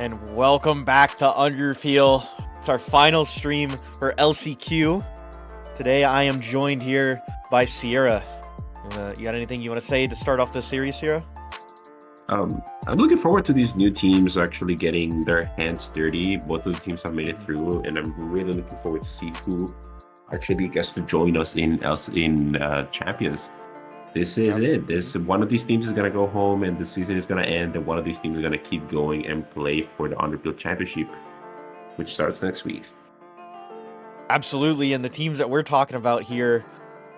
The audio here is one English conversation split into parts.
and welcome back to Underpeel. It's our final stream for LCQ. Today I am joined here by Sierra. You got anything you want to say to start off this series, Sierra? I'm looking forward to these new teams actually getting their hands dirty. Both of the teams have made it through, and I'm really looking forward to see who actually gets to join us in Champions. This is it. This one of these teams is gonna go home, and the season is gonna end, and one of these teams is gonna keep going and play for the Underpeel Championship, which starts next week. Absolutely, and the teams that we're talking about here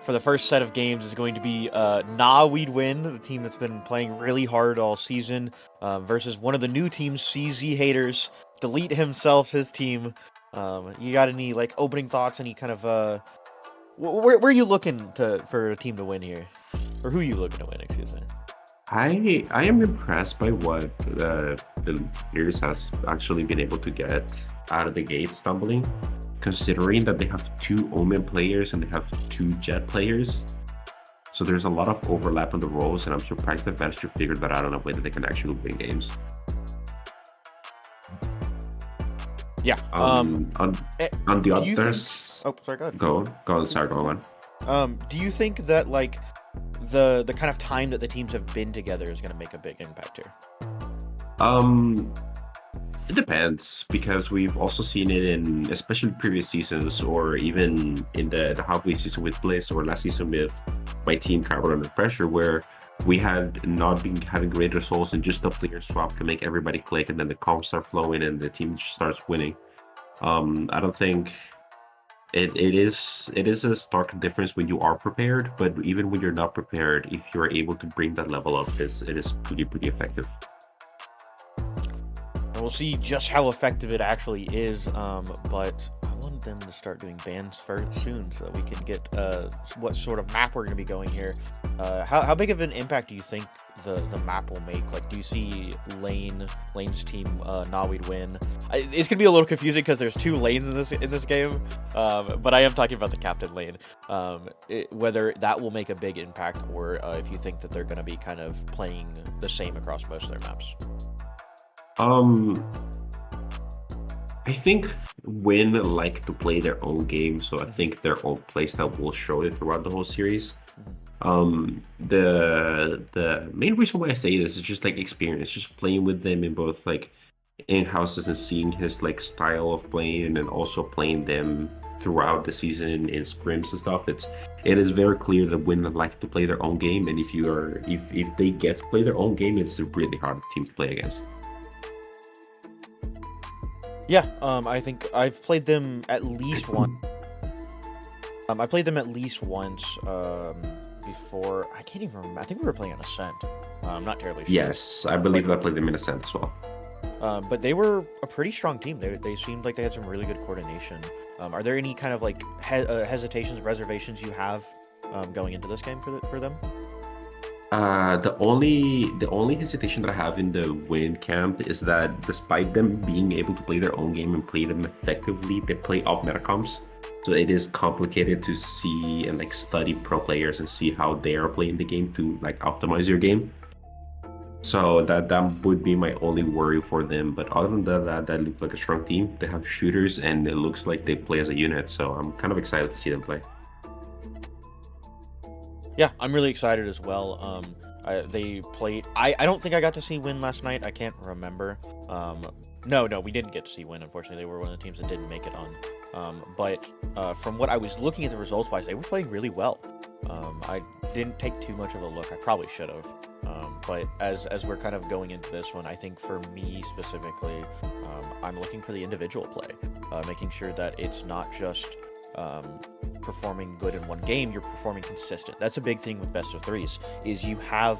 for the first set of games is going to be We'd Win, the team that's been playing really hard all season, versus one of the new teams, CZ Haters, Delete himself, his team. You got any opening thoughts? Any kind of where are you looking for a team to win here, or who are you looking to win? Excuse me. I am impressed by what the Gears has actually been able to get out of the gate stumbling, considering that they have 2 Omen players and they have 2 Jet players. So there's a lot of overlap on the roles, and I'm surprised they've managed to figure that out in a way that they can actually win games. Yeah. On the others. Oh, sorry. Go ahead. Go on. Sorry, go on. Do you think that the kind of time that the teams have been together is going to make a big impact here? It depends, because we've also seen it in especially previous seasons, or even in the halfway season with Bliss, or last season with my team Carbon Under Pressure, where we had not been having great results and just the player swap to make everybody click, and then the comps start flowing and the team starts winning. I don't think it is a stark difference when you are prepared, but even when you're not prepared, if you're able to bring that level up, it is pretty effective. And we'll see just how effective it actually is, but I want them to start doing bans soon so that we can get what sort of map we're going to be going here. How big of an impact do you think the map will make? Do you see Lane's team We'd Win? It's gonna be a little confusing because there's 2 lanes in this game, but I am talking about the captain lane. Whether that will make a big impact, or if you think that they're gonna be kind of playing the same across most of their maps. I think Win like to play their own game, so I think their own playstyle will show it throughout the whole series. The main reason why I say this is just experience, just playing with them in both in houses and seeing his style of playing, and also playing them throughout the season in scrims and stuff. It is very clear that Win like to play their own game, and if they get to play their own game, it's a really hard team to play against. Yeah, I think I've played them at least once. I played them at least once before. I can't even remember. I think we were playing on Ascent. I'm not terribly sure. Yes, I believe I played them in Ascent as well. But they were a pretty strong team. They seemed like they had some really good coordination. Are there any kind of hesitations, reservations you have going into this game for them? The only hesitation that I have in the Win camp is that despite them being able to play their own game and play them effectively, they play off meta comps. So it is complicated to see and study pro players and see how they are playing the game to optimize your game. So that would be my only worry for them. But other than that looks like a strong team. They have shooters, and it looks like they play as a unit. So I'm kind of excited to see them play. Yeah, I'm really excited as well. They played. I don't think I got to see Win last night. I can't remember. No, we didn't get to see Win. Unfortunately, they were one of the teams that didn't make it on. But from what I was looking at the results wise, they were playing really well. I didn't take too much of a look. I probably should have. But as we're kind of going into this one, I think for me specifically, I'm looking for the individual play, making sure that it's not just performing good in one game, you're performing consistent. That's a big thing with best of threes, is you have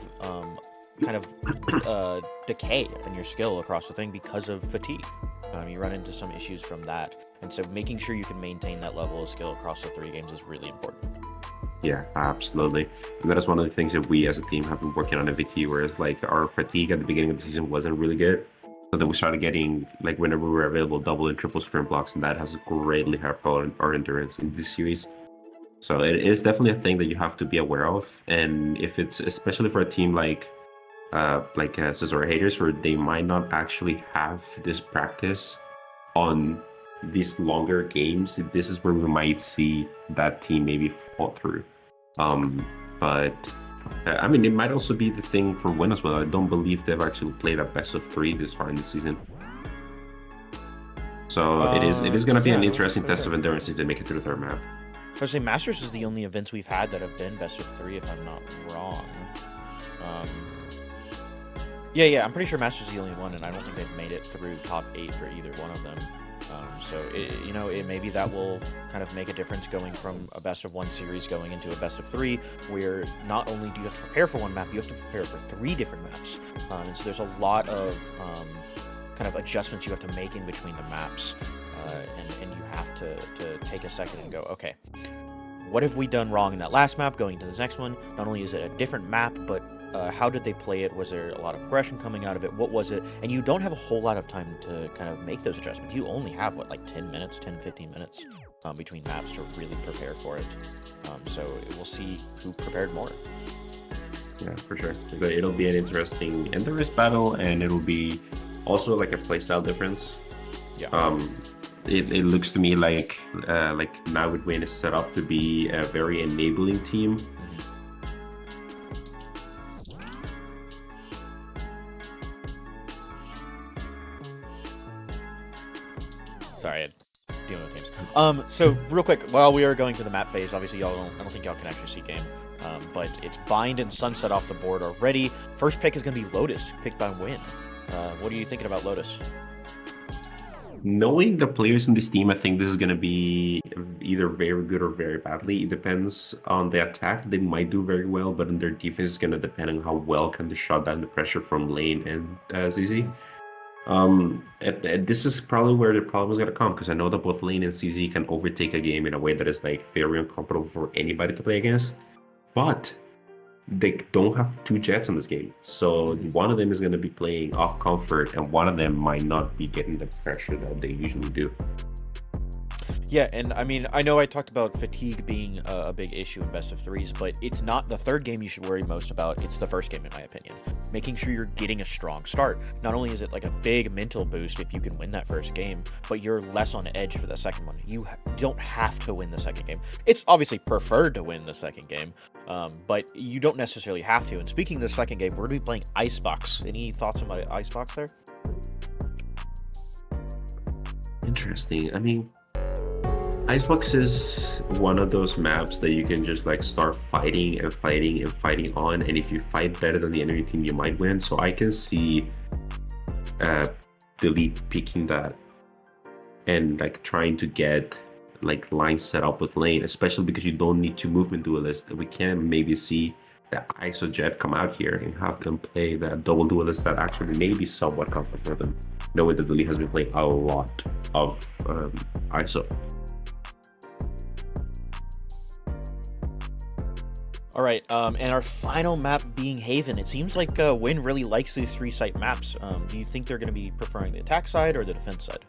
kind of decay in your skill across the thing because of fatigue. You run into some issues from that, and so making sure you can maintain that level of skill across the 3 games is really important. Yeah, absolutely. And that is one of the things that we as a team have been working on MVT, whereas our fatigue at the beginning of the season wasn't really good. So then we started getting, whenever we were available, double and triple scrim blocks, and that has greatly helped our endurance in this series. So it is definitely a thing that you have to be aware of. And if it's, especially for a team like Scissor haters, where they might not actually have this practice on these longer games. This is where we might see that team maybe fall through. But I mean, it might also be the thing for Win as well. I don't believe they've actually played a best of 3 this far in the season. So it is going to be an interesting test of endurance if they make it to the third map. I would say Masters is the only events we've had that have been best of 3, if I'm not wrong. Yeah, I'm pretty sure Masters is the only one, and I don't think they've made it through top 8 for either one of them. So maybe that will kind of make a difference going from a best of 1 series going into a best of 3, where not only do you have to prepare for one map, you have to prepare for 3 different maps. And so there's a lot of kind of adjustments you have to make in between the maps, and you have to take a second and go, okay, what have we done wrong in that last map going into the next one? Not only is it a different map, but how did they play it? Was there a lot of aggression coming out of it? What was it? And you don't have a whole lot of time to kind of make those adjustments. You only have, 10 minutes, 10, 15 minutes between maps to really prepare for it. So we'll see who prepared more. Yeah, for sure. But it'll be an interesting endurance battle, and it'll be also like a playstyle difference. Yeah. It looks to me like Now with Win is set up to be a very enabling team. Sorry, I'm dealing with teams. So real quick, while we are going to the map phase, obviously I don't think y'all can actually see game, but it's Bind and Sunset off the board already. First pick is going to be Lotus, picked by Win. What are you thinking about Lotus? Knowing the players in this team, I think this is going to be either very good or very badly. It depends on the attack. They might do very well, but in their defense is going to depend on how well can they shut down the pressure from Lane and ZZ. This is probably where the problem is going to come, because I know that both Lane and CZ can overtake a game in a way that is very uncomfortable for anybody to play against. But they don't have 2 Jets in this game, so one of them is going to be playing off comfort, and one of them might not be getting the pressure that they usually do. Yeah, and I mean, I know I talked about fatigue being a big issue in best of 3s, but it's not the third game you should worry most about. It's the first game, in my opinion. Making sure you're getting a strong start. Not only is it like a big mental boost if you can win that first game, but you're less on edge for the second one. You don't have to win the second game. It's obviously preferred to win the second game, but you don't necessarily have to. And speaking of the second game, we're going to be playing Icebox. Any thoughts on my Icebox there? Interesting. I mean, Icebox is one of those maps that you can just start fighting and fighting and fighting on, and if you fight better than the enemy team, you might win. So I can see Delete picking that and trying to get lines set up with Lane, especially because you don't need 2 movement duelists. We can maybe see the ISO Jet come out here and have them play that double duelist that actually may be somewhat comfortable for them, knowing that Delete has been playing a lot of ISO. All right, and our final map being Haven. It seems like Win really likes these 3-site maps. Do you think they're going to be preferring the attack side or the defense side?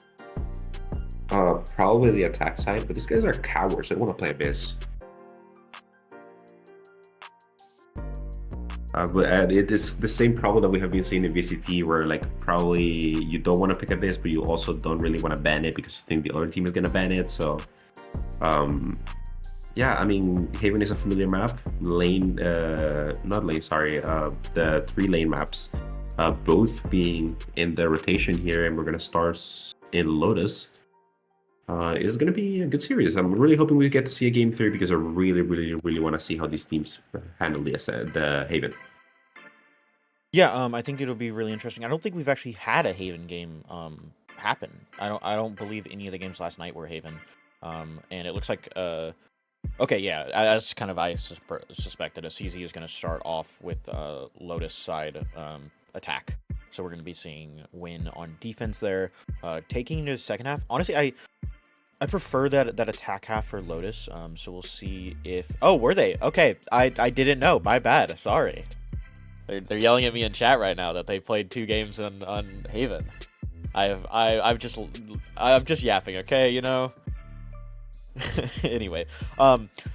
Probably the attack side, but these guys are cowards. They want to play Abyss. But it is the same problem that we have been seeing in VCT, where probably you don't want to pick Abyss, but you also don't really want to ban it because you think the other team is going to ban it. So, yeah, I mean, Haven is a familiar map. The 3 lane maps, both being in the rotation here, and we're going to start in Lotus. It's going to be a good series. I'm really hoping we get to see a game 3, because I really, really, really want to see how these teams handle the Haven. Yeah, I think it'll be really interesting. I don't think we've actually had a Haven game happen. I don't believe any of the games last night were Haven. And it looks like okay, yeah, as kind of I suspected, a CZ is going to start off with Lotus side attack. So we're going to be seeing Win on defense there, taking to the second half. Honestly, I prefer that attack half for Lotus. So we'll see if... Oh, were they? Okay, I didn't know. My bad. Sorry. They're yelling at me in chat right now that they played 2 games on Haven. I'm just yapping. Okay, you know. Anyway,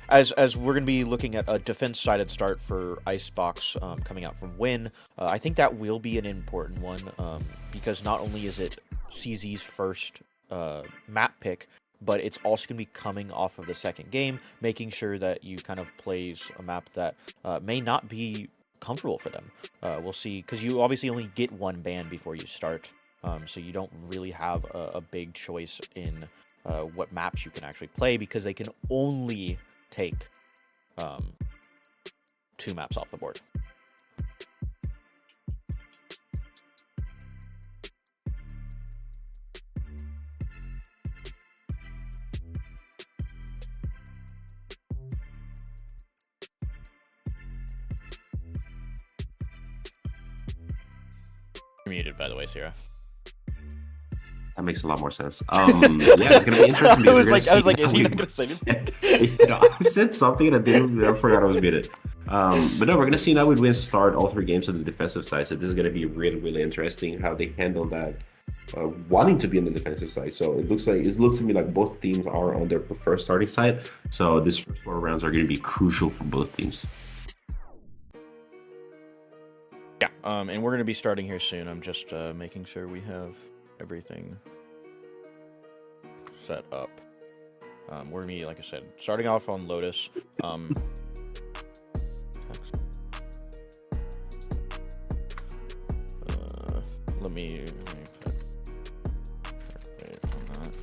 as we're gonna be looking at a defense-sided start for Icebox coming out from Win, I think that will be an important one because not only is it CZ's first map pick, but it's also gonna be coming off of the second game, making sure that you kind of plays a map that may not be comfortable for them. We'll see, because you obviously only get one ban before you start, so you don't really have a big choice in what maps you can actually play because they can only take 2 maps off the board. You're muted, by the way, Sierra. That makes a lot more sense. Yeah, it's gonna be interesting. I was like, is he not gonna say anything? I said something and I forgot I was muted. But no, we're gonna see now with Win start all 3 games on the defensive side. So this is gonna be really, really interesting how they handle that, wanting to be on the defensive side. So it looks to me like both teams are on their preferred starting side. So these first 4 rounds are gonna be crucial for both teams. Yeah, and we're gonna be starting here soon. I'm just making sure we have everything set up. We're gonna be, like I said, starting off on Lotus. Let me put wait on that.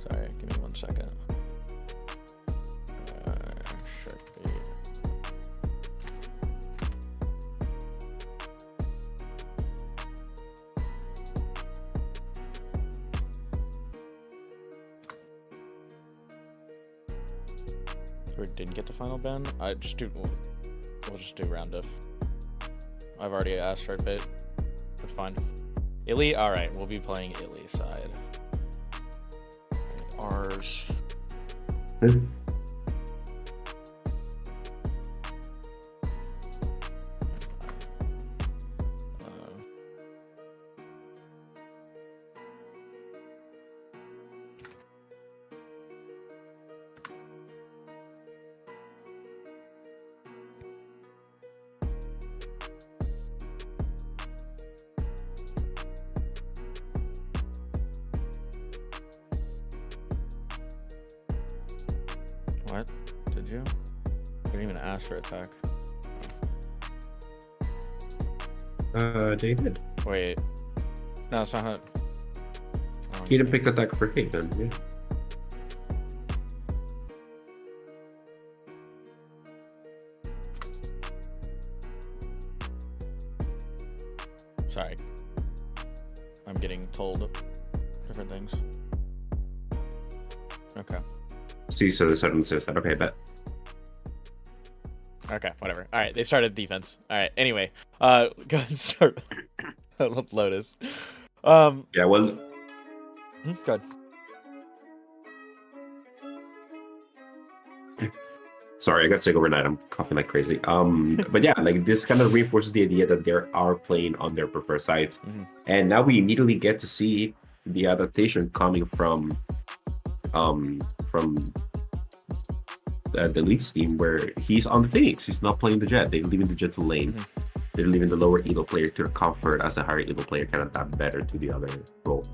Sorry, give me 1 second. Should be. We didn't get the final ban. We'll just do round diff. I've already asked start bit. That's fine. Illy? Alright, we'll be playing Illy side. Ours. What? Did you? You didn't even ask for attack. They did. Wait. No, it's not. He didn't pick attack for hate then, yeah. Sorry. I'm getting told different things. Okay. See, so they started on the same side. Okay, bet. Okay, whatever. All right, they started defense. All right. Anyway, go ahead and start with Lotus. Yeah, well. Good. Sorry, I got sick overnight. I'm coughing like crazy. But yeah, like this kind of reinforces the idea that they are playing on their preferred sides, and now we immediately get to see the adaptation coming from the Leeds team, where he's on the Phoenix. He's not playing the Jet. They're leaving the Jet to lane. They're leaving the lower elo player to comfort as the higher elo player can adapt better to the other role.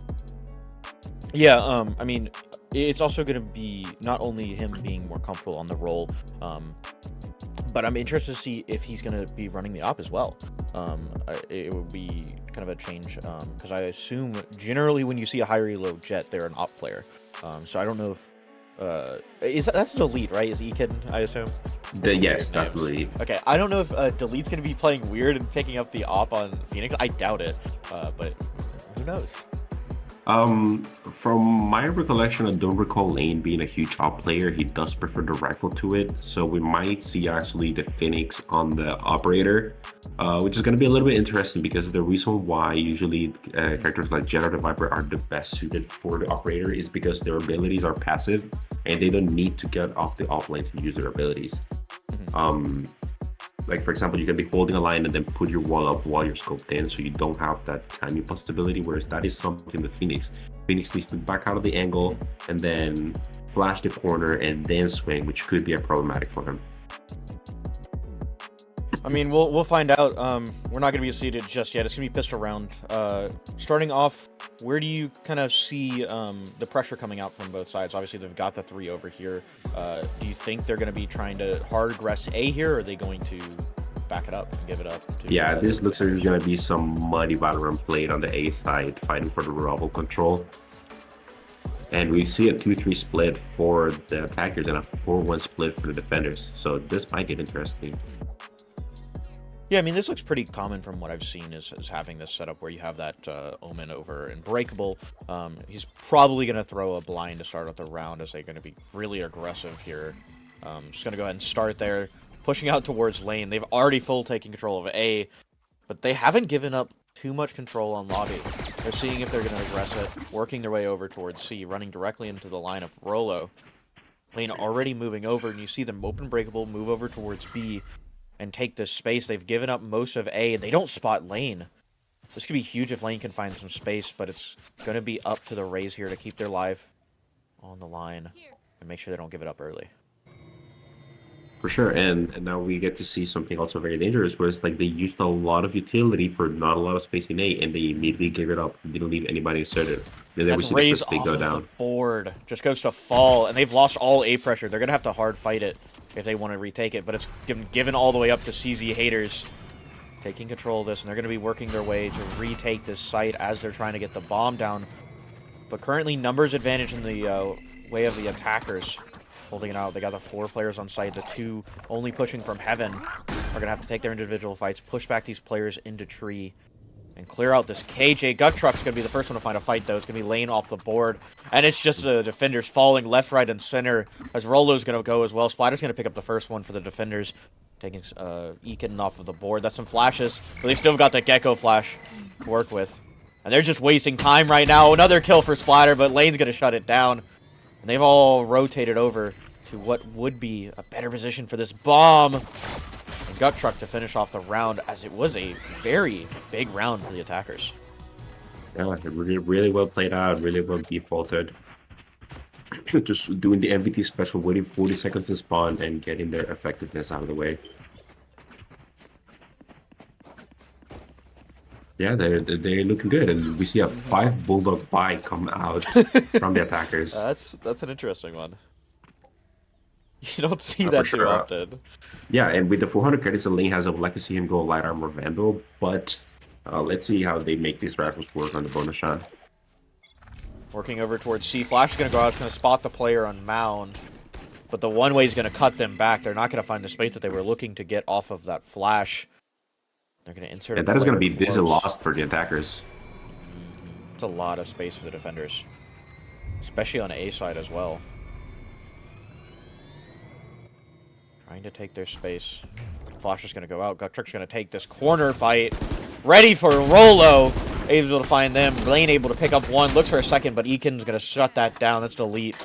Yeah, I mean, it's also going to be not only him being more comfortable on the role, but I'm interested to see if he's going to be running the op as well. It would be kind of a change, because I assume generally when you see a higher elo Jet, they're an op player. So I don't know if that's Delete, right? Is Ekin, I assume? Yes, that's Delete. Okay, I don't know if Delete's going to be playing weird and picking up the op on Phoenix. I doubt it, but who knows? From my recollection, I don't recall Lane being a huge op player. He does prefer the rifle to it, so we might see actually the Phoenix on the operator, which is going to be a little bit interesting because the reason why usually characters like Jet or the Viper are the best suited for the operator is because their abilities are passive and they don't need to get off the op lane to use their abilities. Like, for example, you can be holding a line and then put your wall up while you're scoped in, so you don't have that timing possibility, whereas that is something with Phoenix. Phoenix needs to back out of the angle and then flash the corner and then swing, which could be a problematic for him. I mean, we'll find out. We're not going to be seated just yet. It's going to be pistol round. Starting off, where do you kind of see the pressure coming out from both sides? Obviously, they've got the 3 over here. Do you think they're going to be trying to hard aggress A here, or are they going to back it up and give it up? Yeah, this looks like there's going to be some muddy Valorant played on the A side, fighting for the rubble control. And we see a 2-3 split for the attackers and a 4-1 split for the defenders. So this might get interesting. Yeah, I mean, this looks pretty common from what I've seen is having this setup where you have that Omen over Unbreakable. He's probably going to throw a blind to start out the round as they're going to be really aggressive here. Just going to go ahead and start there, pushing out towards lane. They've already full taken control of A, but they haven't given up too much control on lobby. They're seeing if they're going to aggress it, working their way over towards C, running directly into the line of Rolo. Lane already moving over, and you see them open Breakable, move over towards B, and take this space. They've given up most of A, and they don't spot lane. This could be huge if lane can find some space, but it's going to be up to the Rays here to keep their life on the line and make sure they don't give it up early. For sure, and now we get to see something also very dangerous, where it's like they used a lot of utility for not a lot of space in A, and they immediately gave it up. They don't leave anybody inserted. And then we see Rays the first big go down. The board just goes to fall, and they've lost all A pressure. They're going to have to hard fight it if they want to retake it, but it's given all the way up to CZ haters taking control of this, and they're going to be working their way to retake this site as they're trying to get the bomb down. But currently, numbers advantage in the way of the attackers holding it out. They got the 4 players on site, the 2 only pushing from heaven are going to have to take their individual fights, push back these players into tree, and clear out this KJ. Gut Truck's going to be the first one to find a fight, though. It's going to be Lane off the board. And it's just the defenders falling left, right, and center as Rolo's going to go as well. Splatter's going to pick up the first one for the defenders, taking Ekin off of the board. That's some flashes, but they've still got the Gecko flash to work with. And they're just wasting time right now. Another kill for Splatter, but Lane's going to shut it down. And they've all rotated over to what would be a better position for this bomb. And Gut Truck to finish off the round, as it was a very big round for the attackers. Yeah, really well played out, really well defaulted. Just doing the MVT special, waiting 40 seconds to spawn and getting their effectiveness out of the way. Yeah, they're looking good, and we see a 5 Bulldog buy come out from the attackers. That's an interesting one. You don't see that too often. Yeah, and with the 400 credits that Lane has, I would like to see him go light armor Vandal, but let's see how they make these rifles work on the bonus shot. Working over towards C. Flash is going to go out, it's going to spot the player on Mound, but the one way is going to cut them back. They're not going to find the space that they were looking to get off of that flash. They're going to insert. Yeah, that is going to be busy lost for the attackers. It's a lot of space for the defenders, especially on A side as well. Trying to take their space. Flash is going to go out. Gut Truck's going to take this corner fight. Ready for Rolo. Able to find them. Lane able to pick up one. Looks for a second, but Ekin's going to shut that down. That's delete.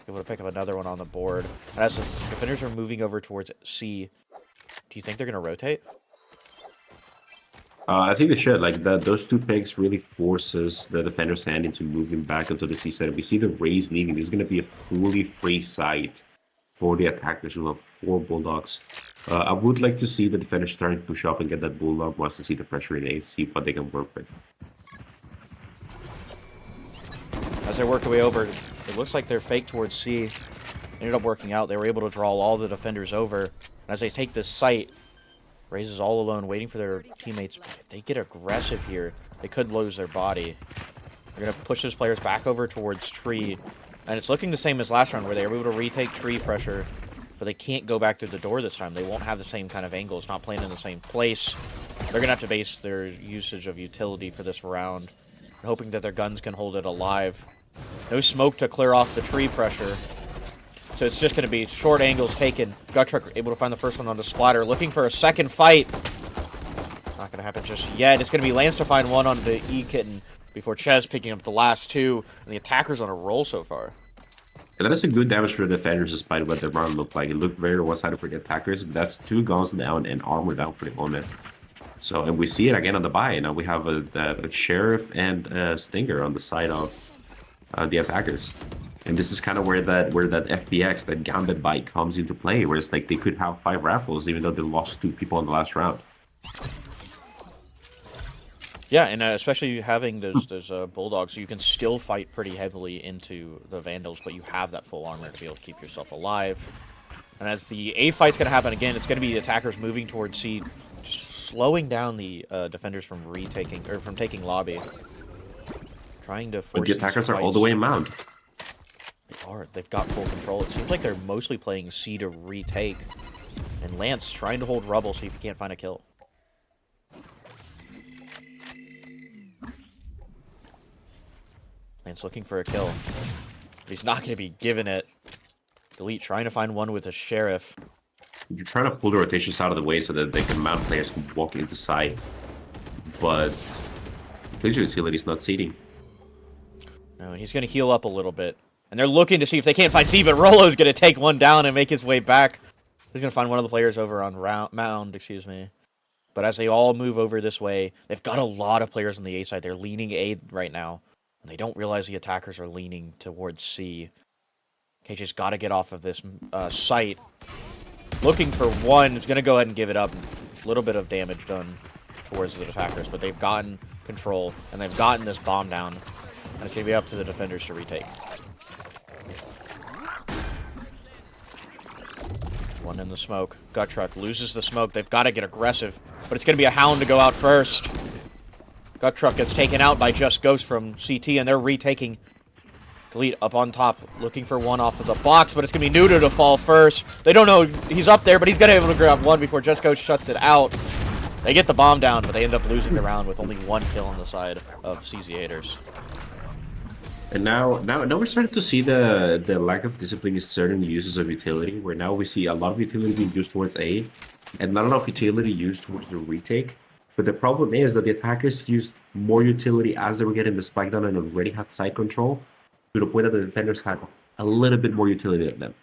Able to pick up another one on the board. As the defenders are moving over towards C, do you think they're going to rotate? I think they should. Like those 2 picks really forces the defender's hand into moving back into the C side. We see the Rays leaving. This is going to be a fully free site for the attackers who have 4 Bulldogs. I would like to see the defenders starting to push up and get that Bulldog once they see the pressure in A, see what they can work with. As they work their way over, it looks like they're fake towards C. Ended up working out. They were able to draw all the defenders over. And as they take this site, Raze is all alone waiting for their teammates. If they get aggressive here, they could lose their body. They're going to push those players back over towards tree. And it's looking the same as last round, where they were able to retake tree pressure, but they can't go back through the door this time. They won't have the same kind of angle. It's not playing in the same place. They're going to have to base their usage of utility for this round, hoping that their guns can hold it alive. No smoke to clear off the tree pressure. So it's just going to be short angles taken. Gut Truck able to find the first one on the Splatter. Looking for a second fight. Not going to happen just yet. It's going to be Lance to find one on the E-Kitten before Ches picking up the last 2. And the attacker's on a roll so far. And that is a good damage for the defenders despite what the round looked like. It looked very one-sided for the attackers, but that's 2 guns down and armor down for the opponent. So, and we see it again on the buy. Now we have a Sheriff and a Stinger on the side of the attackers. And this is kind of where that FPX, that Gambit bite comes into play, where it's like they could have 5 raffles even though they lost 2 people in the last round. Yeah, and especially having those bulldogs, you can still fight pretty heavily into the Vandals, but you have that full armor to be able to keep yourself alive. And as the A fight's going to happen again, it's going to be the attackers moving towards C, slowing down the defenders from taking lobby. Trying to force. But the attackers are all the way in mound. They are. They've got full control. It seems like they're mostly playing C to retake. And Lance trying to hold Rubble, see if he can't find a kill. Lance looking for a kill. But he's not going to be given it. Delete trying to find one with a Sheriff. You're trying to pull the rotations out of the way so that they can mount players can walk into side. But Collision Utility is not seeding. No, and he's going to heal up a little bit. And they're looking to see if they can't find C, but Rolo's going to take one down and make his way back. He's going to find one of the players over on Mound, excuse me. But as they all move over this way, they've got a lot of players on the A side. They're leaning A right now. And they don't realize the attackers are leaning towards C. KJ's got to get off of this site. Looking for one. Is going to go ahead and give it up. A little bit of damage done towards the attackers. But they've gotten control. And they've gotten this bomb down. And it's going to be up to the defenders to retake. One in the smoke. Gut Truck loses the smoke. They've got to get aggressive. But it's going to be a Hound to go out first. Gut Truck gets taken out by Just Ghost from CT, and they're retaking. Delete up on top, looking for one off of the box, but it's going to be Nudo to fall first. They don't know he's up there, but he's going to be able to grab one before Just Ghost shuts it out. They get the bomb down, but they end up losing the round with only 1 kill on the side of CZ8ers. And now we're starting to see the lack of discipline in certain uses of utility, where now we see a lot of utility being used towards A, and not enough utility used towards the retake. But the problem is that the attackers used more utility as they were getting the spike down and already had side control, to the point that the defenders had a little bit more utility than them.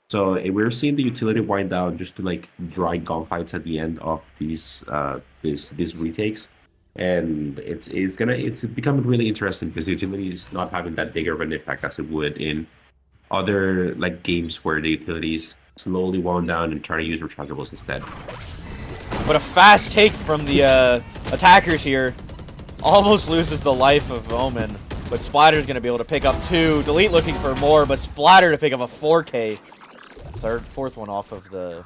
So we're seeing the utility wind down just to like dry gunfights at the end of these retakes. And it's becoming really interesting because the utility is not having that bigger of an impact as it would in other like games where the utilities slowly wound down and try to use rechargeables instead. But a fast take from the attackers here. Almost loses the life of Omen. But Splatter's going to be able to pick up 2. Delete looking for more, but Splatter to pick up a 4K. Fourth one off of the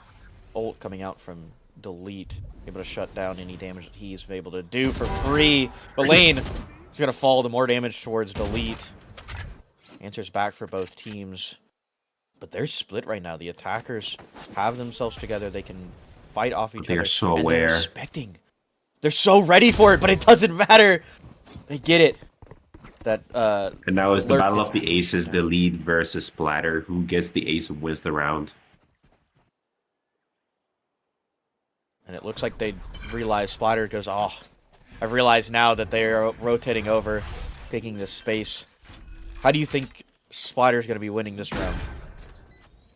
ult coming out from Delete. Able to shut down any damage that he's able to do for free. But Lane is going to fall to more damage towards Delete. Answers back for both teams. But they're split right now. The attackers have themselves together. They can fight off each other. They're so aware. They're expecting. They're so ready for it, but it doesn't matter. They get it. That and now is the battle of the aces, Delete versus Splatter. Who gets the ace and wins the round? And it looks like they realize Splatter goes, oh, I've realized now that they're rotating over, taking this space. How do you think Splatter's going to be winning this round?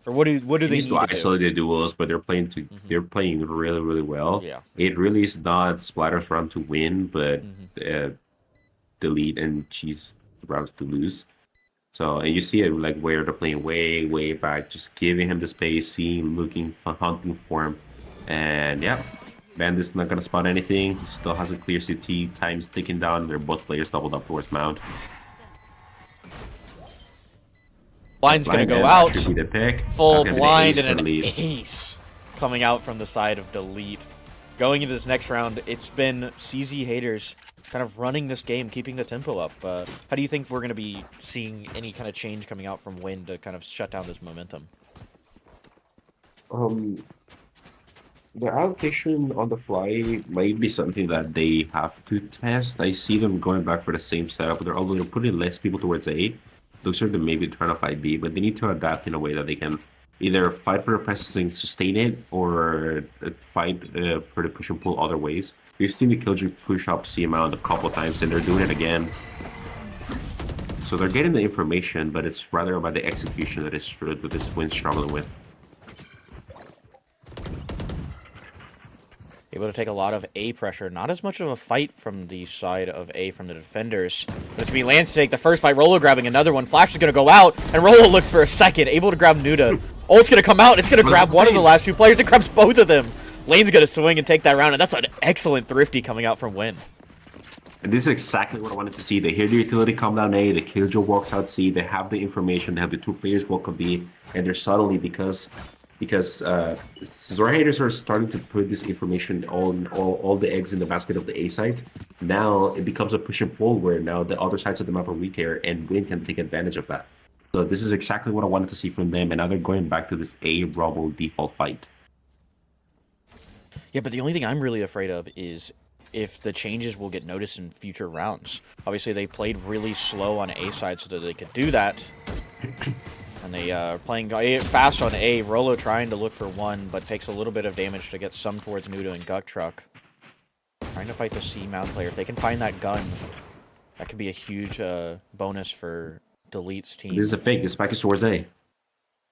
Or what do they need to isolate the duels, but they're playing really, really well. Yeah. It really is not Splatter's round to win, but Delete and Cheese rounds to lose. So, and you see it like where they're playing way, way back, just giving him the space, seeing, looking, hunting for him. And yeah, Bandit's not gonna spot anything. He still has a clear CT. Time's ticking down. They're both players doubled up towards Mount. Blind's gonna go out. Should be the pick. Full blind and an ace coming out from the side of Delete. Going into this next round, it's been CZ haters kind of running this game, keeping the tempo up. How do you think we're gonna be seeing any kind of change coming out from Win to kind of shut down this momentum? The allocation on the fly might be something that they have to test. I see them going back for the same setup, but they're putting less people towards A. Looks like they maybe trying to fight B, but they need to adapt in a way that they can either fight for the presence and sustain it, or fight for the push and pull other ways. We've seen the Killjoy push up C amount a couple times, and they're doing it again. So they're getting the information, but it's rather about the execution that is with this Win struggling with. Able to take a lot of A pressure. Not as much of a fight from the side of A from the defenders. But it's going to be Lance to take the first fight. Rolo grabbing another one. Flash is going to go out. And Rolo looks for a second. Able to grab Nuda. Ult's going to come out. It's going to grab one of the last two players. It grabs both of them. Lane's going to swing and take that round. And that's an excellent Thrifty coming out from Win. And this is exactly what I wanted to see. They hear the utility come down A. The Killjoy walks out C. They have the information. They have the two players walk on B. And they're subtly because Zora haters are starting to put this information on all the eggs in the basket of the A side. Now it becomes a push and pull where now the other sides of the map are weaker and Win can take advantage of that. So this is exactly what I wanted to see from them, and now they're going back to this A Rubble default fight. Yeah, but the only thing I'm really afraid of is if the changes will get noticed in future rounds. Obviously, they played really slow on A side so that they could do that. And they are playing fast on A. Rolo trying to look for one, but takes a little bit of damage to get some towards Nuda and Gut Truck. Trying to fight the C mount player. If they can find that gun, that could be a huge bonus for Delete's team. This is a fake. This spike is towards A.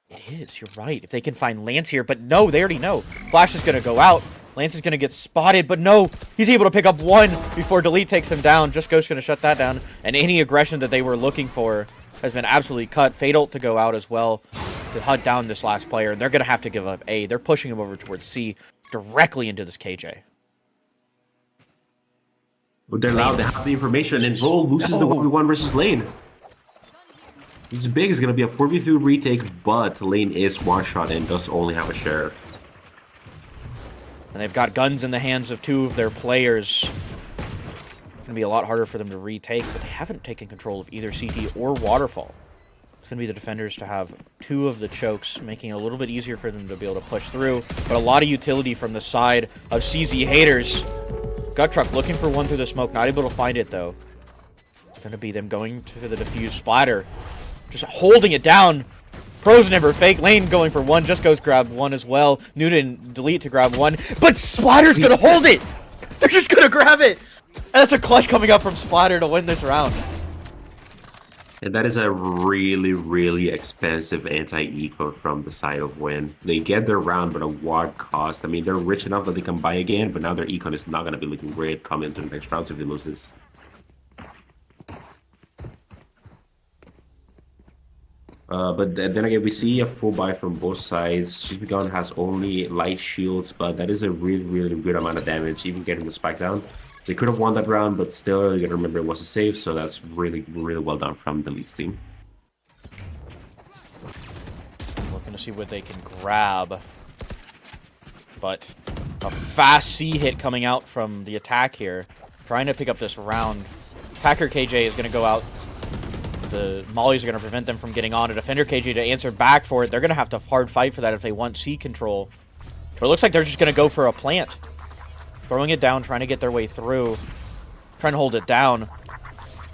It is. You're right. If they can find Lance here, but no, they already know. Flash is going to go out. Lance is going to get spotted, but no, he's able to pick up one before Delete takes him down. Just Ghost going to shut that down, and any aggression that they were looking for has been absolutely cut. Fatal to go out as well to hunt down this last player, and they're going to have to give up A. They're pushing him over towards C, directly into this KJ. But they're loud, they have the information, and Roll loses the 1v1 versus Lane. This is big, it's going to be a 4v3 retake, but Lane is one-shot and does only have a Sheriff. And they've got guns in the hands of two of their players. It's going to be a lot harder for them to retake, but they haven't taken control of either CT or Waterfall. It's going to be the defenders to have two of the chokes, making it a little bit easier for them to be able to push through. But a lot of utility from the side of CZ haters. Gut Truck looking for one through the smoke, not able to find it though. It's going to be them going to the defuse splatter. Just holding it down. Pros never fake. Lane going for one. Just Goes grab one as well. Newton Delete to grab one. But Splatter's going to hold it. They're just going to grab it. And that's a clutch coming up from Splatter to win this round. And that is a really, really expensive anti-eco from the side of Win. They get their round, but at what cost? I mean, they're rich enough that they can buy again, but now their econ is not going to be looking great coming into the next rounds if they lose this. But then again, we see a full buy from both sides. Begun has only light shields, but that is a really, really good amount of damage, even getting the spike down. They could have won that round, but still, you gotta remember it was a save, so that's really, really well done from the Leeds team. Looking to see what they can grab. But a fast C hit coming out from the attack here. Trying to pick up this round. Attacker KJ is going to go out. The mollies are going to prevent them from getting on. A defender KJ to answer back for it. They're going to have to hard fight for that if they want C control. But it looks like they're just going to go for a plant. Throwing it down, trying to get their way through. Trying to hold it down.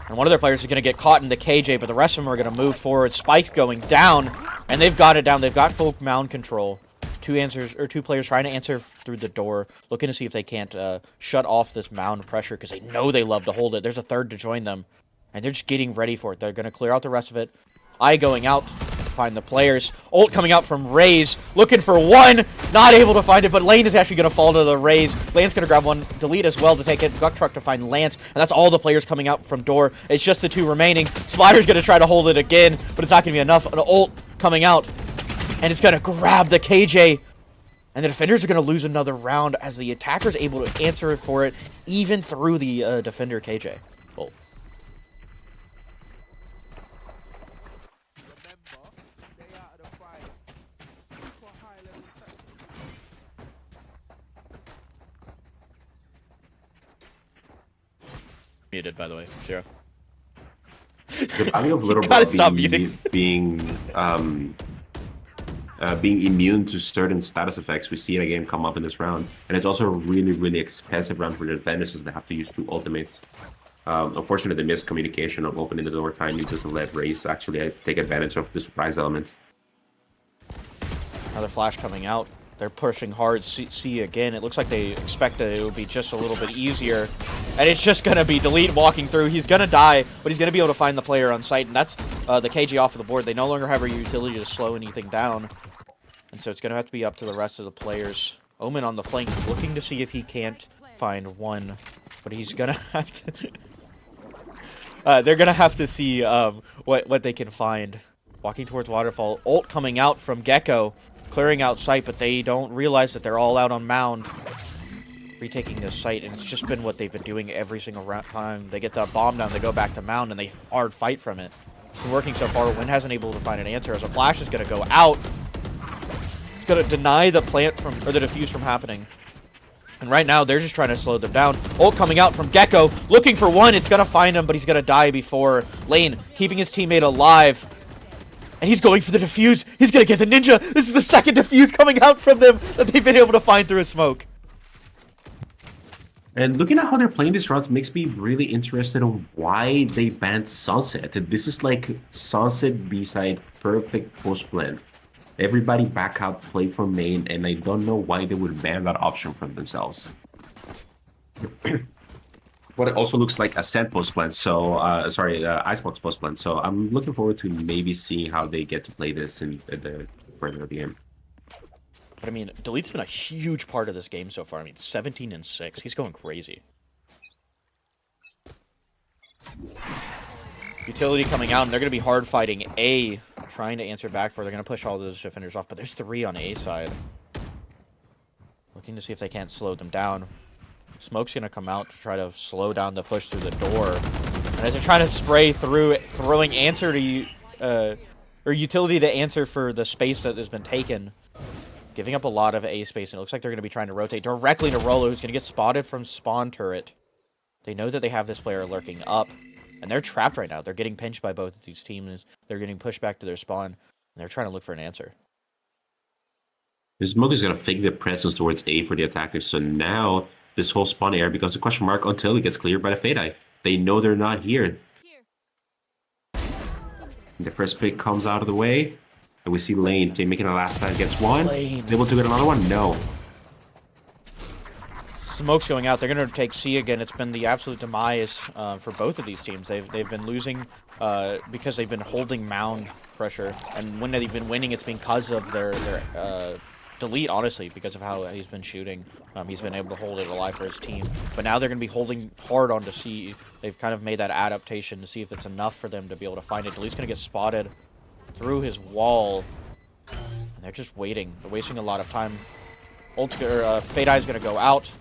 And one of their players is going to get caught in the KJ, but the rest of them are going to move forward. Spike going down, and they've got it down. They've got full mound control. Two players trying to answer through the door, looking to see if they can't shut off this mound pressure because they know they love to hold it. There's a third to join them, and they're just getting ready for it. They're going to clear out the rest of it. I going out. Find the players. Ult coming out from Raze, looking for one, not able to find it, but Lane is actually going to fall to the Raze. Lane's going to grab one, Delete as well to take it. Guck Truck to find Lance, and that's all the players coming out from door. It's just the two remaining. Splatter's going to try to hold it again, but it's not going to be enough. An ult coming out, and it's going to grab the KJ, and the defenders are going to lose another round as the attacker's able to answer for it, even through the defender KJ. Ult. Muted, by the way. Zero. The value of Little gotta Bro stop being immune to certain status effects, we see it again come up in this round. And it's also a really, really expensive round for the defenders because they have to use two ultimates. Unfortunately, the miscommunication of opening the door timing doesn't let Raze actually take advantage of the surprise element. Another flash coming out. They're pushing hard. C again. It looks like they expect that it would be just a little bit easier. And it's just going to be Delete walking through. He's going to die, but he's going to be able to find the player on site. And that's the KG off of the board. They no longer have a utility to slow anything down. And so it's going to have to be up to the rest of the players. Omen on the flank, looking to see if he can't find one. But he's going to have to... they're going to have to see what they can find. Walking towards Waterfall. Ult coming out from Gecko. Clearing out site, but they don't realize that they're all out on Mound. Retaking this site, and it's just been what they've been doing every single time. They get the bomb down, they go back to Mound, and they hard fight from it. It's been working so far. Win hasn't able to find an answer as a flash is going to go out. It's going to deny the plant from, or the defuse from happening. And right now, they're just trying to slow them down. Ult coming out from Gecko, looking for one. It's going to find him, but he's going to die before Lane, keeping his teammate alive. And he's going for the defuse. He's going to get the ninja. This is the second defuse coming out from them that they've been able to find through a smoke. And looking at how they're playing these rounds makes me really interested on why they banned Sunset. This is like Sunset B-side, perfect post blend. Everybody back out, play for main, and I don't know why they would ban that option from themselves. But it also looks like Ascent post blend, so Icebox post blend. So I'm looking forward to maybe seeing how they get to play this in the further of the game. But I mean, Delete's been a huge part of this game so far. I mean, 17 and 6. He's going crazy. Utility coming out, and they're going to be hard fighting A, trying to answer back for. They're going to push all those defenders off, but there's 3 on A side. Looking to see if they can't slow them down. Smoke's going to come out to try to slow down the push through the door. And as they're trying to spray through it, throwing answer to or utility to answer for the space that has been taken. Giving up a lot of A space, and it looks like they're going to be trying to rotate directly to Rolo, who's going to get spotted from spawn turret. They know that they have this player lurking up, and they're trapped right now. They're getting pinched by both of these teams. They're getting pushed back to their spawn, and they're trying to look for an answer. Smoke is going to fake the presence towards A for the attackers, so now this whole spawn area becomes a question mark until it gets cleared by the Fade Eye. They know they're not here. The first pick comes out of the way, and we see Lane making a last stand against one. Is able to get another one? No. Smoke's going out. They're going to take C again. It's been the absolute demise for both of these teams. They've been losing because they've been holding Mound pressure, and when they've been winning, it's because of their Delete, honestly, because of how he's been shooting. He's been able to hold it alive for his team. But now they're going to be holding hard on to C. They've kind of made that adaptation to see if it's enough for them to be able to find it. Delete's going to get spotted through his wall. And they're just waiting. They're wasting a lot of time. Fade Eye's going to go out.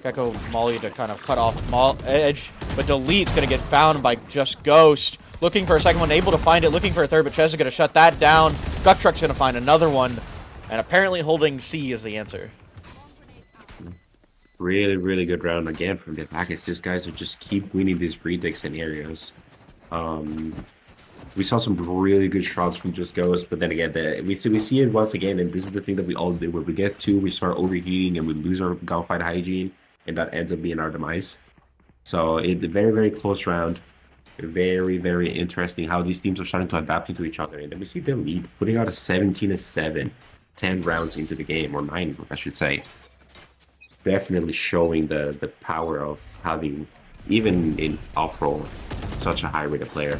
Gecko Molly to kind of cut off edge. But Delete's going to get found by just Ghost. Looking for a second one, able to find it. Looking for a third, but Ches is going to shut that down. Gut Truck's going to find another one. And apparently holding C is the answer. Really, really good round again from the attackers. These guys are just keep winning these retakes scenarios. We saw some really good shots from Just Ghost, but then again, we see it once again, and this is the thing that we all do. When we get to, we start overheating and we lose our gunfight hygiene, and that ends up being our demise. So it's a very, very close round. Very, very interesting how these teams are starting to adapt into each other. And then we see the lead putting out a 17-7. 10 rounds into the game, or 9, I should say. Definitely showing the power of having, even in off-roll, such a high-rated player.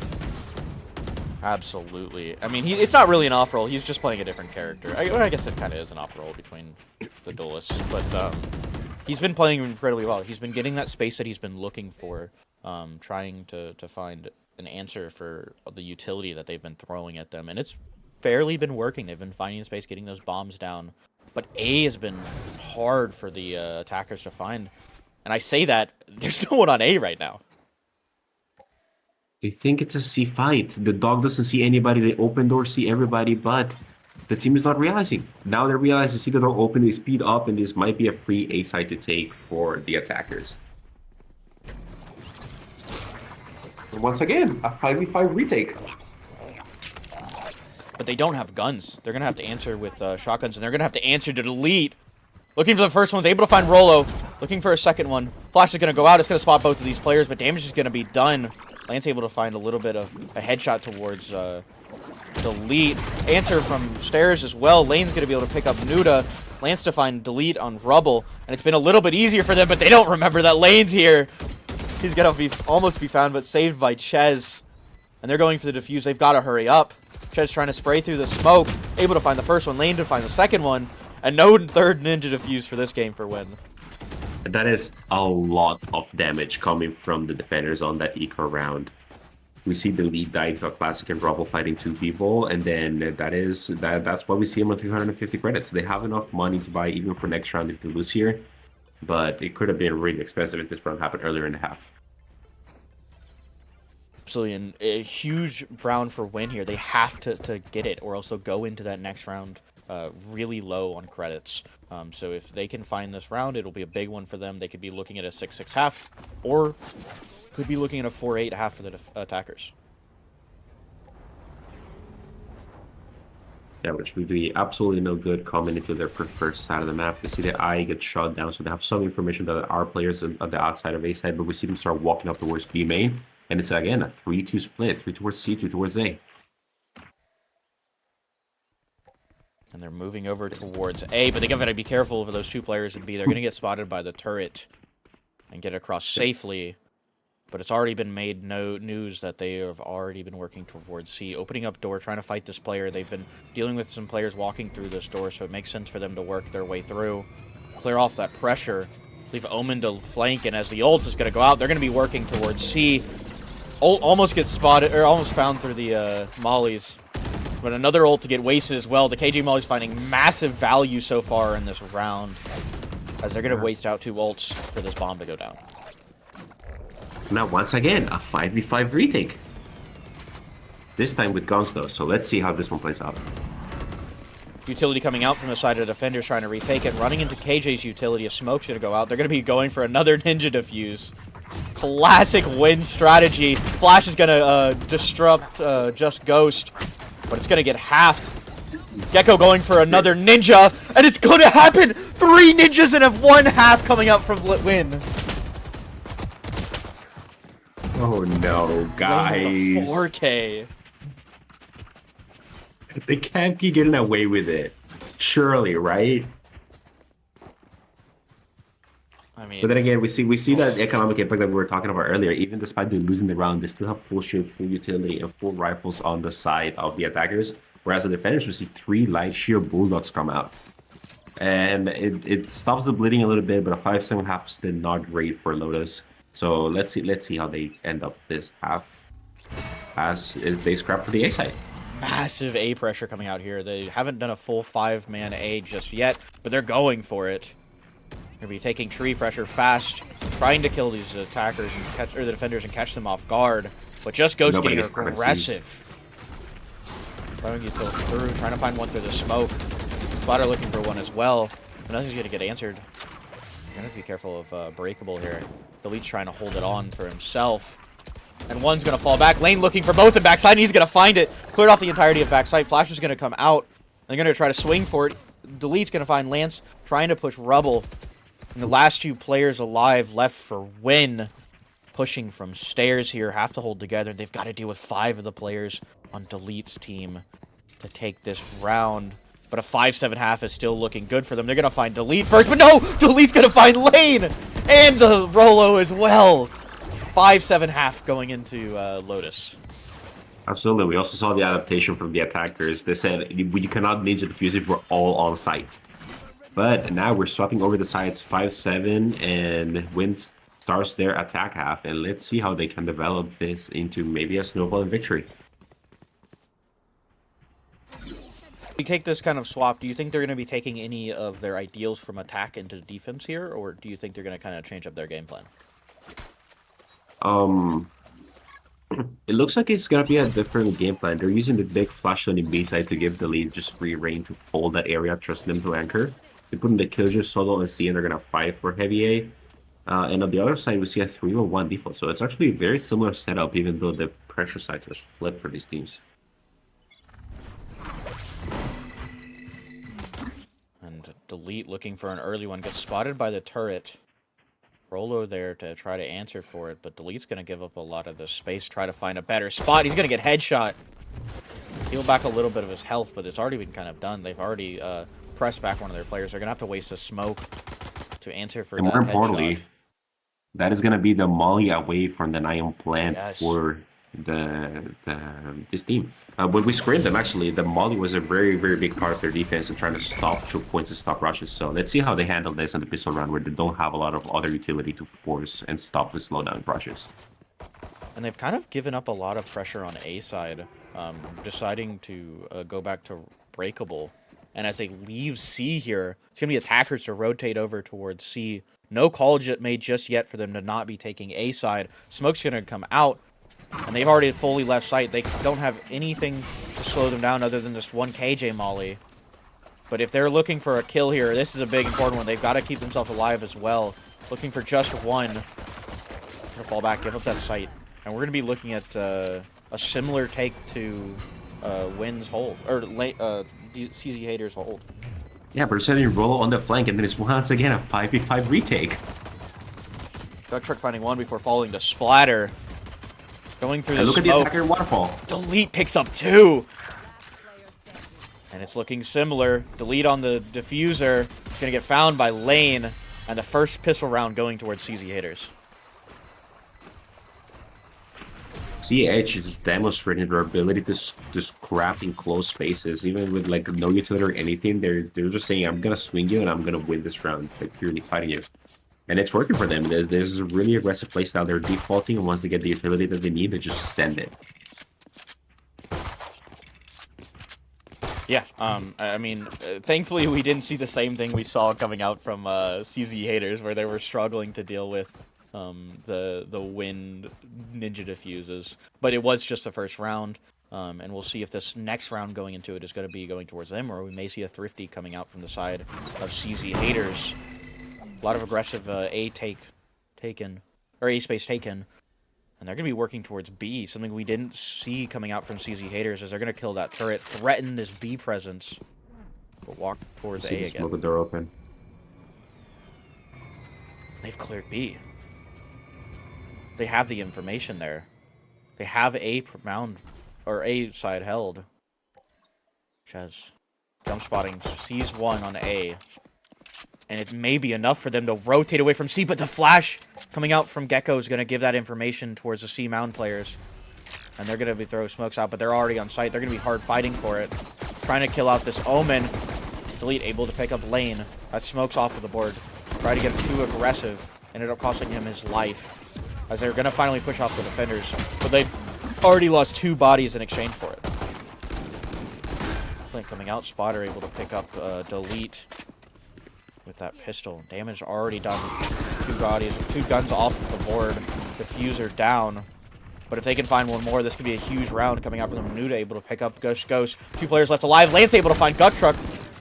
Absolutely. I mean, it's not really an off-roll. He's just playing a different character. I guess it kind of is an off-roll between the duelists. But he's been playing incredibly well. He's been getting that space that he's been looking for, trying to find an answer for the utility that they've been throwing at them. And it's barely been working. They've been finding space, getting those bombs down. But A has been hard for the attackers to find. And I say that, there's no one on A right now. They think it's a C fight. The dog doesn't see anybody. They open door, see everybody, but the team is not realizing. Now they realize they see the door open, they speed up, and this might be a free A side to take for the attackers. And once again, a 5v5 retake. But they don't have guns. They're going to have to answer with shotguns, and they're going to have to answer to Delete. Looking for the first one, able to find Rolo. Looking for a second one. Flash is going to go out. It's going to spot both of these players, but damage is going to be done. Lance able to find a little bit of a headshot towards Delete. Answer from stairs as well. Lane's going to be able to pick up Nuda. Lance to find delete on Rubble, and it's been a little bit easier for them, but they don't remember that Lane's here. He's gonna almost be found, but saved by Ches. And they're going for the defuse. They've got to hurry up. Ches trying to spray through the smoke, able to find the first one, Lane to find the second one, and no third ninja defuse for this game for win. That is a lot of damage coming from the defenders on that eco round. We see the lead die to a classic and Rubble fighting 2 people, and then that's why we see him on 350 credits. They have enough money to buy even for next round if they lose here, but it could have been really expensive if this round happened earlier in the half. Absolutely, and a huge round for win here. They have to get it, or else they'll go into that next round really low on credits. So if they can find this round, it'll be a big one for them. They could be looking at a 6-6 half, or could be looking at a 4-8 half for the attackers. Yeah, which would be absolutely no good coming into their preferred side of the map. You see the eye get shot down, so they have some information that there are players on the outside of A side, but we see them start walking up towards B main, and it's again a 3-2 split, 3 towards C, 2 towards A. And they're moving over towards A, but they gotta be careful of those 2 players in B. They're gonna get spotted by the turret and get across safely. But it's already been made news that they have already been working towards C, opening up door, trying to fight this player. They've been dealing with some players walking through this door, so it makes sense for them to work their way through, clear off that pressure, leave Omen to flank, and as the ult is going to go out, they're going to be working towards C. Ult almost gets spotted, or almost found through the mollies, but another ult to get wasted as well. The KJ mollies finding massive value so far in this round, as they're going to waste out 2 ults for this bomb to go down. Now, once again, a 5v5 retake. This time with guns, though, so let's see how this one plays out. Utility coming out from the side of the defenders, trying to retake it. Running into KJ's utility. A smoke's going to go out. They're going to be going for another ninja defuse. Classic win strategy. Flash is going to disrupt Just Ghost, but it's going to get halved. Gecko going for another ninja, and it's going to happen! 3 ninjas and a 1 half coming out from win. Oh no, guys. 4K. They can't keep getting away with it. Surely, right? I mean, but then again, we see that economic impact that we were talking about earlier. Even despite them losing the round, they still have full shield, full utility, and full rifles on the side of the attackers. Whereas the defenders, we see 3 light shield bulldogs come out. And it stops the bleeding a little bit, but a 5-7 half is still not great for Lotus. So let's see how they end up this half as they scrap for the A side. Massive A pressure coming out here. They haven't done a full 5-man A just yet, but they're going for it. They'll be taking tree pressure fast, trying to kill these attackers and catch the defenders and catch them off guard. But Just Ghost getting aggressive. Trying to go through, trying to find one through the smoke. Spotter looking for one as well, but nothing's gonna get answered. You gotta be careful of Breakable here. Delete's trying to hold it on for himself. And one's going to fall back. Lane looking for both in backside, and he's going to find it. Cleared off the entirety of backside. Flash is going to come out. They're going to try to swing for it. Delete's going to find Lance, trying to push Rubble. And the last 2 players alive left for win. Pushing from stairs here. Have to hold together. They've got to deal with 5 of the players on Delete's team to take this round. But a 5-7 half is still looking good for them. They're going to find Delete first, but no! Delete's going to find Lane! And the Rolo as well. 5-7 half going into Lotus. Absolutely. We also saw the adaptation from the attackers. They said you cannot ninja defuse if we're all on site. But now we're swapping over the sides 5-7 and wins starts their attack half. And let's see how they can develop this into maybe a snowball victory. You take this kind of swap, do you think they're going to be taking any of their ideals from attack into defense here, or do you think they're going to kind of change up their game plan? It looks like it's going to be a different game plan. They're using the big flash on the B side to give the lead just free reign to hold that area, trust them to anchor. They put in the Killjoy solo and C, and they're going to fight for heavy A. And on the other side, we see a 3-1 default. So it's actually a very similar setup, even though the pressure sides are flipped for these teams. Delete looking for an early one, gets spotted by the turret. Rolo there to try to answer for it, but Delete's going to give up a lot of the space, try to find a better spot. He's going to get headshot. Heal back a little bit of his health, but it's already been kind of done. They've already press back one of their players. They're gonna have to waste a smoke to answer for And that more headshot. importantly, that is gonna be the molly away from the Nion plant Yes. for this team. When we screened them, actually, the molly was a very, very big part of their defense and trying to stop choke points and stop rushes. So let's see how they handle this in the pistol round, where they don't have a lot of other utility to force and stop and slow down rushes. And they've kind of given up a lot of pressure on A side, deciding to go back to breakable. And as they leave C here, it's going to be attackers to rotate over towards C. No call made just yet for them to not be taking A side. Smoke's going to come out, and they've already fully left sight. They don't have anything to slow them down other than just one KJ molly. But if they're looking for a kill here, this is a big important one. They've got to keep themselves alive as well. Looking for just one. Gonna fall back, give up that sight. And we're going to be looking at a similar take to Wynn's hold, or CZ Hater's hold. Yeah, but sending roll on the flank, and then it's once again a 5v5 retake. Duck Truck finding one before falling to Splatter. Going through the look smoke. at the attacker waterfall. Delete picks up 2. And it's looking similar. Delete on the diffuser. It's going to get found by Lane. And the first pistol round going towards CZ Haters. CH is demonstrating their ability to scrap in close spaces, even with like no utility or anything. They're just saying, "I'm gonna swing you and I'm gonna win this round by purely fighting you," and it's working for them. There's a really aggressive playstyle. They're defaulting, and once they get the utility that they need, they just send it. Yeah, I mean, thankfully we didn't see the same thing we saw coming out from CZ Haters, where they were struggling to deal with the wind ninja diffuses, but it was just the first round, and we'll see if this next round going into it is going to be going towards them, or we may see a thrifty coming out from the side of CZ Haters. A lot of aggressive A taken, or A space taken, and they're going to be working towards B, something we didn't see coming out from CZ Haters, as they're going to kill that turret, threaten this B presence, but walk towards A again. Smoke the door open. They've cleared B. They have the information there. They have A mound, or A side held. Chez jump spotting, sees one on A. And it may be enough for them to rotate away from C, but the flash coming out from Gecko is going to give that information towards the C mound players. And they're going to be throwing smokes out, but they're already on site. They're going to be hard fighting for it. Trying to kill out this Omen. Delete able to pick up Lane. That smoke's off of the board. Try to get too aggressive. Ended up costing him his life, as they're going to finally push off the defenders. But they've already lost 2 bodies in exchange for it. Flint coming out. Spotter able to pick up Delete with that pistol. Damage already done. 2 bodies, 2 guns off the board. Diffuser down. But if they can find one more, this could be a huge round coming out from the Menuda, able to pick up Ghost. 2 players left alive. Lance able to find Duck Truck.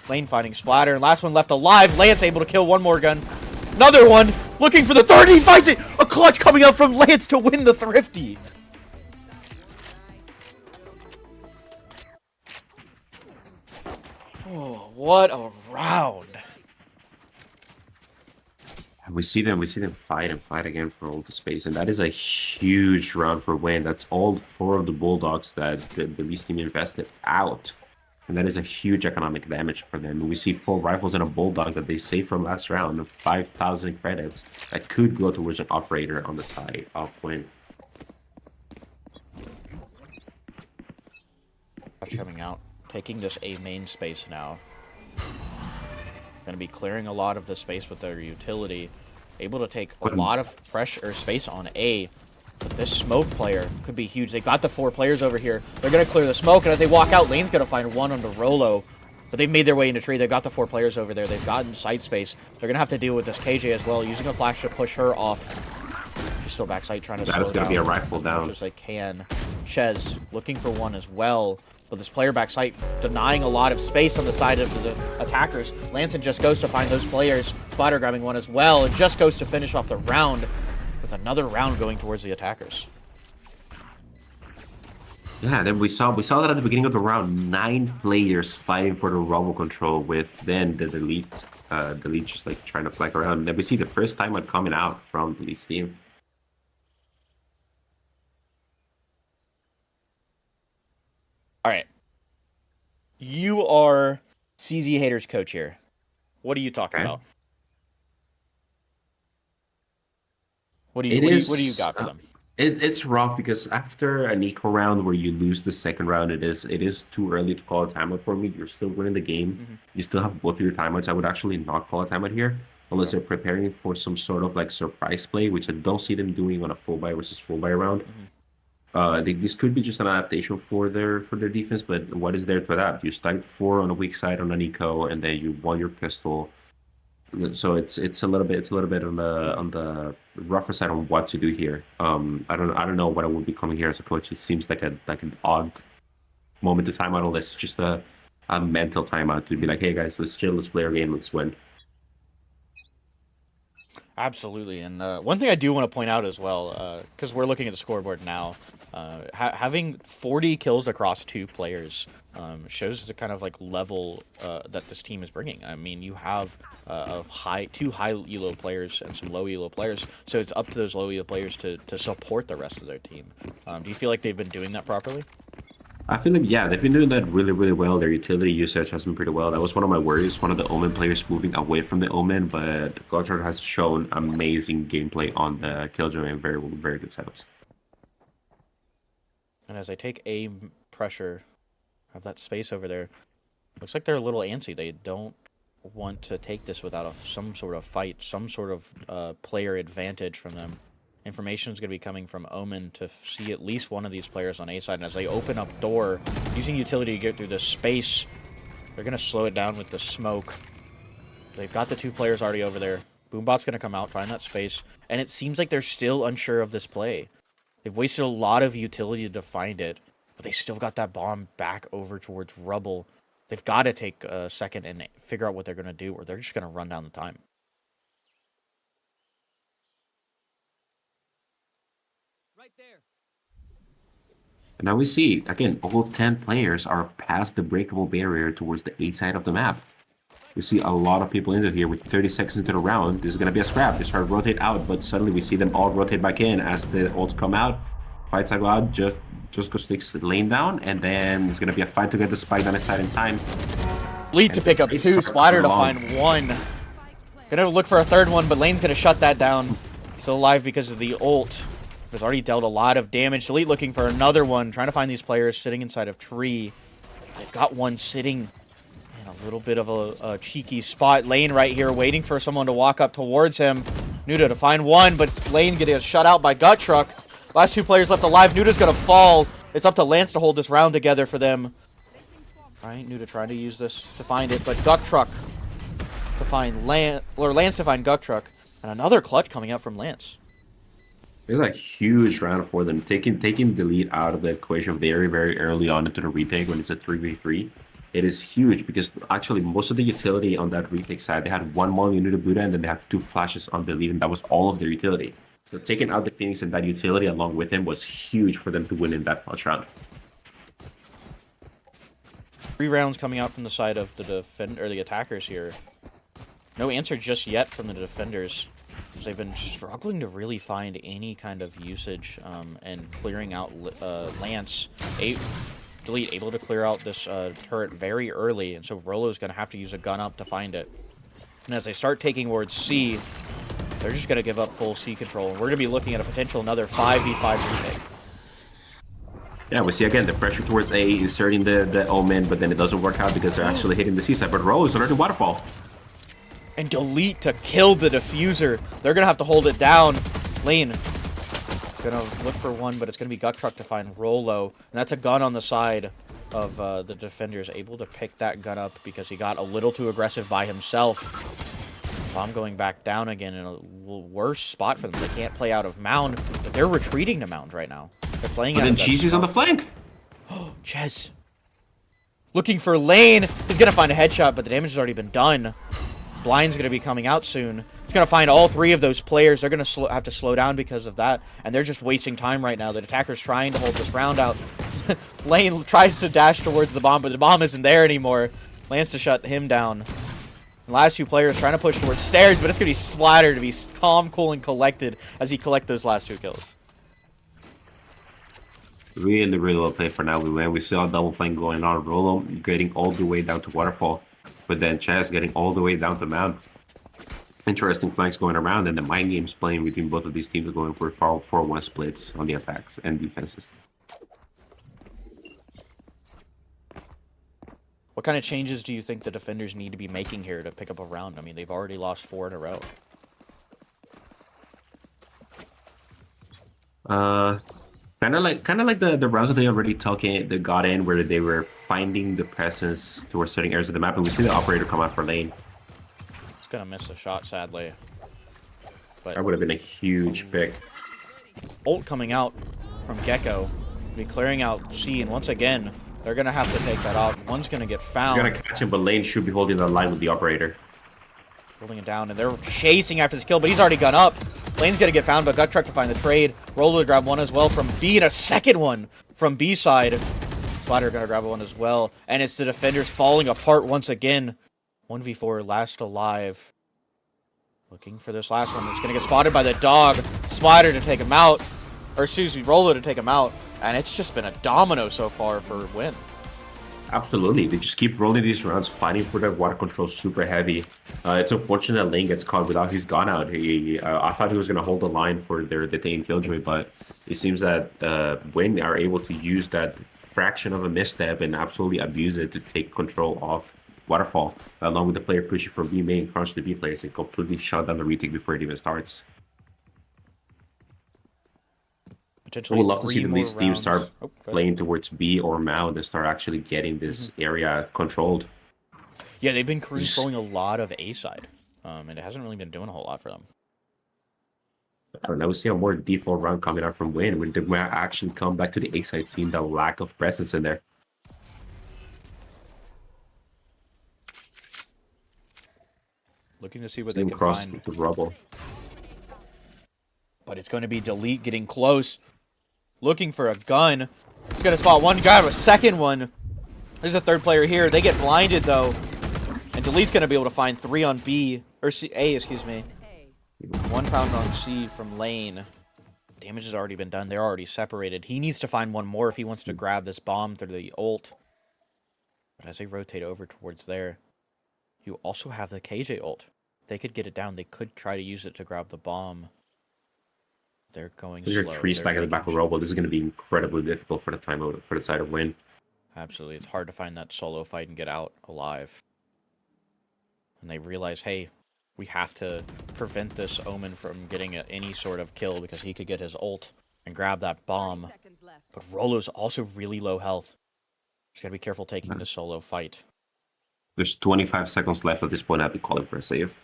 Lane finding Splatter. And last one left alive. Lance able to kill one more gun. Another one, looking for the third, he finds it! A clutch coming out from Lance to win the Thrifty! Oh, what a round! We see them fight and fight again for all the space, and that is a huge round for Wayne. That's all 4 of the Bulldogs that the Beast team invested out. And that is a huge economic damage for them. We see 4 rifles and a Bulldog that they saved from last round of 5,000 credits that could go towards an operator on the side of Win. Coming out, taking this A main space now. Going to be clearing a lot of the space with their utility. Able to take a lot of pressure space on A. But this smoke player could be huge. They got the 4 players over here. They're going to clear the smoke, and as they walk out, Lane's going to find one under Rolo. But they've made their way into tree. They've got the 4 players over there. They've gotten site space. They're going to have to deal with this KJ as well, using a flash to push her off. She's still backside trying to slow down. That is going to be a rifle down. As much as they can. Chez looking for one as well. But this player backside denying a lot of space on the side of the attackers. Lanson just goes to find those players. Splatter grabbing one as well. And just goes to finish off the round, with another round going towards the attackers. Yeah, then we saw that at the beginning of the round, 9 players fighting for the robo control, with then the delete just like trying to flank around. And then we see the first time one coming out from the Lee's team. All right, you are CZ haters coach here. What are you talking Okay. about? What do It you is. got for them? It's rough because after an eco round where you lose the second round, it is too early to call a timeout for me. You're still winning the game. Mm-hmm. You still have both of your timeouts. I would actually not call a timeout here unless Okay. they're preparing for some sort of like surprise play, which I don't see them doing on a full buy versus full buy round. Mm-hmm. This could be just an adaptation for their defense, but what is there to adapt? You stacked four on a weak side on an eco, and then you won your pistol. So it's a little bit on the Mm-hmm. rougher side on what to do here. I don't know what I would be coming here as a coach. It seems like an odd moment to timeout, unless it's just a mental timeout to be like, hey guys, let's chill, let's play our game, let's win. Absolutely, and one thing I do want to point out as well, because we're looking at the scoreboard now, having 40 kills across two players shows the kind of like level that this team is bringing. I mean, you have two high elo players and some low elo players, so it's up to those low elo players to support the rest of their team. Do you feel like they've been doing that properly? I feel like, yeah, they've been doing that really, really well. Their utility usage has been pretty well. That was one of my worries, one of the Omen players moving away from the Omen, but Godchard has shown amazing gameplay on the Killjoy and very, very good setups. And as they take aim pressure, have that space over there, looks like they're a little antsy. They don't want to take this without some sort of fight, some sort of player advantage from them. Information is going to be coming from Omen to see at least one of these players on A side. And as they open up door, using utility to get through the space, they're going to slow it down with the smoke. They've got the two players already over there. Boombot's going to come out, find that space. And it seems like they're still unsure of this play. They've wasted a lot of utility to find it, but they still got that bomb back over towards Rubble. They've got to take a second and figure out what they're going to do, or they're just going to run down the time. Right there. And now we see, again, all 10 players are past the breakable barrier towards the A side of the map. We see a lot of people into here with 30 seconds into the round. This is going to be a scrap. They start to rotate out, but suddenly we see them all rotate back in as the ults come out. Fights go out, just goes takes lane down, and then it's going to be a fight to get the spike down his side in time. Lead to pick up two, Splatter to find one. Gonna look for a third one, but Lane's gonna shut that down. Still alive because of the ult. Has already dealt a lot of damage. Delete looking for another one, trying to find these players sitting inside of tree. They've got one sitting in a little bit of a cheeky spot. Lane right here, waiting for someone to walk up towards him. Nuda to find one, but Lane getting shut out by Gut Truck. Last two players left alive. Nuda's gonna fall. It's up to Lance to hold this round together for them. Right, Nuda trying to use this to find it, but Gut Truck to find Lance, or Lance to find Gut Truck, and another clutch coming out from Lance. It's a huge round for them, taking the lead out of the equation very, very early on into the retake when it's a 3v3. It is huge because actually most of the utility on that retake side, they had one molly into the Buddha and then they had two flashes on the lead, and that was all of their utility. So taking out the Phoenix and that utility along with him was huge for them to win in that clutch round. 3 rounds coming out from the side of the attackers here. No answer just yet from the defenders. They've been struggling to really find any kind of usage and clearing out Lance. Delete able to clear out this turret very early, and so Rolo's going to have to use a gun up to find it. And as they start taking towards C, they're just going to give up full C control. And we're going to be looking at a potential another 5v5 retake. Yeah, we see again the pressure towards A inserting the Omen, but then it doesn't work out because they're actually hitting the C side. But Rolo is already Waterfall. And Delete to kill the diffuser. They're going to have to hold it down. Lane gonna look for one, but it's going to be Gut Truck to find Rolo. And that's a gun on the side of the defenders. Able to pick that gun up because he got a little too aggressive by himself. Bomb going back down again in a worse spot for them. They can't play out of Mound, but they're retreating to Mound right now. They're playing out And of then Cheesy's on the flank. Oh, Ches. Looking for Lane. He's going to find a headshot, but the damage has already been done. Blind's going to be coming out soon. He's going to find all 3 of those players. They're going to have to slow down because of that, and they're just wasting time right now. The attacker's trying to hold this round out. Lane tries to dash towards the bomb, but the bomb isn't there anymore. Lance to shut him down. The last 2 players trying to push towards stairs, but it's going to be Splatter to be calm, cool, and collected as he collect those last 2 kills. Really, really well played for now. We saw a double flank going on. Rolo getting all the way down to Waterfall. But then Chaz getting all the way down to Mount. Interesting flanks going around, and the mind games playing between both of these teams going for 4-1 splits on the attacks and defenses. What kind of changes do you think the defenders need to be making here to pick up a round? I mean, they've already lost 4 in a row. Kind of like the rounds that they already they got in, where they were finding the presence towards certain areas of the map, and we see the operator come out for lane. He's gonna miss the shot, sadly. But That would have been a huge pick. ult coming out from Gecko, be clearing out C, and once again, they're gonna have to take that out. One's gonna get found. He's gonna catch him, but lane should be holding the line with the operator. Holding it down, and they're chasing after this kill, but he's already gone up. Lane's gonna get found, but Gut Truck to find the trade. Rolo to grab one as well from B, and a second one from B side. Slider gonna grab one as well, and it's the defenders falling apart once again. 1v4, last alive. Looking for this last one. It's gonna get spotted by the dog. Slider to take him out, or excuse me, Rolo to take him out, and it's just been a domino so far for Win. Absolutely, they just keep rolling these rounds, fighting for that water control super heavy. It's unfortunate that Lane gets caught without his gun out. I thought he was going to hold the line for their detained Killjoy, but it seems that Win are able to use that fraction of a misstep and absolutely abuse it to take control of Waterfall, along with the player pushing for B main, crunch the B place, and completely shut down the retake before it even starts. I would love to see these teams start playing towards B or Mound and start actually getting this area controlled. Yeah, they've been controlling a lot of A side, and it hasn't really been doing a whole lot for them. I don't know, we see a more default round coming out from Win, when they might actually come back to the A side, seeing the lack of presence in there. Looking to see what they can find. The rubble. But it's going to be Delete getting close. Looking for a gun. He's going to spot one guy with a second one. There's a third player here. They get blinded, though. And Delete's going to be able to find 3 on B. Or C, A, excuse me. 1 found on C from Lane. Damage has already been done. They're already separated. He needs to find one more if he wants to grab this bomb through the ult. But as they rotate over towards there, you also have the KJ ult. They could get it down. They could try to use it to grab the bomb. They're going slow. There's a tree stack in the back of Robo. This is going to be incredibly difficult for the side of Win. Absolutely. It's hard to find that solo fight and get out alive. And they realize, hey, we have to prevent this Omen from getting any sort of kill because he could get his ult and grab that bomb. But Rolo's also really low health. Just got to be careful taking the solo fight. There's 25 seconds left at this point. I'd be calling for a save.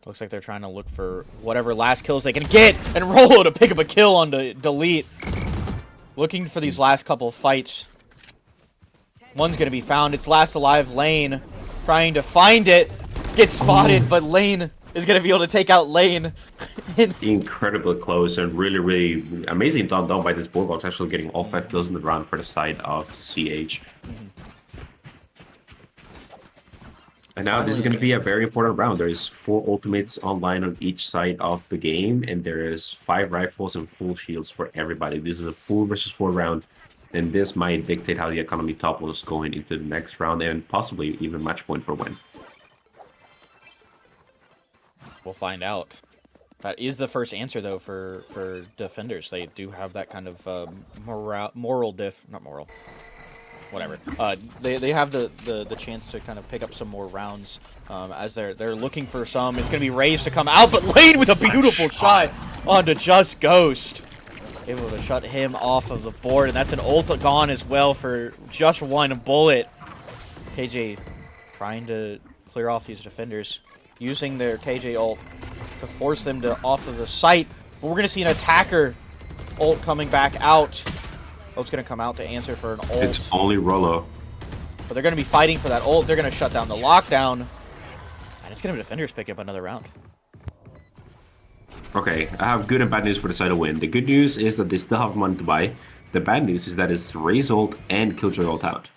Looks like they're trying to look for whatever last kills they can get, and Rolo to pick up a kill on the Delete. Looking for these last couple of fights. One's going to be found. It's last alive Lane. Trying to find it. Gets spotted, but Lane is going to be able to take out Lane. Incredibly close and really, really amazing done by this Borgox, actually getting all 5 kills in the round for the side of CH. And now this is going to be a very important round. There is 4 ultimates online on each side of the game, and there is 5 rifles and full shields for everybody. This is a full versus 4 round, and this might dictate how the economy top is going into the next round, and possibly even match point for Win. We'll find out. That is the first answer, though, for defenders. They do have that kind of moral diff, not moral. Whatever. They have the chance to kind of pick up some more rounds as they're looking for some. It's gonna be Raze to come out, but Lane with a beautiful shot onto Just Ghost, able to shut him off of the board, and that's an ult gone as well for just 1 bullet. KJ trying to clear off these defenders, using their KJ ult to force them to off of the site. But we're gonna see an attacker ult coming back out. Ult's going to come out to answer for an ult. It's only Rolo. But they're going to be fighting for that ult. They're going to shut down the lockdown. And it's going to be defenders picking up another round. Okay, I have good and bad news for the side of Win. The good news is that they still have money to buy. The bad news is that it's Raze ult and Killjoy ult out.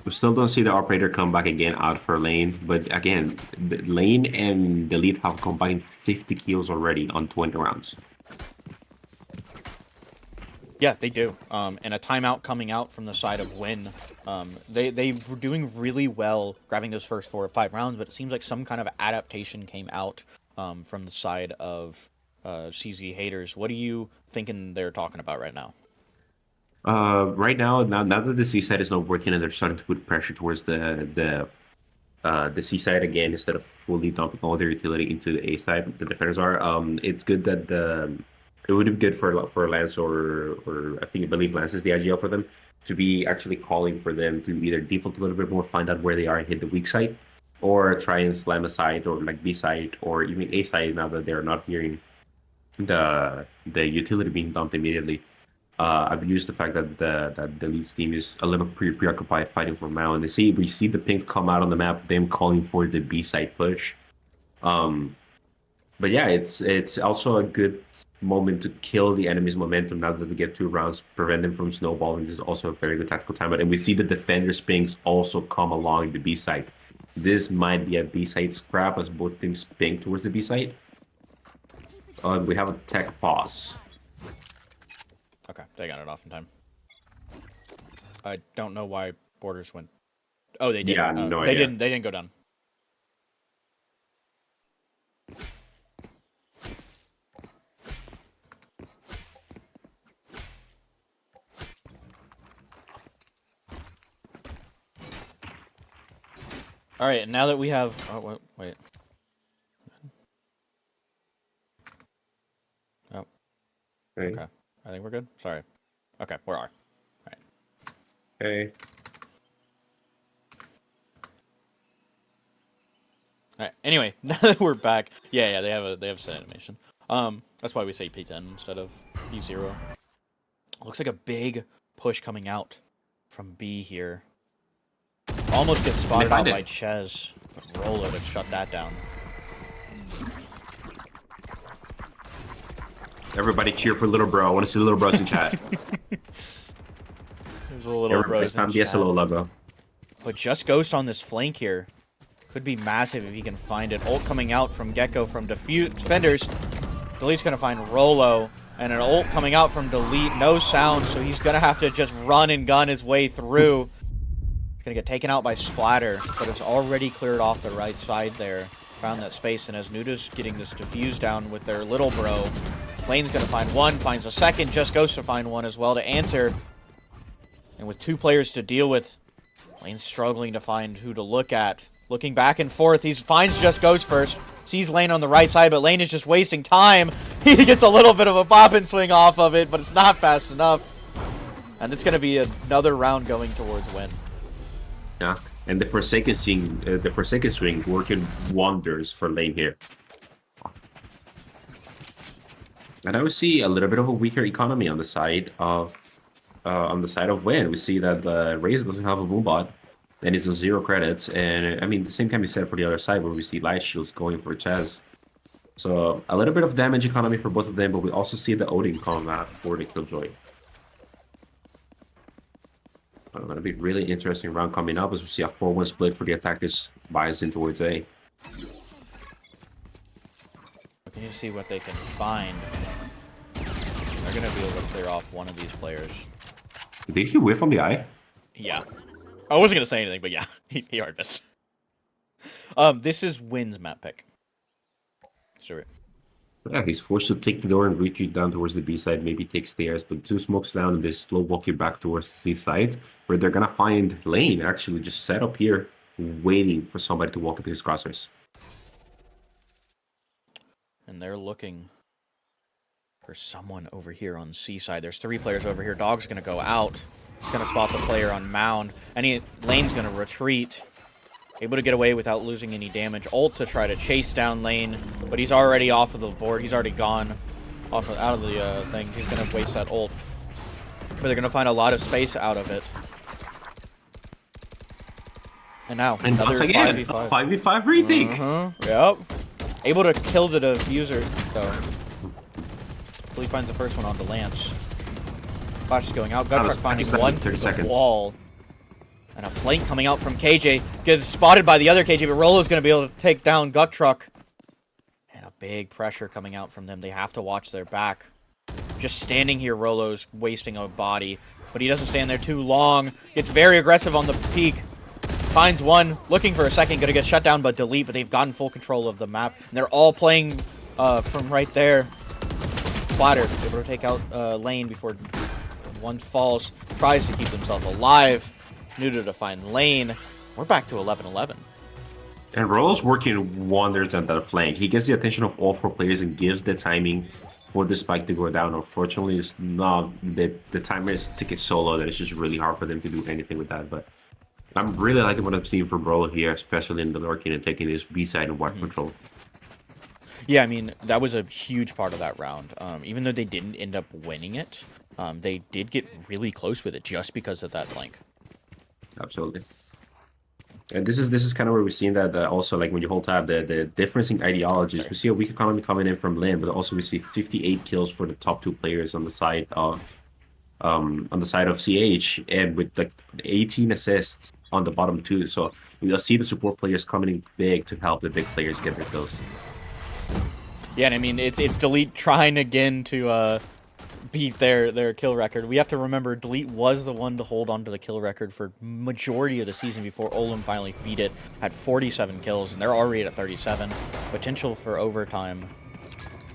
We still don't see the operator come back again out for Lane. But again, Lane and Delete have combined 50 kills already on 20 rounds. Yeah, they do. And a timeout coming out from the side of Win. They were doing really well grabbing those first 4 or 5 rounds, but it seems like some kind of adaptation came out from the side of CZ haters. What are you thinking they're talking about right now? Right now that the C side is not working and they're starting to put pressure towards the C side again instead of fully dumping all their utility into the A side, the defenders are. It's good that it would be good for Lance or I believe Lance is the IGL for them to be actually calling for them to either default a little bit more, find out where they are and hit the weak side, or try and slam a side or like B side or even A side now that they're not hearing the utility being dumped immediately. I've used the fact that the Leeds team is a little preoccupied fighting for Mao, and we see the pink come out on the map, them calling for the B side push. But yeah, it's also a good moment to kill the enemy's momentum now that they get 2 rounds, prevent them from snowballing. This is also a very good tactical timeout, and we see the defenders pings also come along the B side. This might be a B side scrap as both teams ping towards the B side. We have a tech pause. Okay, they got it off in time. I don't know why Borders went. Oh, they did. Yeah, no they idea. didn't. They didn't go down. All right, and now that we have. Oh wait. Oh. Okay. Okay. I think we're good. Sorry. Okay, we are. Okay. All right. Anyway, now that we're back, yeah, they have set animation. That's why we say P10 instead of P0. Looks like a big push coming out from B here. Almost gets spotted out by Ches. Rolo to shut that down. Everybody cheer for Little Bro. I want to see Little Bros in chat. There's a little bros in the chat. SLO logo. But just Ghost on this flank here. Could be massive if he can find it. Ult coming out from Gecko from defenders. Delete's going to find Rolo. And an ult coming out from Delete. No sound, so he's going to have to just run and gun his way through. He's going to get taken out by Splatter. But it's already cleared off the right side there. Found that space. And as Nuda's getting this defuse down with their little bro, Lane's going to find one. Finds a second. Just Ghost to find one as well to answer. And with 2 players to deal with, Lane's struggling to find who to look at. Looking back and forth, he finds Just Ghost first. Sees Lane on the right side, but Lane is just wasting time. He gets a little bit of a pop and swing off of it, but it's not fast enough. And it's going to be another round going towards Win. Yeah, and the Forsaken swing working wonders for Lane here. And I would see a little bit of a weaker economy on the side of Win. We see that Raze doesn't have a boombot, and he's on 0 credits. And I mean, the same can be said for the other side, where we see Light Shields going for Chaz. So a little bit of damage economy for both of them, but we also see the Odin combat for the Killjoy. It's going to be really interesting round coming up as we see a 4-1 split for the attackers biasing towards A. Looking to see what they can find. They're going to be able to clear off one of these players. Did he whiff on the eye? Yeah. I wasn't going to say anything, but yeah, he hard missed. This is Win's map pick. Stuart. Yeah, he's forced to take the door and retreat down towards the B side, maybe take stairs, but 2 smokes down and they slow walk you back towards the C side, where they're gonna find Lane actually just set up here, waiting for somebody to walk into his crosshairs. And they're looking for someone over here on C side. There's 3 players over here. Dog's gonna go out. He's gonna spot the player on Mound. And Lane's gonna retreat. Able to get away without losing any damage. Ult to try to chase down Lane, but he's already off of the board. He's already gone out of the thing. He's gonna waste that ult. But they're gonna find a lot of space out of it. And now, And once again, 5v5. 5v5 retake. Yep. Able to kill the diffuser, though. He finds the first one on the Lance. Flash is going out. Guttruck finding one through the wall. And a flank coming out from KJ. Gets spotted by the other KJ, but Rolo's going to be able to take down Guttruck. And a big pressure coming out from them. They have to watch their back. just standing here. Rolo's wasting a body, but he doesn't stand there too long. Gets very aggressive on the peak. Finds one, looking for a second, gonna get shut down by Delete, but they've gotten full control of the map, and they're all playing from right there. Splatter, able to take out Lane before one falls, tries to keep himself alive. Nuda to find Lane. We're back to 11-11. And Rolo's working wonders on that flank. He gets the attention of all 4 players and gives the timing for the spike to go down. Unfortunately, it's not the timer is ticking so low that it's just really hard for them to do anything with that. But I'm really liking what I'm seeing from Rolo here, especially in the lurking and taking his B side and wide control. Yeah, I mean, that was a huge part of that round. Even though they didn't end up winning it, they did get really close with it just because of that flank. Absolutely. And this is kind of where we're seeing that also, like when you hold tab, the difference in ideologies. We see a weak economy coming in from Lin, but also we see 58 kills for the top 2 players on the side of CH, and with like 18 assists on the bottom 2. So we'll see the support players coming in big to help the big players get their kills. Yeah, and I mean, it's Delete trying again to beat their kill record. We have to remember Delete was the one to hold on to the kill record for majority of the season before Olin finally beat it. Had 47 kills, and they're already at 37. Potential for overtime.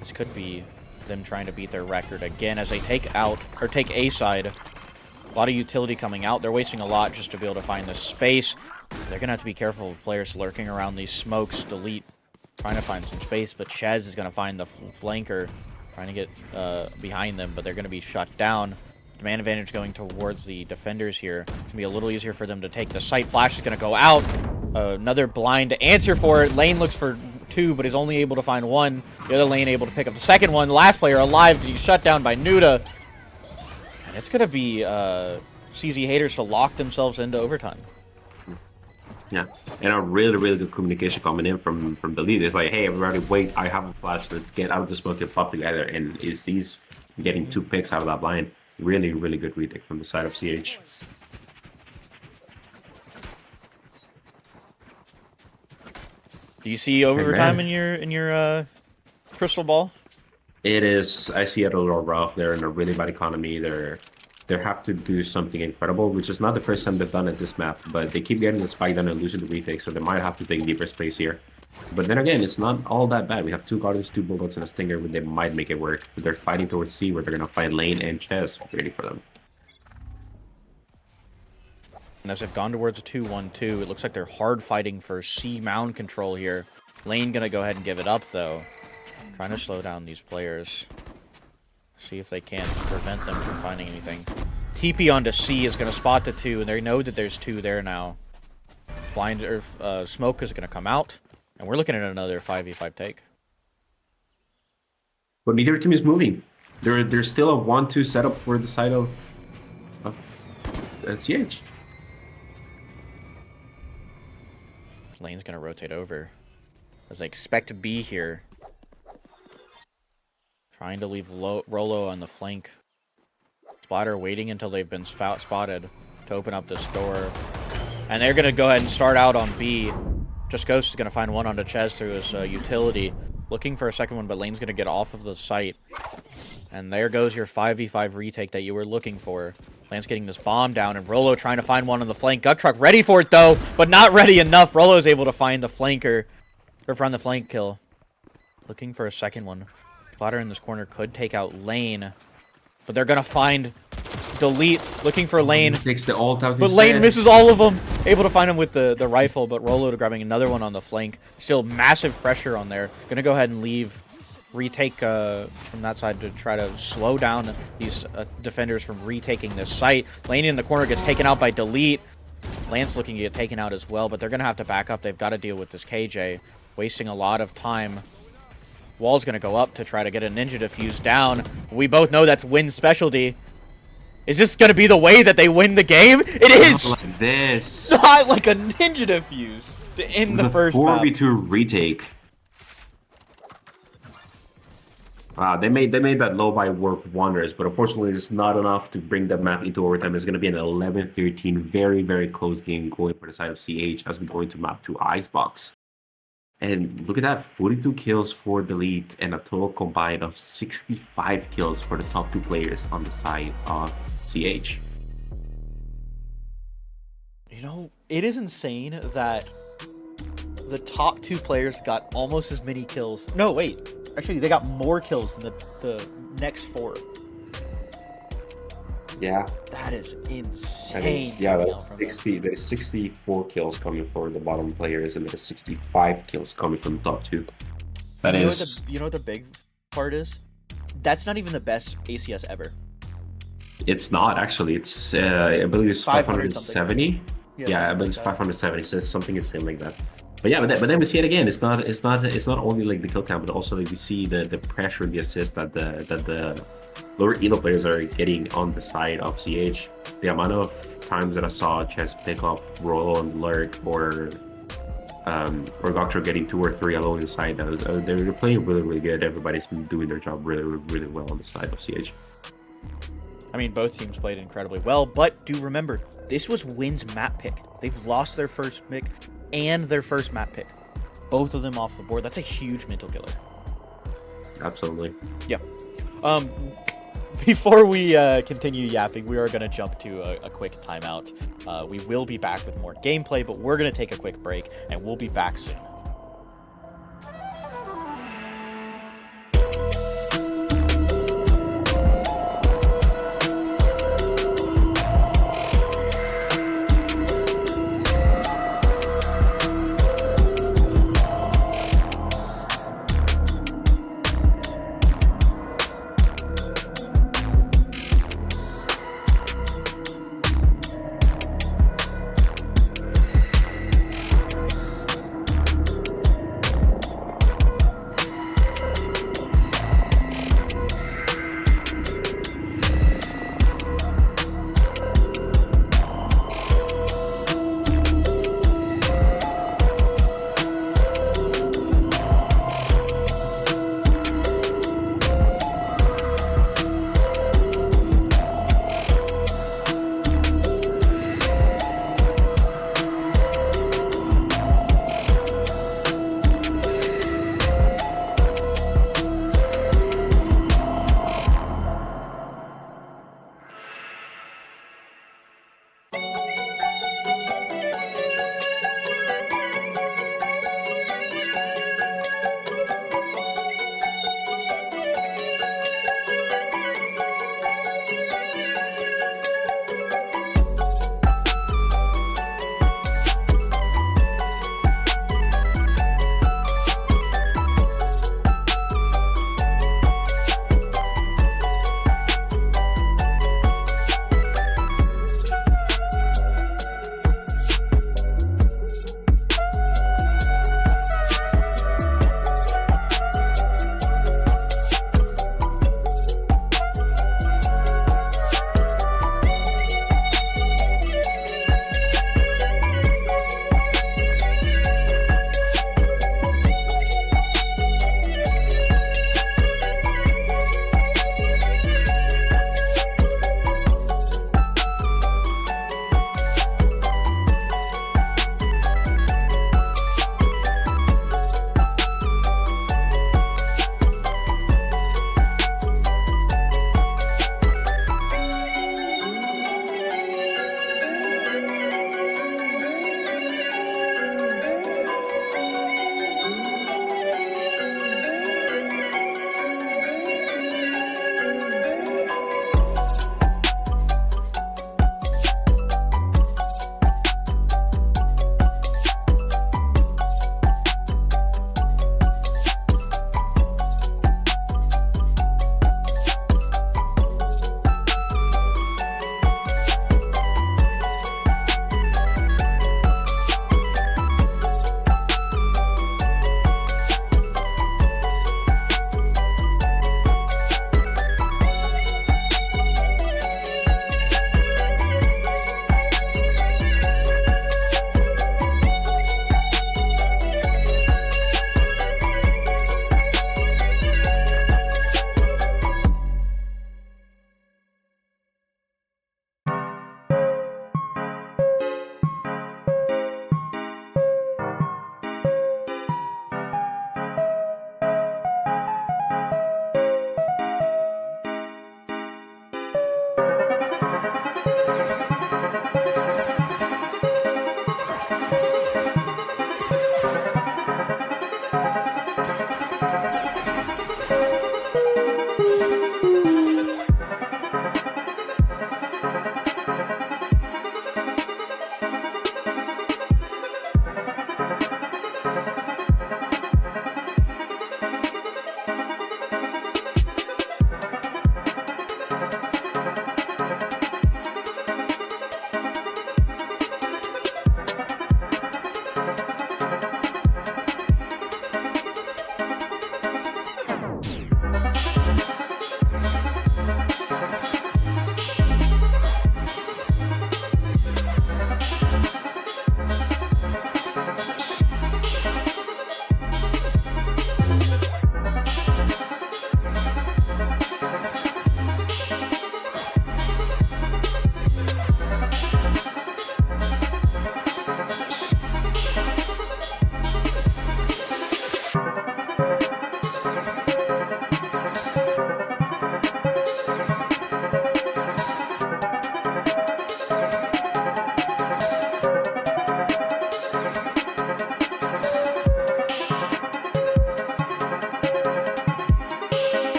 This could be them trying to beat their record again as they take A side. A lot of utility coming out. They're wasting a lot just to be able to find this space. They're gonna have to be careful with players lurking around these smokes. Delete trying to find some space, but Chez is gonna find the flanker, trying to get behind them, but they're gonna be shut down. Demand advantage going towards the defenders here. It's gonna be a little easier for them to take the site. Flash is gonna go out. Another blind to answer for it. Lane looks for 2, but is only able to find 1. The other Lane able to pick up the second one. The last player alive, he's shut down by Nuda. And it's going to be CZ haters to lock themselves into overtime. Yeah, and a really, really good communication coming in from the lead. It's like, hey, everybody, wait, I have a flash. Let's get out of the smoke and pop together. And he's getting 2 picks out of that blind. Really, really good retake from the side of CH. Do you see overtime in your crystal ball? It is. I see it a little rough. They're in a really bad economy. They have to do something incredible, which is not the first time they've done it this map, but they keep getting the spike down and losing the retake, so they might have to take deeper space here. But then again, it's not all that bad. We have 2 Guardians, 2 Bulldogs, and a Stinger, where they might make it work. But they're fighting towards C, where they're going to find Lane and Chez ready for them. And as they've gone towards a 2-1-2, it looks like they're hard fighting for C mound control here. Lane going to go ahead and give it up, though. Trying to slow down these players. See if they can prevent them from finding anything. TP onto C is going to spot the 2, and they know that there's 2 there now. Blind Smoke is going to come out, and we're looking at another 5v5 take. But neither team is moving. There's still a 1-2 setup for the side of CH. Lane's going to rotate over as they expect to be here. Trying to leave Rolo on the flank. Splatter waiting until they've been spotted to open up this door. And they're going to go ahead and start out on B. Just Ghost is going to find one onto Chez through his utility. Looking for a second one, but Lane's going to get off of the site. And there goes your 5v5 retake that you were looking for. Lane's getting this bomb down, and Rolo trying to find one on the flank. Gut Truck ready for it, though, but not ready enough. Rolo's able to find the flanker, or find the flank kill. Looking for a second one. Splatter in this corner could take out Lane, but they're going to find Delete, looking for Lane. Takes the ult out. But Lane misses all of them. Able to find him with the rifle, but Rolo grabbing another one on the flank. Still massive pressure on there. Going to go ahead and leave. Retake from that side to try to slow down these defenders from retaking this site. Lane in the corner gets taken out by Delete. Lance looking to get taken out as well, but they're going to have to back up. They've got to deal with this KJ. Wasting a lot of time. Wall's going to go up to try to get a Ninja Diffuse down. We both know that's Wynn's specialty. Is this going to be the way that they win the game? It is! Not like this. Not like a Ninja Diffuse to end the first map. 4v2 retake. Wow, they made that low buy work wonders, but unfortunately it's not enough to bring the map into overtime. It's going to be an 11-13, very, very close game going for the side of CH as we go into map 2 Icebox. And look at that, 42 kills for the lead and a total combined of 65 kills for the top 2 players on the side of CH. You know, it is insane that the top 2 players got almost as many kills. No, wait. Actually, they got more kills than the next 4. Yeah. That is insane. That is, yeah, there's 64 kills coming for the bottom players, and there's 65 kills coming from the top 2. That you is. You know what the big part is? That's not even the best ACS ever. It's not actually. It's I believe it's 570. Yeah, I believe it's 570. So it's something insane like that. But yeah, but then we see it again. It's not only like the kill count, but also like we see the pressure and the assist that the lower elo players are getting on the side of CH. The amount of times that I saw Chess pick up Rolo and Lurk or Gokcho getting 2 or 3 alone inside, they're playing really, really good. Everybody's been doing their job really, really well on the side of CH. I mean, both teams played incredibly well, but do remember, this was Win's map pick. They've lost their first pick and their first map pick. Both of them off the board. That's a huge mental killer. Absolutely. Yeah. Before we continue yapping, we are going to jump to a quick timeout. We will be back with more gameplay, but we're going to take a quick break, and we'll be back soon.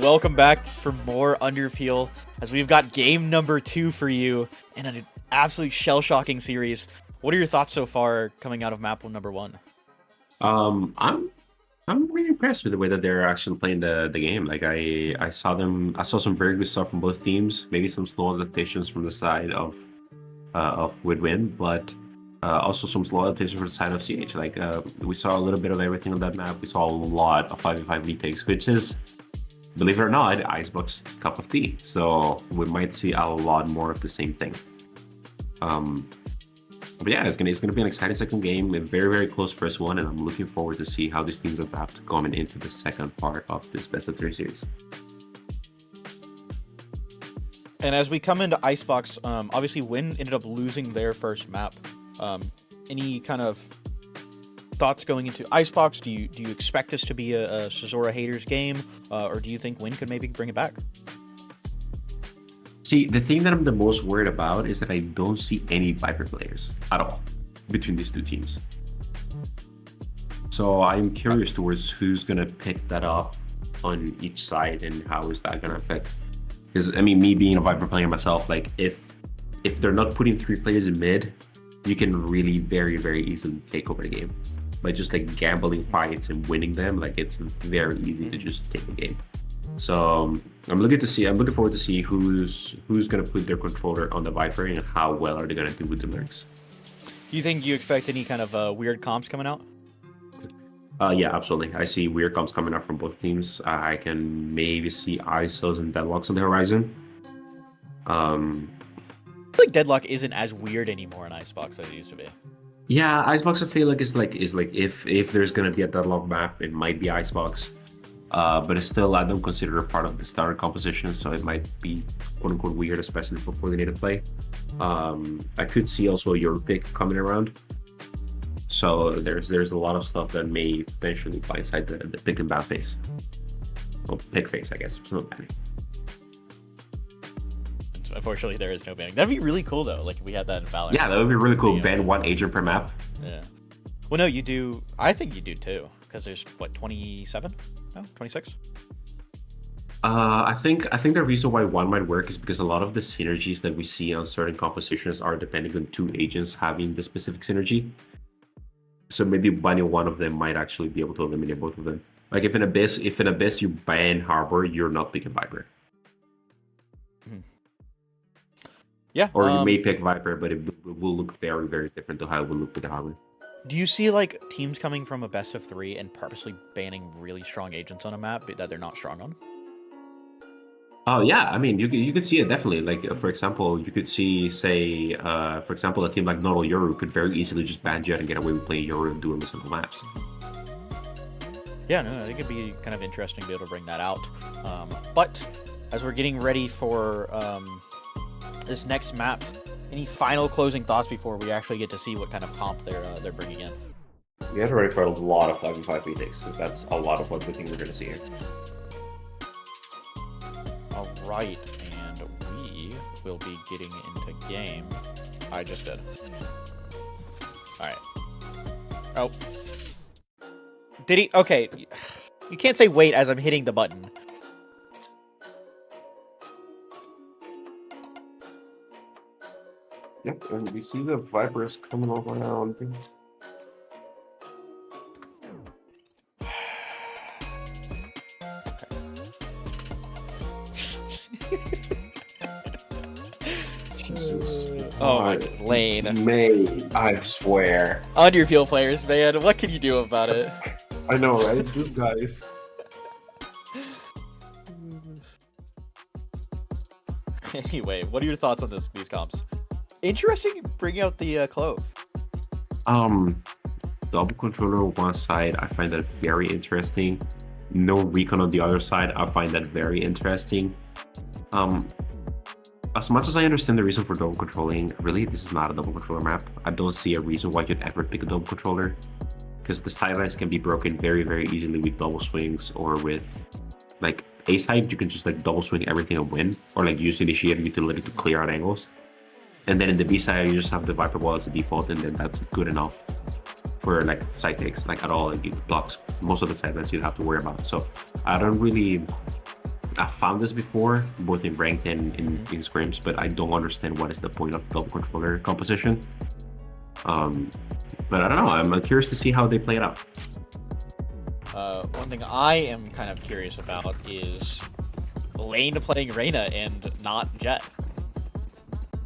welcome back for more Underpeel, as we've got game number 2 for you in an absolute shell-shocking series. What are your thoughts so far coming out of map number 1? I'm really impressed with the way that they're actually playing the game. Like I saw some very good stuff from both teams. Maybe some slow adaptations from the side of Woodwind, but also some slow adaptations from the side of CH. Like we saw a little bit of everything on that map. We saw a lot of 5v5 retakes, which is, believe it or not, Icebox cup of tea. So we might see a lot more of the same thing. But yeah, it's gonna be an exciting second game, a very, very close first one, and I'm looking forward to see how these teams adapt coming into the second part of this best of 3 series. And as we come into Icebox, obviously Win ended up losing their first map. Any kind of thoughts going into Icebox? Do you expect this to be a Cesura haters game, or do you think Win could maybe bring it back? See, the thing that I'm the most worried about is that I don't see any Viper players at all between these two teams. So I'm curious towards who's gonna pick that up on each side and how is that gonna affect. Because I mean, me being a Viper player myself, like if they're not putting 3 players in mid, you can really very, very easily take over the game by just like gambling fights and winning them. Like it's very easy to just take the game. So I'm looking forward to see who's gonna put their controller on the Viper and how well are they gonna do with the lurks. Do you expect any kind of weird comps coming out? Yeah, absolutely. I see weird comps coming out from both teams. I can maybe see ISOs and deadlocks on the horizon. I feel like Deadlock isn't as weird anymore in Icebox as it used to be. Yeah, Icebox I feel like is like if there's gonna be a deadlock map, it might be Icebox. But it's still, I don't consider it part of the starter composition, so it might be quote unquote weird, especially for coordinated play. I could see also your pick coming around. So there's a lot of stuff that may potentially blindside the pick and ban phase. Well, pick phase, I guess. It's not banning. Unfortunately, there is no banning. That'd be really cool though. Like if we had that in Valorant. Yeah, that would be really cool. Ban 1 agent per map. Yeah. Well, no, you do. I think you do too, because there's what 27? No, 26. I think the reason why 1 might work is because a lot of the synergies that we see on certain compositions are depending on 2 agents having the specific synergy. So maybe banning 1 of them might actually be able to eliminate both of them. Like if in Abyss you ban Harbor, you're not picking Viper. Yeah. Or you may pick Viper, but it will look very, very different to how it will look with the Harbor. Do you see like teams coming from a best of 3 and purposely banning really strong agents on a map that they're not strong on? Oh yeah, I mean you could see it definitely. Like for example, you could see say for example a team like Nodal Yoru could very easily just ban Jet and get away with playing Yoru and doing simple maps. Yeah, no, I think it'd be kind of interesting to be able to bring that out. But as we're getting ready for this next map, any final closing thoughts before we actually get to see what kind of comp they're bringing in? You guys are ready for a lot of 5v5 retakes because that's a lot of what we think we're going to see here. All right, and we will be getting into game. I just did. All right. Oh. Did he? Okay. You can't say wait as I'm hitting the button. Yep, and we see the Vipers coming all around. Jesus. Oh my lane. May, I swear. Underpeel players, man. What can you do about it? I know, right? These guys. Anyway, what are your thoughts on these comps? Interesting bringing out the Clove. Double controller on one side, I find that very interesting. No recon on the other side, I find that very interesting. As much as I understand the reason for double controlling, really this is not a double controller map. I don't see a reason why you'd ever pick a double controller, because the sidelines can be broken very, very easily with double swings, or with like A side you can just like double swing everything and win, or like use initiator utility to clear out angles. And then in the B side you just have the Viper Ball as the default, and then that's good enough for like side takes. Like at all, like it blocks most of the sidelines you'd have to worry about. So I don't really I've found this before, both in ranked and in scrims, but I don't understand what is the point of double controller composition. But I don't know. I'm curious to see how they play it out. One thing I am kind of curious about is Lane playing Reyna and not Jet.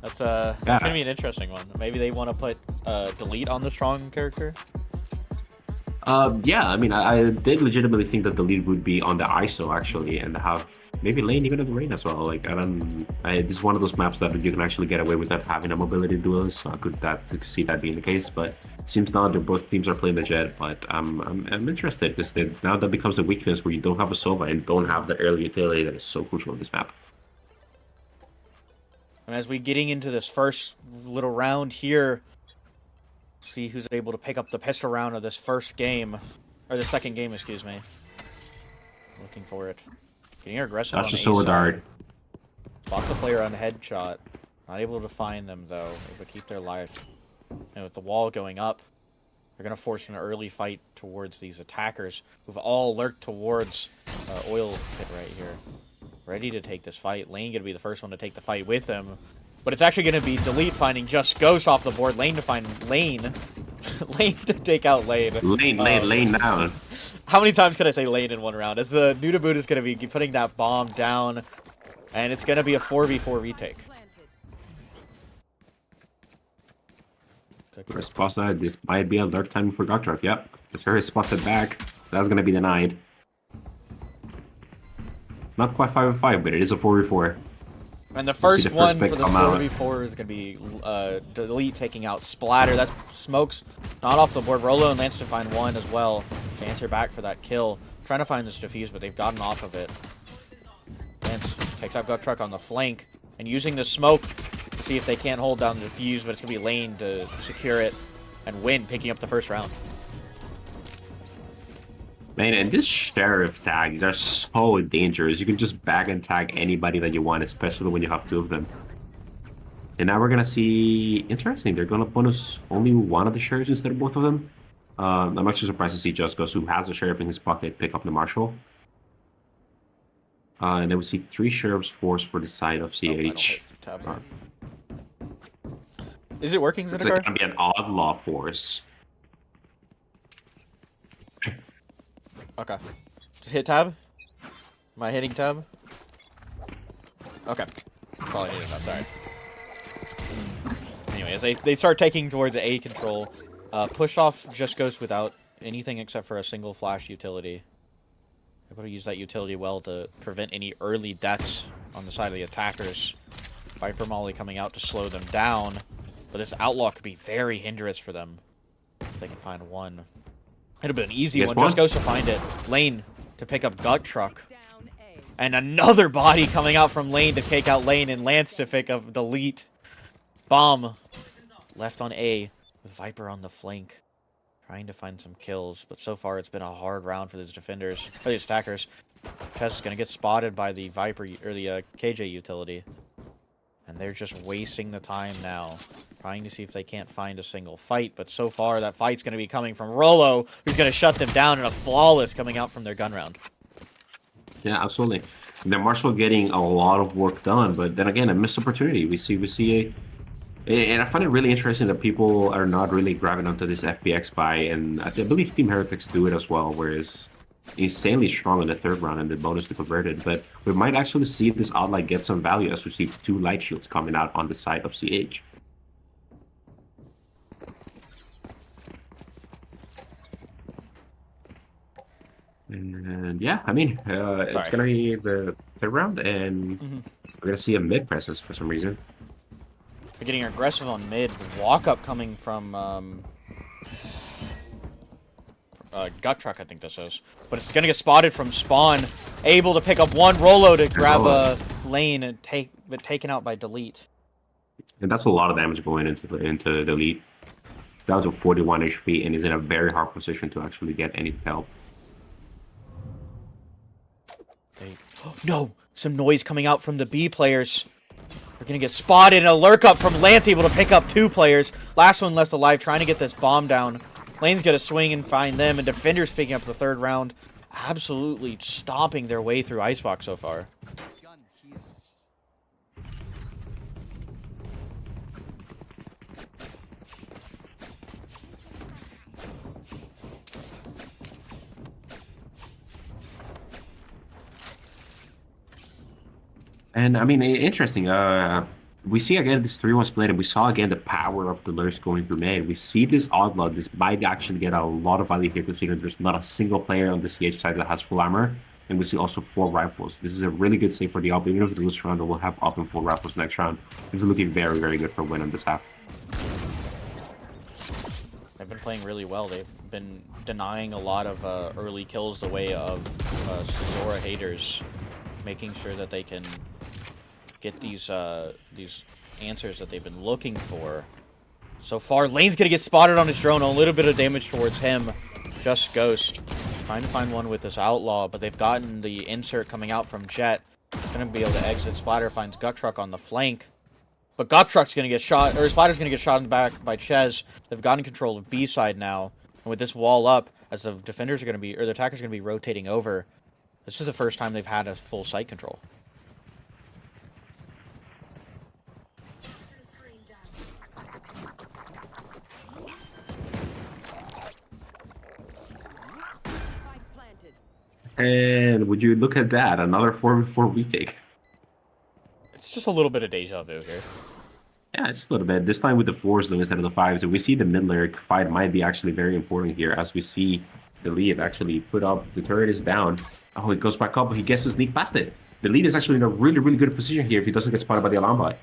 That's gonna be an interesting one. Maybe they want to put Delete on the strong character. Yeah, I mean, I did legitimately think that the lead would be on the ISO actually, and have maybe Lane even at the rain as well. Like, this is one of those maps that you can actually get away without having a mobility duelist. So I could see that being the case, but seems now that both teams are playing the Jet. But I'm interested because now that becomes a weakness where you don't have a Sova and don't have the early utility that is so crucial in this map. And as we getting into this first little round here, see who's able to pick up the pistol round of this first game, or the second game, excuse me. Looking for it. Getting aggressive. That's on just the so A side. dark. Spot the player on headshot. Not able to find them though. Able to keep their life. And with the wall going up, they're gonna force an early fight towards these attackers who've all lurked towards oil pit right here, ready to take this fight. Lane gonna be the first one to take the fight with him. But it's actually going to be Delete finding Just Ghost off the board. Lane to find Lane. Lane to take out Lane. Lane down. How many times can I say Lane in one round? As the Nudaboot is going to be putting that bomb down. And it's going to be a 4v4 retake. First spots that this might be a lurk time for Goktrok. Yep. The first spots it back. That's going to be denied. Not quite 5v5, but it is a 4v4. And the first one for the 4v4 is going to be Delete taking out Splatter. That's Smokes not off the board. Rolo and Lance to find one as well to answer back for that kill. Trying to find this defuse, but they've gotten off of it. Lance takes out Goktrok on the flank and using the smoke to see if they can't hold down the defuse, but it's going to be Lane to secure it and win, picking up the first round. Man, and this sheriff tags are so dangerous. You can just bag and tag anybody that you want, especially when you have two of them. And now we're gonna see, interesting, they're gonna bonus only one of the sheriffs instead of both of them. I'm actually surprised to see Just Ghost, who has a sheriff in his pocket, pick up the marshal. And then we see 3 sheriffs forced for the side of CH. Is it working, It's like gonna be an odd law force. Okay. Just hit tab? Am I hitting tab? Okay. That's all I needed. No, sorry. Anyways, they start taking towards the A control. Push off Just Ghost without anything except for a single flash utility. Able to use that utility well to prevent any early deaths on the side of the attackers. Viper Molly coming out to slow them down. But this Outlaw could be very hindrance for them. If they can find one. It'll be an easy one. Just Goes to find it. Lane to pick up Goktrok. And another body coming out from Lane to take out Lane. And Lance to pick up Delete. Bomb. Left on A. With Viper on the flank. Trying to find some kills. But so far it's been a hard round for these defenders. For these attackers. Chess is going to get spotted by the Viper, or the KJ utility. And they're just wasting the time now. Trying to see if they can't find a single fight. But so far, that fight's going to be coming from Rolo, who's going to shut them down, and a flawless coming out from their gun round. Yeah, absolutely. The Marshall getting a lot of work done, but then again, a missed opportunity. We see and I find it really interesting that people are not really grabbing onto this FPX buy, and I believe Team Heretics do it as well, whereas insanely strong in the third round and the bonus to convert it. But we might actually see this outlet get some value as we see 2 light shields coming out on the side of CH. And yeah, I mean, it's gonna be the third round, and we're gonna see a mid presence for some reason. They're getting aggressive on mid. Walk up coming from Goktrok, I think this is. But it's gonna get spotted from spawn. Able to pick up one Rolo to grab a lane and taken out by Delete. And that's a lot of damage going into Delete. Down to 41 HP and is in a very hard position to actually get any help. No! Some noise coming out from the B players. They're gonna get spotted and a lurk up from Lance, able to pick up 2 players. Last one left alive, trying to get this bomb down. Lane's gonna swing and find them, and defenders picking up the third round. absolutely stomping their way through Icebox so far. Gun here. And I mean, interesting. We see again this 3-1 split, and we saw again the power of the Lurks going through mid. We see this Outlaw. This might actually get a lot of value here, considering there's not a single player on the CH side that has full armor. And we see also 4 rifles. This is a really good save for the Up. Even if they lose round, they will have up and 4 rifles next round. It's looking very, very good for win on this half. They've been playing really well. They've been denying a lot of early kills the way of Zora haters, making sure that they can get these answers that they've been looking for. So far, Lane's gonna get spotted on his drone. A little bit of damage towards him. Just Ghost. Trying to find one with this Outlaw, but they've gotten the insert coming out from Jet. Gonna be able to exit. Splatter finds Gut Truck on the flank. But Gut Truck's gonna get shot, or Splatter's gonna get shot in the back by Ches. They've gotten control of B side now. And with this wall up, as the defenders are gonna be, or the attackers are gonna be rotating over, this is the first time they've had a full site control. Spike planted. And would you look at that? Another 4v4 retake. It's just a little bit of deja vu here. Yeah, just a little bit. This time with the 4s though, instead of the 5s. And we see the mid-lyric fight might be actually very important here, as we see the lead actually put up. The turret is down. Oh, it goes back up, but he gets to sneak past it. The lead is actually in a really, really good position here if he doesn't get spotted by the alarm bot.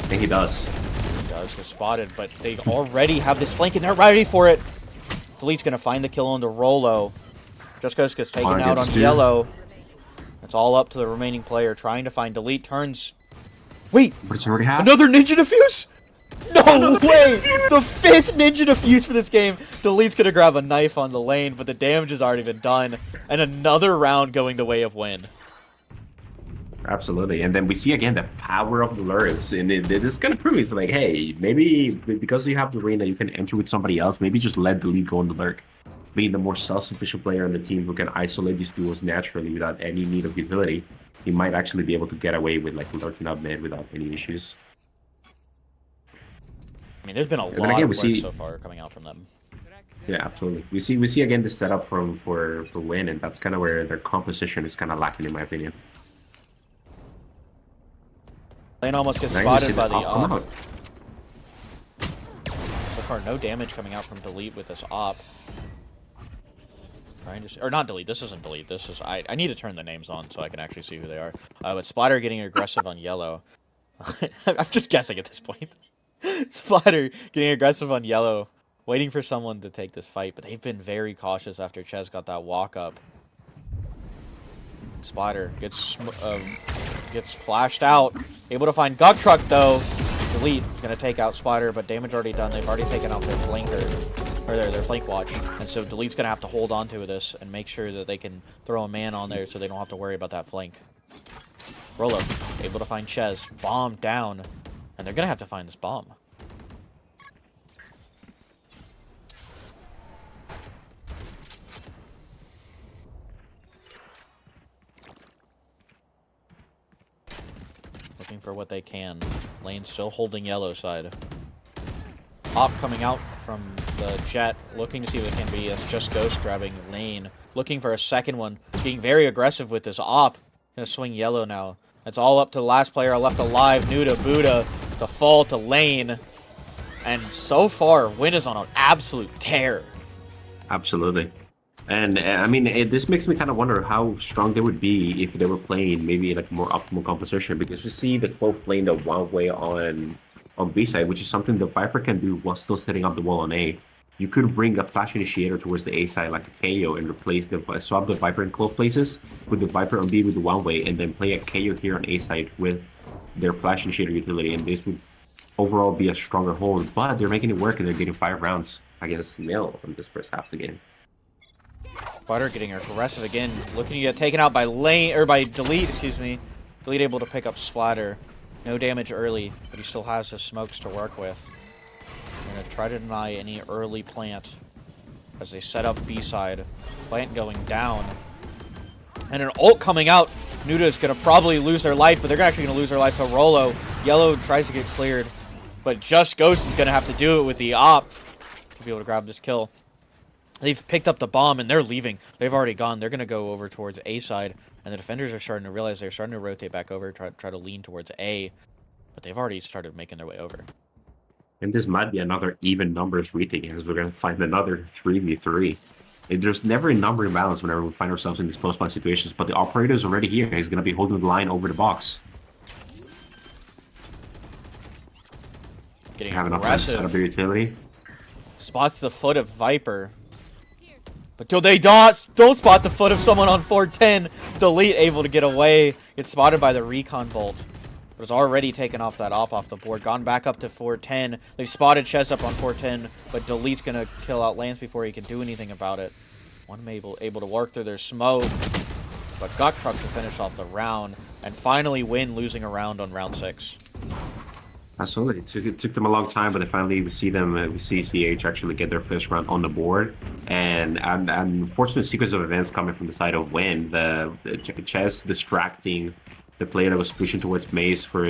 And he does. He does get spotted, but they already have this flank and they're ready for it. Delete's gonna find the kill on the Rolo. Just Ghost gets taken out on yellow. It's all up to the remaining player trying to find Delete. Turns. Wait! But it's already happened. Another Ninja Defuse? No way! The 5th Ninja Defuse for this game. Delete's gonna grab a knife on the lane, but the damage has already been done. And another round going the way of win. Absolutely. And then we see again the power of the lurks. And this kind of proves it's like, hey, maybe because you have the arena, you can enter with somebody else. Maybe just let the lead go on the lurk. Being the more self-sufficient player on the team who can isolate these duels naturally without any need of utility, he might actually be able to get away with like lurking up mid without any issues. I mean, there's been a lot again, of we work see- so far coming out from them. Yeah, absolutely. We see again the setup for win, and that's kind of where their composition is kind of lacking, in my opinion. Lane almost gets Now you see spotted by the op come op. out. So far, no damage coming out from Delete with this op. Trying to, or not Delete. This isn't Delete. This is I need to turn the names on so I can actually see who they are. But Splatter getting aggressive on yellow. I'm just guessing at this point. Splatter getting aggressive on yellow, waiting for someone to take this fight, but they've been very cautious after Ches got that walk up. Splatter gets flashed out. Able to find Gut Truck though. Delete is gonna take out Splatter, but damage already done. They've already taken out their flanker, or their flank watch, and so Delete's gonna have to hold on to this and make sure that they can throw a man on there so they don't have to worry about that flank. Rolo able to find Ches, bomb down, and they're gonna have to find this bomb. Looking for what they can. Lane still holding yellow side. Op coming out from the Jet, looking to see what it can be. It's just Ghost grabbing Lane. Looking for a second one. Being very aggressive with this op. Gonna swing yellow now. It's all up to the last player left alive, Nuda Buddha, to fall to Lane. And so far, Win is on an absolute tear. Absolutely. And I mean, this makes me kind of wonder how strong they would be if they were playing maybe like more optimal composition, because we see the 12 playing the one way on B side, which is something the Viper can do while still setting up the wall on A. You could bring a flash initiator towards the A side like a KO and replace swap the Viper in close places with the Viper on B with the one way, and then play a KO here on A side with their flash initiator utility, and this would overall be a stronger hold. But they're making it work, and they're getting 5 rounds against nil in this first half of the game. Butter getting aggressive again, looking to get taken out by Lane, or by Delete, excuse me. Delete able to pick up Splatter. No damage early, but he still has his smokes to work with. They're gonna try to deny any early plant as they set up B side. Plant going down. And an ult coming out. Nuda is going to probably lose their life, but they're actually going to lose their life to Rolo. Yellow tries to get cleared, but Just Ghost is going to have to do it with the op to be able to grab this kill. They've picked up the bomb, and they're leaving. They've already gone. They're going to go over towards A side, and the defenders are starting to realize they're starting to rotate back over, try to lean towards A, but they've already started making their way over. And this might be another even numbers retake, as we're going to find another 3v3. There's never a number imbalance whenever we find ourselves in these post-plan situations, but the operator is already here. He's going to be holding the line over the box. Getting have enough time to set up their utility. Spots the foot of Viper. But do they don't spot the foot of someone on 410. Delete able to get away. Gets spotted by the recon bolt. But it's already taken off that off the board. Gone back up to 410. They've spotted Ches up on 410. But Delete's going to kill out Lance before he can do anything about it. One able to work through their smoke. But got trucked to finish off the round. And finally win, losing a round on round 6. Absolutely. It took them a long time, but finally we see CH actually get their first round on the board. And an unfortunate sequence of events coming from the side of Win. The Ches distracting the player that was pushing towards Maze for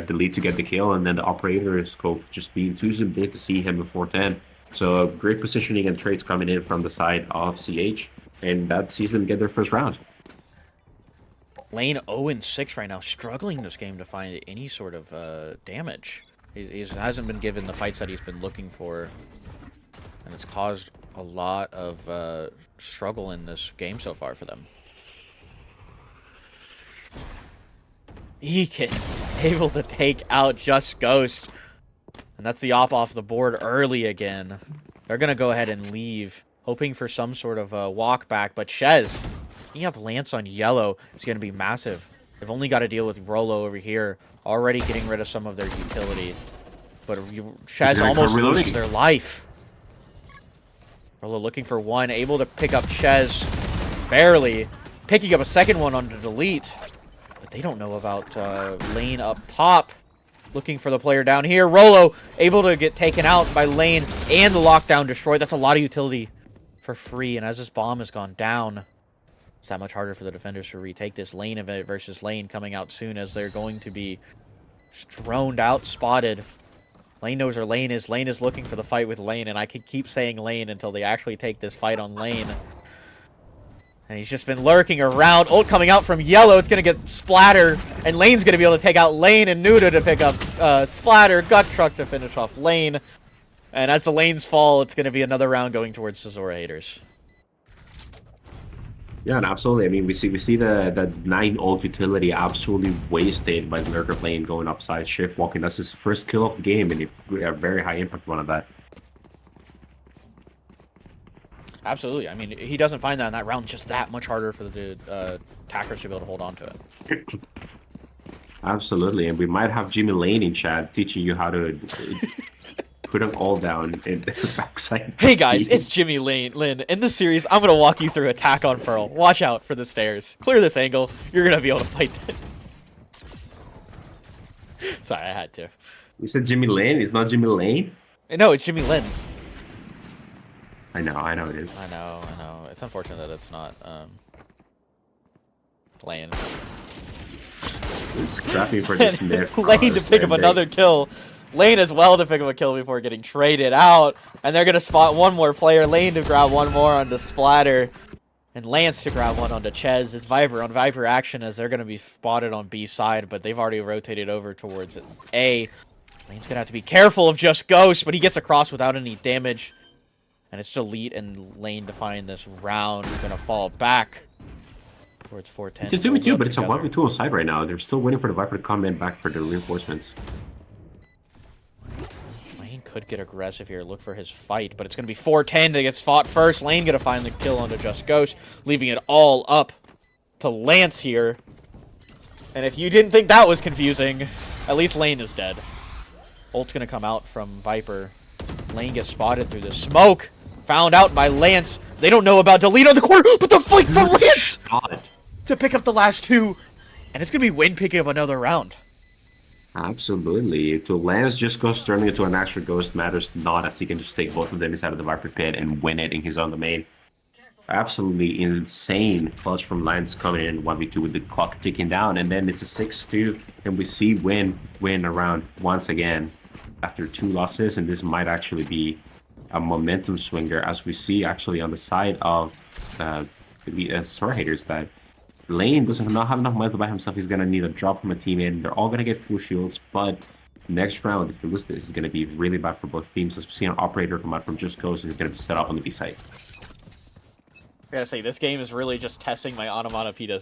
Delete to get the kill, and then the operator scope just being too zoomed in to see him before 10. So great positioning and trades coming in from the side of CH, and that sees them get their first round. Lane 0-6 right now, struggling this game to find any sort of damage. He hasn't been given the fights that he's been looking for, and it's caused a lot of struggle in this game so far for them. Ekin able to take out Just Ghost, and that's the op off the board early again. They're going to go ahead and leave, hoping for some sort of a walk back, but Ches picking up Lance on yellow is going to be massive. They've only got to deal with Rolo over here, already getting rid of some of their utility. But Ches almost loses their life. Rolo looking for one, able to pick up Ches, barely. Picking up a second one on the Delete. But they don't know about Lane up top. Looking for the player down here. Rolo able to get taken out by Lane and the lockdown destroyed. That's a lot of utility for free. And as this bomb has gone down, it's that much harder for the defenders to retake this. Lane event versus Lane coming out soon, as they're going to be droned out, spotted. Lane knows where Lane is. Lane is looking for the fight with Lane, and I could keep saying Lane until they actually take this fight on Lane. And he's just been lurking around. Ult coming out from yellow. It's going to get Splatter, and Lane's going to be able to take out Lane, and Nuda to pick up Splatter. Gut Truck to finish off Lane. And as the lanes fall, it's going to be another round going towards Cesura haters. Yeah, and absolutely. I mean, we see the 9 ult utility absolutely wasted by the Lurker Lane going upside, shift walking. That's his first kill of the game, and a very high impact one of that. Absolutely. I mean, he doesn't find that in that round just that much harder for the attackers to be able to hold on to it. Absolutely, and we might have Jimmy Lane in chat teaching you how to put them all down in the backside. Hey guys, it's Jimmy Lin. In this series, I'm going to walk you through Attack on Pearl. Watch out for the stairs. Clear this angle. You're going to be able to fight this. Sorry, I had to. You said Jimmy Lane? It's not Jimmy Lane? No, it's Jimmy Lin. I know it is. I know. It's unfortunate that it's not Lane. Scrapping for this myth. Lane to pick up another kill. Lane as well to pick up a kill before getting traded out. And they're going to spot one more player. Lane to grab one more onto Splatter. And Lance to grab one onto Ches. It's Viper on Viper action, as they're going to be spotted on B side, but they've already rotated over towards A. Lane's going to have to be careful of Just Ghost, but he gets across without any damage. And it's Delete and Lane to find this round. He's going to fall back towards 410. It's a 2v2, but it's a 1v2 on side right now. They're still waiting for the Viper to come in back for the reinforcements. Lane could get aggressive here, look for his fight, but it's going to be 410 that gets fought first. Lane going to find the kill onto Just Ghost, leaving it all up to Lance here. And if you didn't think that was confusing, at least Lane is dead. Ult's going to come out from Viper. Lane gets spotted through the smoke. Found out by Lance. They don't know about Delete on the corner, but the fight for Lance to pick up the last two. And it's going to be Win picking up another round. Absolutely. To Lance, Just Ghost turning into an extra Ghost matters not, as he can just take both of them inside of the Viper pit and win it in his own domain. Absolutely insane clutch from Lions coming in 1v2 with the clock ticking down, and then it's a 6-2, and we see win around once again after 2 losses, and this might actually be a momentum swinger, as we see actually on the side of the Sora haters that Lane doesn't not have enough money by himself. He's gonna need a drop from a teammate. They're all gonna get full shields, but next round, if they lose this, is gonna be really bad for both teams. As we see an operator come out from Just Ghost, and he's gonna be set up on the B side. I gotta say, this game is really just testing my onomatopoeia.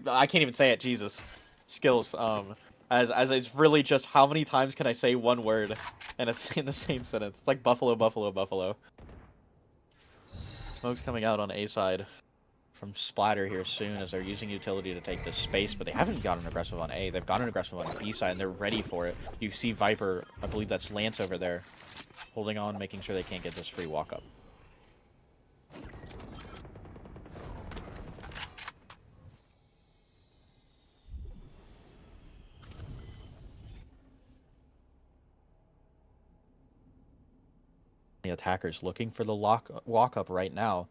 I can't even say it, Jesus. Skills. As it's really just how many times can I say one word and it's in the same sentence. It's like buffalo, buffalo, buffalo. Smoke's coming out on A side from Splatter here soon as they're using utility to take this space, but they haven't gotten aggressive on A. They've gotten aggressive on B side and they're ready for it. You see Viper, I believe that's Lance over there, holding on, making sure they can't get this free walk up. The attacker's looking for the walk up right now.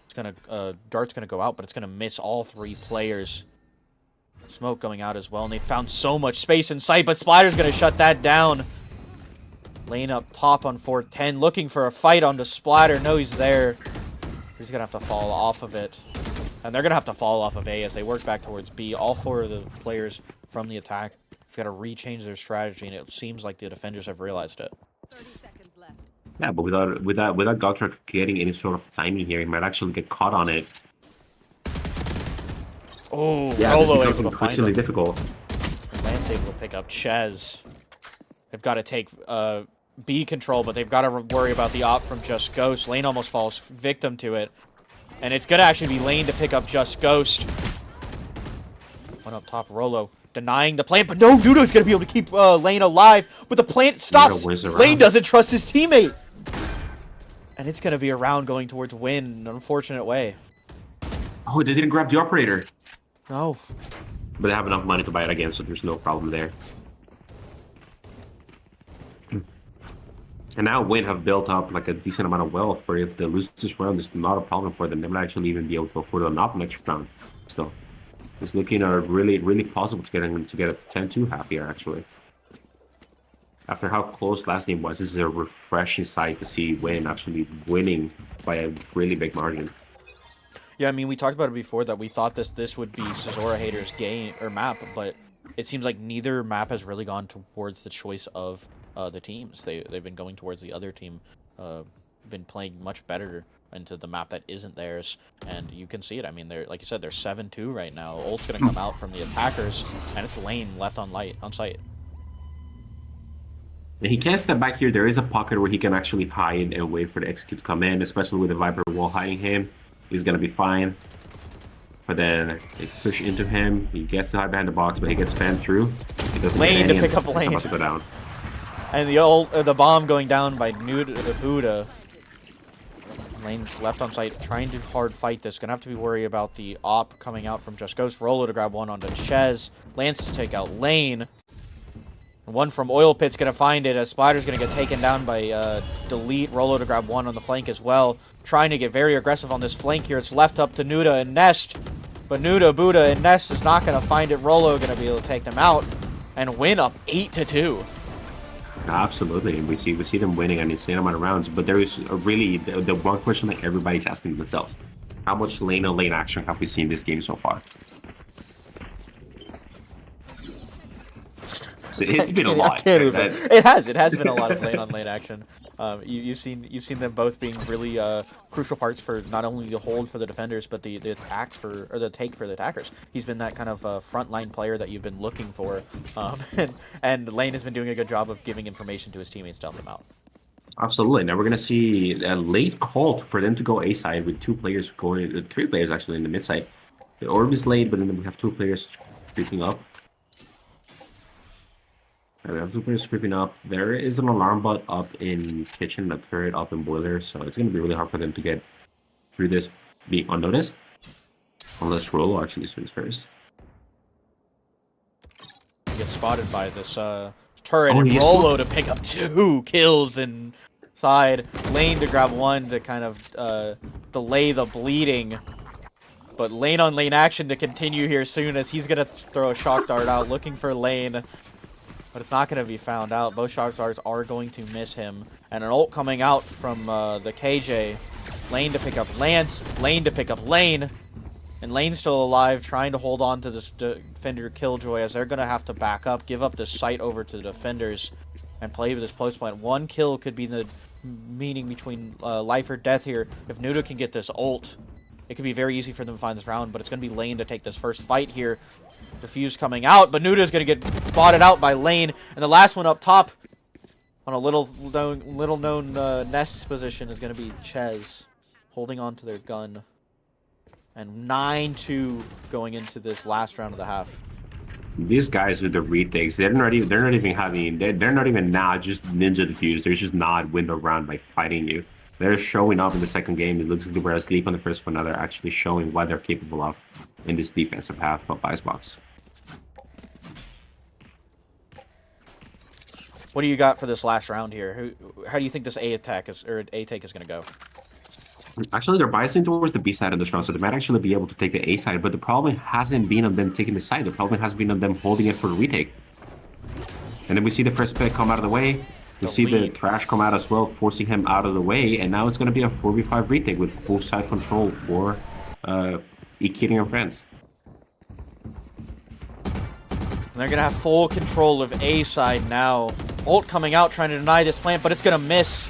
It's gonna Dart's gonna go out, but it's gonna miss all 3 players. Smoke going out as well, and they found so much space in sight, but Splatter's gonna shut that down. Lane up top on 410, looking for a fight onto Splatter. No, he's there. He's gonna have to fall off of it. And they're gonna have to fall off of A as they work back towards B. All 4 of the players from the attack have got to rechange their strategy, and it seems like the defenders have realized it. 30 seconds left. Yeah, but without Gotrak getting any sort of timing here, he might actually get caught on it. Oh, Yeah, this Rolo becomes able to find increasingly him. difficult. Lance able to pick up Ches. They've got to take B control, but they've got to worry about the op from Just Ghost. Lane almost falls victim to it. And it's going to actually be Lane to pick up Just Ghost. One up top, Rolo denying the plant, but no, Nudo's going to be able to keep Lane alive, but the plant stops. Lane doesn't trust his teammate. And it's going to be a round going towards win in an unfortunate way. Oh, they didn't grab the operator. No. But they have enough money to buy it again, so there's no problem there. And now Win have built up like a decent amount of wealth, where if they lose this round, it's not a problem for them. They might actually even be able to afford an up next round. So it's looking really, really possible to get a 10-2 half here, actually. After how close last game was, this is a refreshing sight to see Win actually winning by a really big margin. Yeah, I mean, we talked about it before that we thought this would be Zora haters' game or map, but it seems like neither map has really gone towards the choice of the teams. They've been going towards the other team, been playing much better into the map that isn't theirs, and you can see it. I mean, they're like you said, they're 7-2 right now. Ult's gonna come out from the attackers, and it's Lane left on site. And he can't step back here. There is a pocket where he can actually hide and wait for the execute to come in, especially with the Viper wall hiding him. He's gonna be fine. But then they push into him. He gets to hide behind the box, but he gets spammed through. He doesn't Lane get any, to pick up and Lane. About to go down. And the bomb going down by Buddha. Lane's left on site, trying to hard fight this. Gonna have to be worried about the op coming out from Just Ghost. Rolo to grab one onto Ches. Lance to take out Lane. One from Oil Pit's gonna find it as Splatter's gonna get taken down by Delete. Rolo to grab one on the flank as well. Trying to get very aggressive on this flank here. It's left up to Nuda and Nest. But Nuda, Buddha, and Nest is not gonna find it. Rolo gonna be able to take them out and win up 8-2. Absolutely, and we see them winning an insane amount of rounds. But there is really the one question that everybody's asking themselves: how much lane on lane action have we seen this game so far? So it's been a lot. It has been a lot of lane on lane action. You've seen them both being really crucial parts for not only the hold for the defenders, but the attack the take for the attackers. He's been that kind of frontline player that you've been looking for, and Lane has been doing a good job of giving information to his teammates to help them out. Absolutely. Now we're gonna see a late call for them to go A side with 2 players going, 3 players actually in the mid side. The orb is late, but then we have 2 players creeping up. We have 2 players creeping up. There is an alarm bot up in kitchen, a turret up in boiler, so it's gonna be really hard for them to get through this being unnoticed. Unless Rolo actually swings first. He gets spotted by this turret, and Rolo to pick up 2 kills in side. Lane to grab one to kind of delay the bleeding. But lane on lane action to continue here soon as he's going to throw a shock dart out looking for lane. But it's not going to be found out. Both shock darts are going to miss him. And an ult coming out from the KJ. Lane to pick up Lance. Lane to pick up Lane. And Lane's still alive, trying to hold on to this defender Killjoy as they're going to have to back up, give up this site over to the defenders, and play with this post plant. One kill could be the meaning between life or death here. If Nuda can get this ult, it could be very easy for them to find this round, but it's going to be Lane to take this first fight here. Diffuse coming out, but Nuda's going to get spotted out by Lane. And the last one up top on a little known nest position is going to be Ches, holding on to their gun. And 9-2 going into this last round of the half. These guys with the retakes, they're not even now just ninja defuse. They're just not window round by fighting you. They're showing up in the second game. It looks like they were asleep on the first one. Now they're actually showing what they're capable of in this defensive half of Icebox. What do you got for this last round here? How do you think this A take is going to go? Actually, they're biasing towards the B side of this round, so they might actually be able to take the A side, but the problem hasn't been on them taking the side. The problem has been on them holding it for the retake. And then we see the first pick come out of the way. We see the trash come out as well, forcing him out of the way, and now it's going to be a 4v5 retake with full side control for Ikiri and friends. And they're going to have full control of A side now. Ult coming out, trying to deny this plant, but it's going to miss.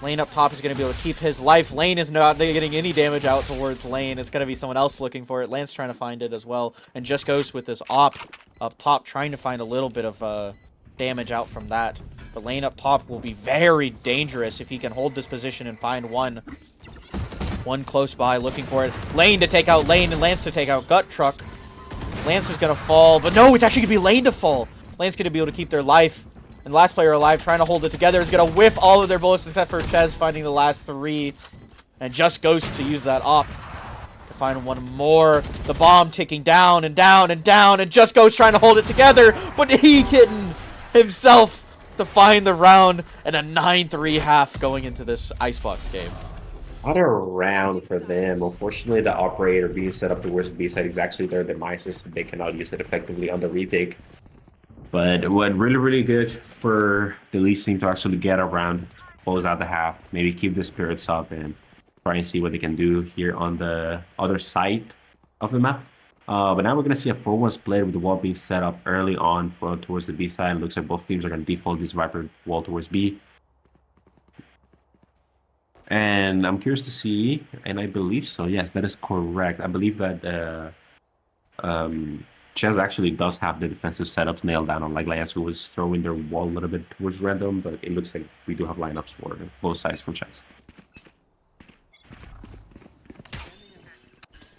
Lane up top is going to be able to keep his life. Lane is not getting any damage out towards Lane. It's going to be someone else looking for it. Lance trying to find it as well. And just goes with this op up top, trying to find a little bit of damage out from that. But Lane up top will be very dangerous if he can hold this position and find one. One close by looking for it. Lane to take out Lane and Lance to take out Gut Truck. Lance is going to fall. But no, it's actually going to be Lane to fall. Lane's going to be able to keep their life. And last player alive, trying to hold it together, is going to whiff all of their bullets except for Ches finding the last three. And just goes to use that op to find one more. The bomb ticking down and down and down, and just goes trying to hold it together. But he getting himself to find the round, and a 9-3 half going into this Icebox game. What a round for them. Unfortunately, the operator being set up towards the B side is actually their demise. They cannot use it effectively on the retake. But what really good for the Leafs team to actually get around, close out the half, maybe keep the spirits up and try and see what they can do here on the other side of the map. But now we're going to see a 4-1 split with the wall being set up early on towards the B side. It looks like both teams are going to default this Viper wall towards B. And I'm curious to see, and I believe so. Yes, that is correct. I believe that Ches actually does have the defensive setups nailed down, unlike Lance, who was throwing their wall a little bit towards random, but it looks like we do have lineups for both sides from Ches.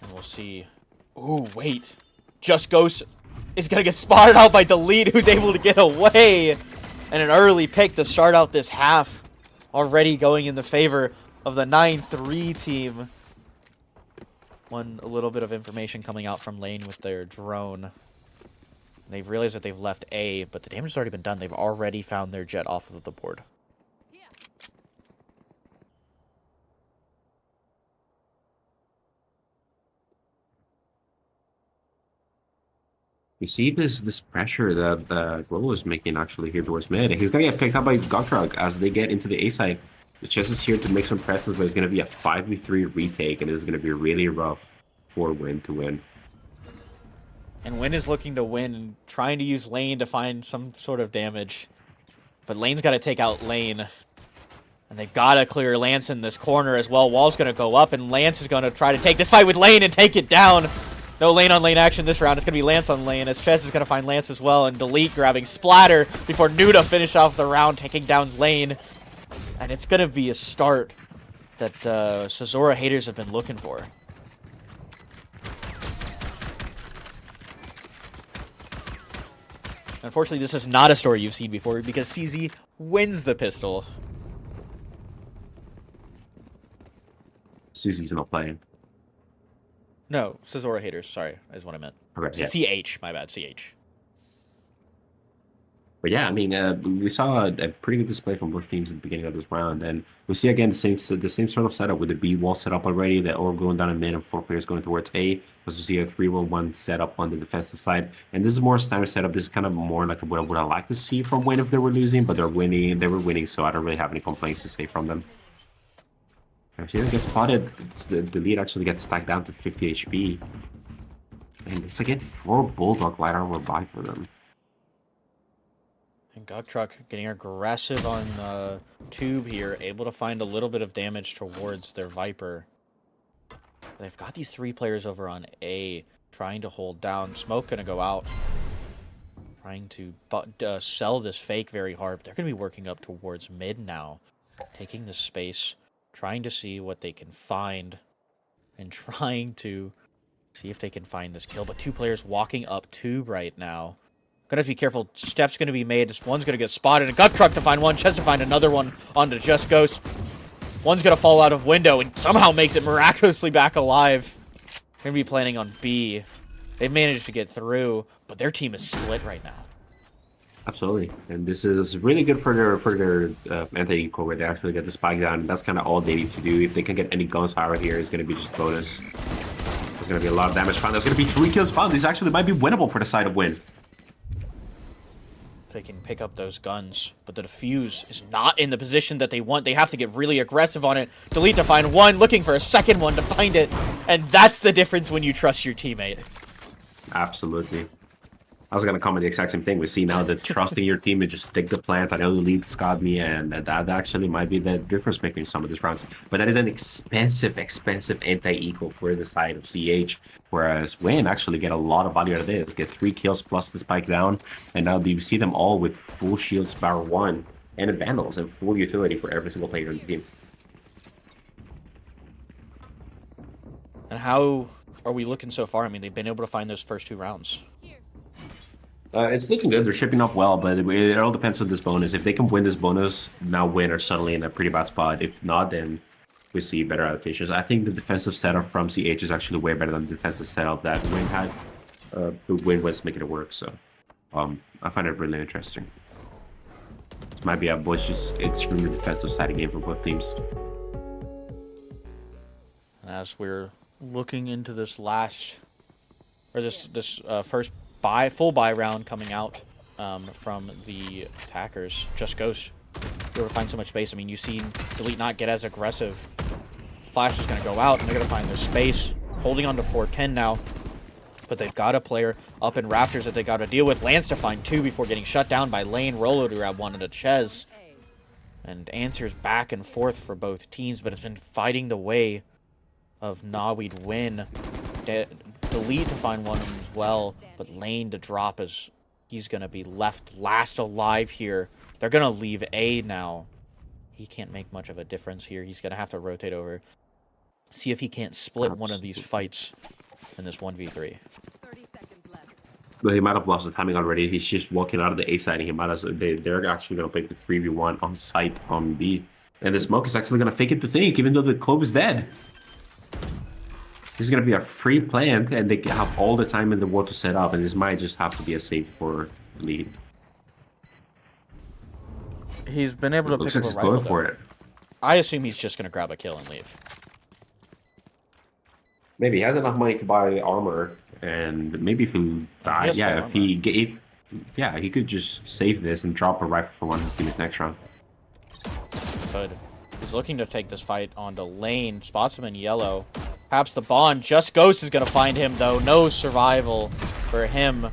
And we'll see. Ooh, wait. Just Ghost is going to get spotted out by Delete, who's able to get away. And an early pick to start out this half. Already going in the favor of the 9-3 team. A little bit of information coming out from Lane with their drone. They've realized that they've left A, but the damage has already been done. They've already found their jet off of the board. You see this pressure that Glow is making actually here towards mid. He's going to get picked up by Gotrug as they get into the A side. The Chess is here to make some presses, but it's going to be a 5v3 retake, and it's going to be really rough for Win to win. And Win is looking to win and trying to use Lane to find some sort of damage. But Lane's got to take out Lane. And they've got to clear Lance in this corner as well. Wall's going to go up, and Lance is going to try to take this fight with Lane and take it down. No lane on lane action this round. It's going to be Lance on lane as Chess is going to find Lance as well. And Delete grabbing Splatter before Nuda finish off the round, taking down Lane. And it's going to be a start that Sazora haters have been looking for. Unfortunately, this is not a story you've seen before because CZ wins the pistol. CZ's not playing. No, Sazora haters. Sorry, is what I meant. Okay, yeah. CH, my bad, CH. But yeah, I mean, we saw a pretty good display from both teams at the beginning of this round, and we see again the same sort of setup with the B wall set up already, the orb going down in mid, and 4 players going towards A. As we see a 3-1-1 setup on the defensive side, and this is more standard setup. This is kind of more like what I would like to see from Win if they were losing, but they're winning. They were winning, so I don't really have any complaints to say from them. I see them get spotted. The lead actually gets stacked down to 50 HP, and it's again 4 Bulldog light armor buy for them. And Gugtruck getting aggressive on Tube here, able to find a little bit of damage towards their Viper. They've got these 3 players over on A, trying to hold down. Smoke gonna go out, trying to sell this fake very hard. But they're gonna be working up towards mid now, taking the space, trying to see what they can find, and trying to see if they can find this kill. But 2 players walking up Tube right now. Gonna have to be careful. Steps gonna be made. One's gonna get spotted. A Gugtruck to find one. Chess to find another one onto Just Ghost. One's gonna fall out of window and somehow makes it miraculously back alive. Gonna be planning on B. They've managed to get through, but their team is split right now. Absolutely, and this is really good for their anti-eco where they actually get the spike down. That's kind of all they need to do. If they can get any guns out here, it's gonna be just bonus. There's gonna be a lot of damage found. There's gonna be 3 kills found. This actually might be winnable for the side of Win. They can pick up those guns, but the defuse is not in the position that they want. They have to get really aggressive on it. Delete to find one, looking for a second one to find it, and that's the difference when you trust your teammate. Absolutely. I was going to comment the exact same thing. We see now that trusting your team and just stick the plant. I know the lead's got me, and that actually might be the difference making some of these rounds. But that is an expensive anti-eco for the side of CH, whereas Win actually get a lot of value out of this. Get 3 kills plus the spike down, and now you see them all with full shields bar 1 and Vandals and full utility for every single player in the team. And how are we looking so far? I mean, they've been able to find those first 2 rounds. It's looking good. They're shipping up well, but it all depends on this bonus. If they can win this bonus, now Win are suddenly in a pretty bad spot. If not, then we see better adaptations. I think the defensive setup from CH is actually way better than the defensive setup that Win had. The Win was making it work, so I find it really interesting. This might be a just extremely defensive sided game for both teams. As we're looking into this first full buy round coming out from the attackers, Just Ghost, you're able to find so much space. I mean, you've seen Delete not get as aggressive. Flash is going to go out, and they're going to find their space. Holding on to 410 now, but they've got a player up in Rafters that they got to deal with. Lands to find 2 before getting shut down by Lane. Rolo to grab 1 into Ches. And answers back and forth for both teams, but it's been fighting the way of Nawid Win. Delete to find 1 as well, but Lane to drop as he's going to be left last alive here. They're going to leave A now. He can't make much of a difference here. He's going to have to rotate over. See if he can't split one of these fights in this 1v3. 30 seconds left. Well, he might have lost the timing already. He's just walking out of the A side, and he might have. They're actually going to pick the 3v1 on site on B. And the smoke is actually going to fake it to think, even though the Clove is dead. This is going to be a free plant, and they have all the time in the world to set up, and this might just have to be a save for the lead. He's been able to Looks pick like up a he's rifle, going for though. it. I assume he's just going to grab a kill and leave. Maybe he has enough money to buy armor, and maybe if he dies, he could just save this and drop a rifle for one of his teammates next round. Could. He's looking to take this fight onto Lane. Spots him in yellow. Perhaps the bond. Just Ghost is going to find him, though. No survival for him.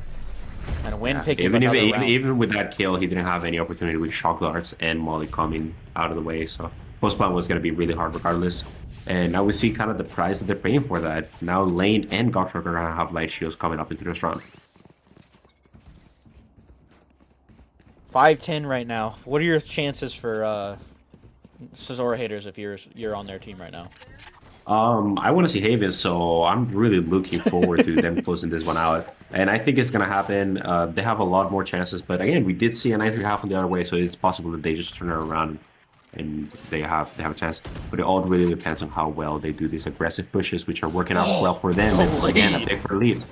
And Win picking up another round. Even with that kill, he didn't have any opportunity with shock darts and Molly coming out of the way. So post-plan was going to be really hard regardless. And now we see kind of the price that they're paying for that. Now Lane and Gugtruck are going to have light shields coming up into this round. 5-10 right now. What are your chances for Cesora haters if you're on their team right now? I want to see Haven, so I'm really looking forward to them closing this one out. And I think it's going to happen. They have a lot more chances, but again, we did see a 9-3 on the other way, so it's possible that they just turn it around and they have a chance. But it all really depends on how well they do these aggressive pushes, which are working out well for them. It's again a pick for the lead.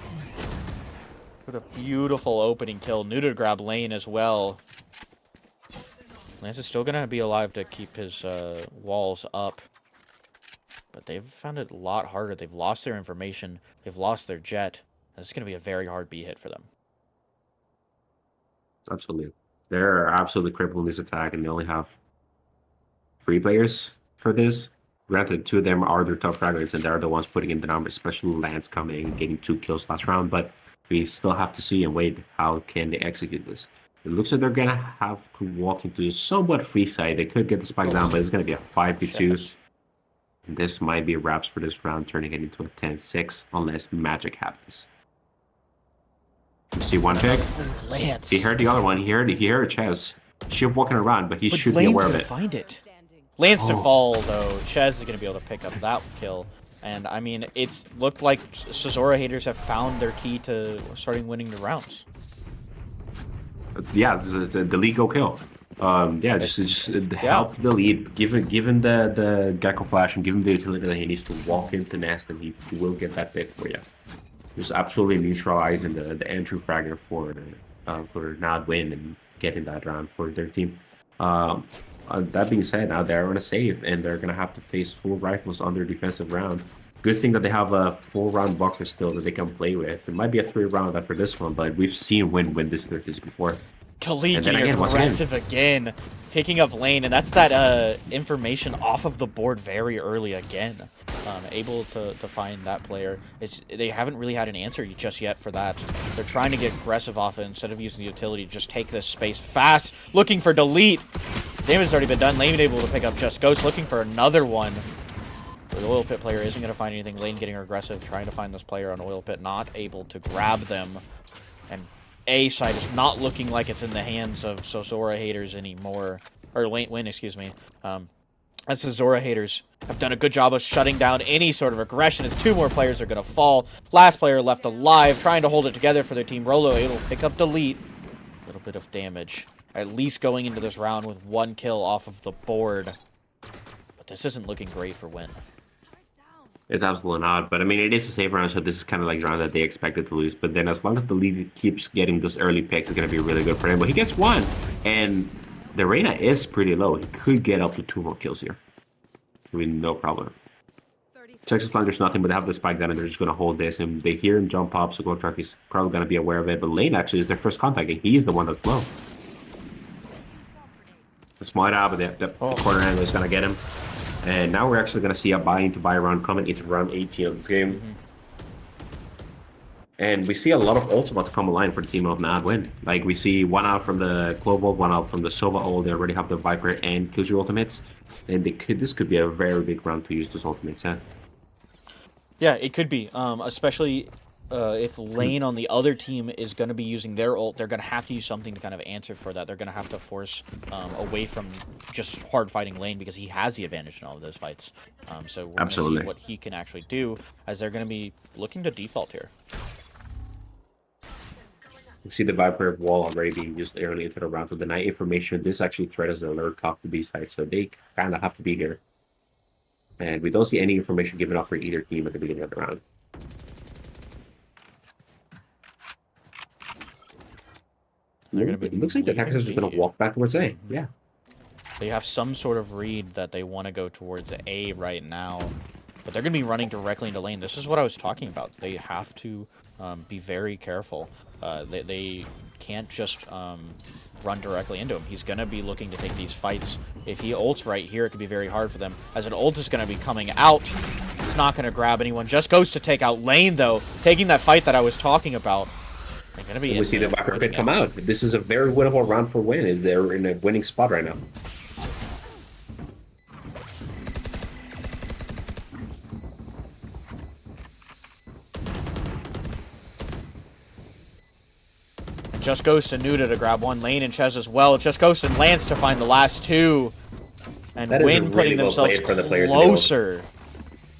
With a beautiful opening kill. Nuda to grab lane as well. Lance is still going to be alive to keep his walls up. But they've found it a lot harder. They've lost their information. They've lost their jet. This is going to be a very hard B hit for them. Absolutely. They're absolutely crippled in this attack, and they only have 3 players for this. Granted, 2 of them are their top fraggers, and they're the ones putting in the numbers, especially Lance coming and getting 2 kills last round. But we still have to see and wait how can they execute this. It looks like they're going to have to walk into a somewhat free side. They could get the spike down, but it's going to be a 5v2. This might be wraps for this round, turning it into a 10-6 unless magic happens. You see one pick. Lance. He heard the other one. He heard Chaz. She's walking around, but he should be Lane's aware of gonna it. Find it. Lance to fall though. Chaz is gonna be able to pick up that kill. And I mean, it's looked like Sazora haters have found their key to starting winning the rounds. Yeah, it's the lead go kill. Yeah, just help the lead. Given the Gecko flash and give him the utility that he needs to walk into Nest, and he will get that pick for you. Just absolutely neutralizing the entry fragger for not win and getting that round for their team. That being said, now they're on a save and they're gonna have to face full rifles on their defensive round. Good thing that they have a 4-round buffer still that they can play with. It might be a 3-round after this one, but we've seen win this before. Khalid getting aggressive again, picking up lane, and that's that information off of the board very early again. Able to find that player. They haven't really had an answer just yet for that. They're trying to get aggressive off it instead of using the utility. Just take this space fast, looking for delete. Damage has already been done. Lane able to pick up Just Ghost, looking for another one. The Oil Pit player isn't going to find anything. Lane getting aggressive, trying to find this player on Oil Pit, not able to grab them. And A side is not looking like it's in the hands of Sazora haters anymore. Or Win, excuse me. As the Zora haters have done a good job of shutting down any sort of aggression, as 2 more players are going to fall. Last player left alive, trying to hold it together for their team. Rolo able to pick up delete. A little bit of damage. At least going into this round with 1 kill off of the board. But this isn't looking great for Win. It's absolutely not, but I mean, it is a safe round, so this is kind of like the round that they expected to lose. But then as long as the lead keeps getting those early picks, it's going to be really good for him. But he gets 1, and the Reyna is pretty low. He could get up to 2 more kills here. I mean, no problem. Texas Flander's nothing, but they have the spike down, and they're just going to hold this. And they hear him jump up, so Gold Truck is probably going to be aware of it. But Lane actually is their first contact, and he's the one that's low. The smart out, but the corner angle is going to get him. And now we're actually going to see a buy round coming into round 18 of this game. And we see a lot of ults about to come online for the team of Nad Win. Like, we see 1 out from the Global, 1 out from the Sova ult. They already have the Viper and Killjoy ultimates. And this could be a very big round to use those ultimates, huh? Yeah, it could be. Especially if Lane on the other team is going to be using their ult, they're going to have to use something to kind of answer for that. They're going to have to force away from just hard fighting Lane because he has the advantage in all of those fights. So we're going to see what he can actually do as they're going to be looking to default here. You see the Viper wall already being used early into the round to deny information. This actually threatens the alert cop to B side, so they kind of have to be here. And we don't see any information given off for either team at the beginning of the round. It looks like the attackers are just going to walk back towards A. Yeah. They have some sort of read that they want to go towards A right now. But they're going to be running directly into lane. This is what I was talking about. They have to be very careful. They can't just run directly into him. He's going to be looking to take these fights. If he ults right here, it could be very hard for them. As an ult is going to be coming out, he's not going to grab anyone. Just goes to take out lane, though, taking that fight that I was talking about. They're going to be. We see the Viper pit come out. This is a very winnable round for Win. They're in a winning spot right now. Just goes to Nuda to grab one lane and Ches as well. Just goes and Lance to find the last 2. And Win putting themselves closer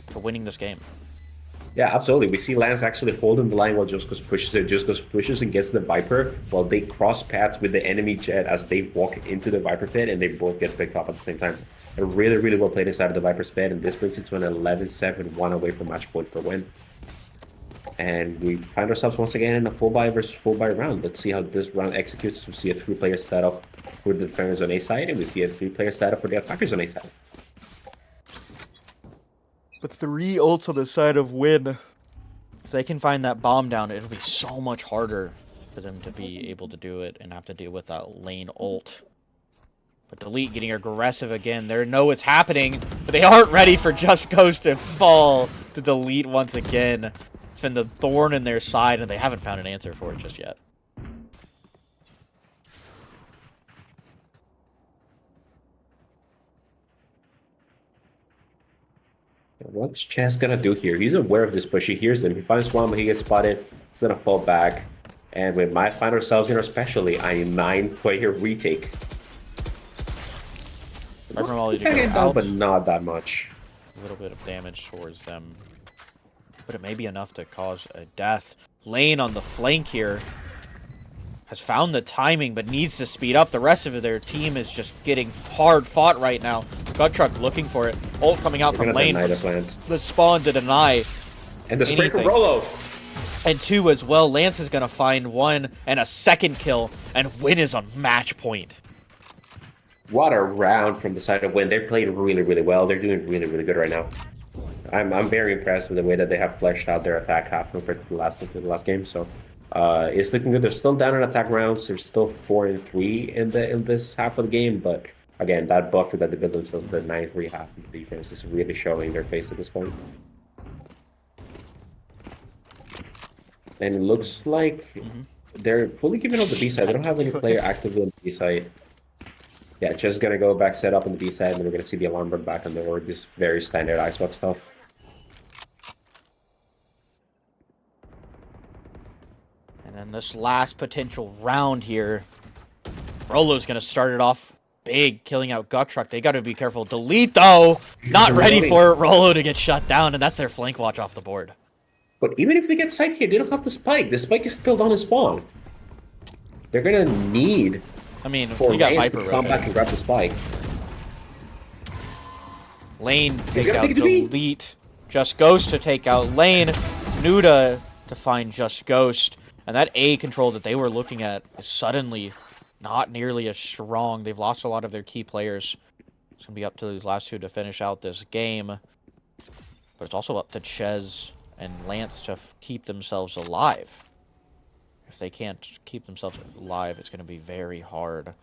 to winning this game. Yeah, absolutely. We see Lance actually holding the line while Just Goes pushes it. Just Goes pushes and gets the Viper while they cross paths with the enemy jet as they walk into the Viper pit and they both get picked up at the same time. A really, really well played inside of the Viper's pit, and this brings it to an 11-7, 1 away from match point for Win. And we find ourselves once again in a full buy versus full buy round. Let's see how this round executes. We see a 3-player setup for the defenders on A side, and we see a 3-player setup for the attackers on A side. With 3 ults on the side of Win, if they can find that bomb down, it'll be so much harder for them to be able to do it and have to deal with that lane ult. But Delete getting aggressive again. They know it's happening, but they aren't ready for Just Ghost to fall to Delete once again. It's been the thorn in their side, and they haven't found an answer for it just yet. What's Chess gonna do here? He's aware of this push. He hears them. He finds one, but he gets spotted. He's gonna fall back. And we might find ourselves in especially a 9-player retake. Down, but not that much. A little bit of damage towards them. But it may be enough to cause a death. Lane on the flank here has found the timing, but needs to speed up. The rest of their team is just getting hard fought right now. Gut Truck looking for it. Ult coming out from Lane. The spawn to deny. And the spray for Rolo. And 2 as well. Lance is going to find 1 and a second kill. And Win is on match point. What a round from the side of Win. They're playing really, really well. They're doing really, really good right now. I'm very impressed with the way that they have fleshed out their attack half compared to the last game. So it's looking good. They're still down in attack rounds. They're still 4-3 in this half of the game. But again, that buffer that they built themselves, the 9-3 half of the defense, is really showing their face at this point. And it looks like they're fully giving up the B side. They don't have any player actively on the B side. Yeah, just gonna go back set up on the B side, and then we're gonna see the alarm bird back on the board. This very standard Icebox stuff. And then this last potential round here, Rolo's gonna start it off big, killing out Gut Truck. They gotta be careful. Delete though, not ready for Rolo to get shut down, and that's their flank watch off the board. But even if they get sight here, they don't have the spike. The spike is still down in spawn. They're gonna need. I mean, for we got Lance Viper to come back and grab the spike. Lane take out Delete. Just Ghost to take out Lane. Nuda to find Just Ghost. And that A control that they were looking at is suddenly not nearly as strong. They've lost a lot of their key players. It's going to be up to these last 2 to finish out this game. But it's also up to Ches and Lance to keep themselves alive. If they can't keep themselves alive, it's going to be very hard.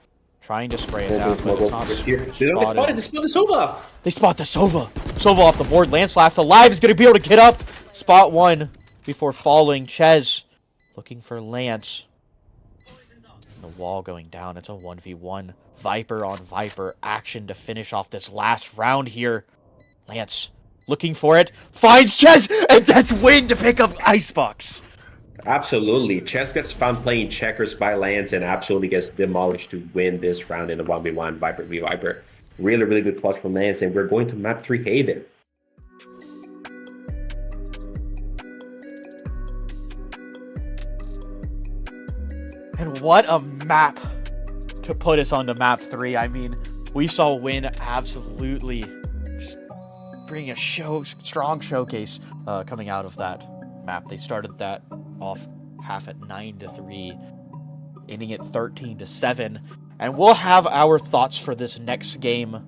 Trying to spray it out, but it's not They don't get spotted. They spot the Sova. They spot the Sova. Sova off the board. Lance last alive is going to be able to get up. Spot 1 before falling. Ches looking for Lance. The wall going down. It's a 1v1. Viper on Viper action to finish off this last round here. Lance looking for it. Finds Ches, and that's Win to pick up Icebox. Absolutely. Chess gets found playing checkers by Lance and absolutely gets demolished to win this round in a 1v1 Viper v Viper. Really, really good clutch from Lance, and we're going to map 3 Haven. And what a map to put us onto map 3. I mean, we saw Win absolutely just bring a strong showcase coming out of that map. They started that off half at 9-3, ending at 13-7, and we'll have our thoughts for this next game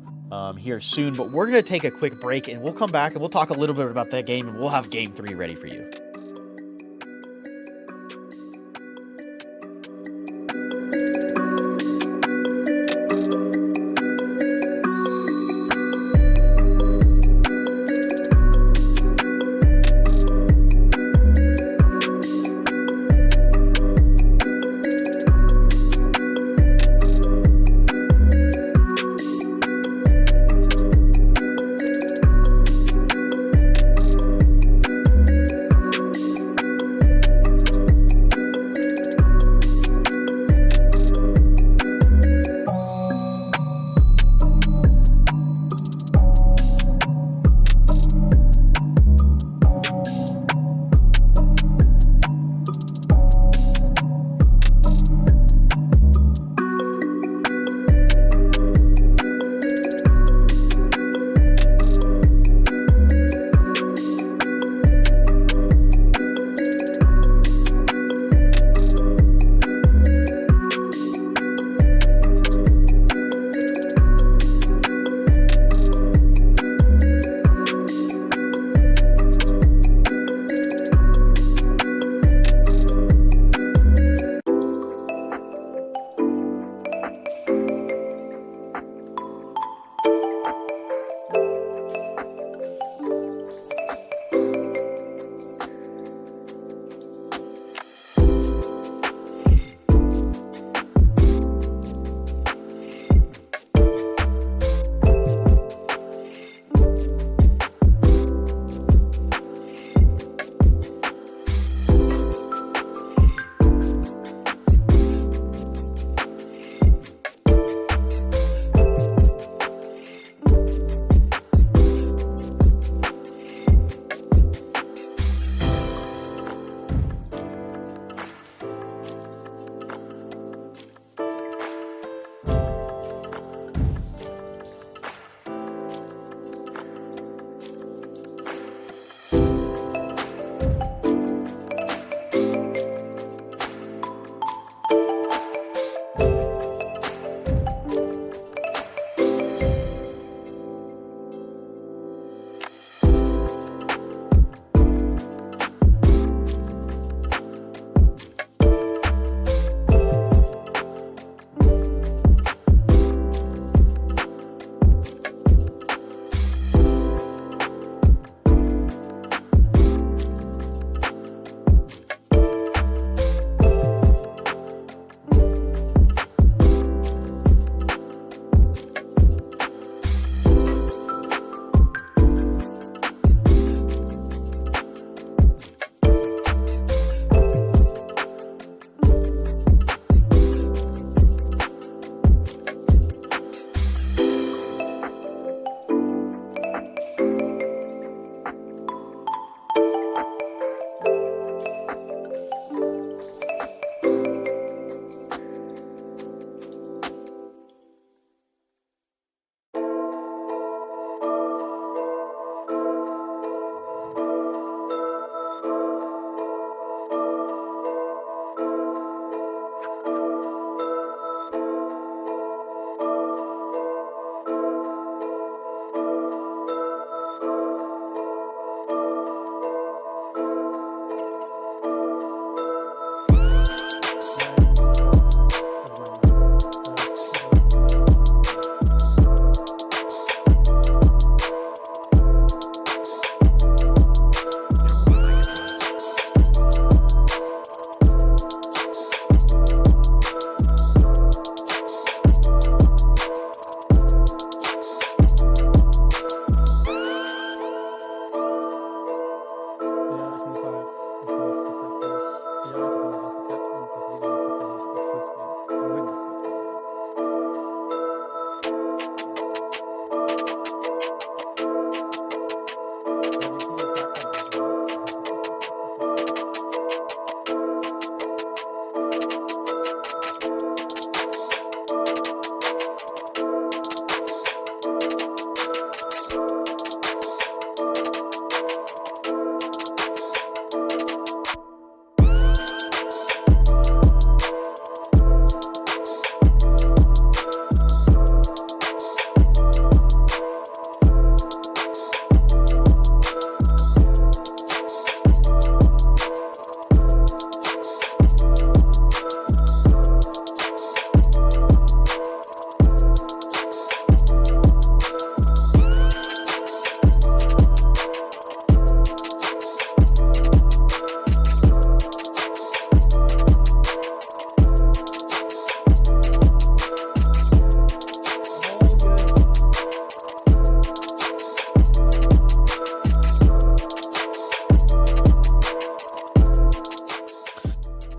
here soon. But we're gonna take a quick break, and we'll come back and we'll talk a little bit about that game, and we'll have game 3 ready for you.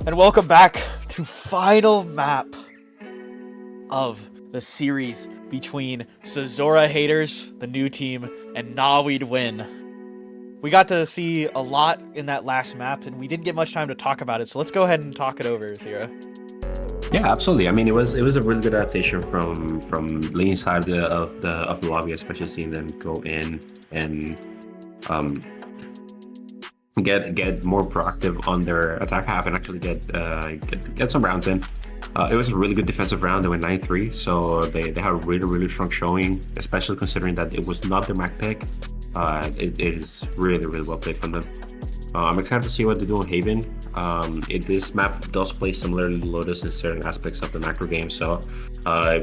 And welcome back to final map of the series between Zora Haters, the new team, and Nah We'd Win. We got to see a lot in that last map, and we didn't get much time to talk about it, so let's go ahead and talk it over, Zira. Yeah, absolutely. I mean, it was a really good adaptation from laying inside of the lobby, especially seeing them go in and get more proactive on their attack half and actually get some rounds in. It was a really good defensive round. They went 9-3, so they had a really strong showing, especially considering that it was not their Mac pick. It is really well played from them. I'm excited to see what they do on Haven. This map does play similarly to Lotus in certain aspects of the macro game, so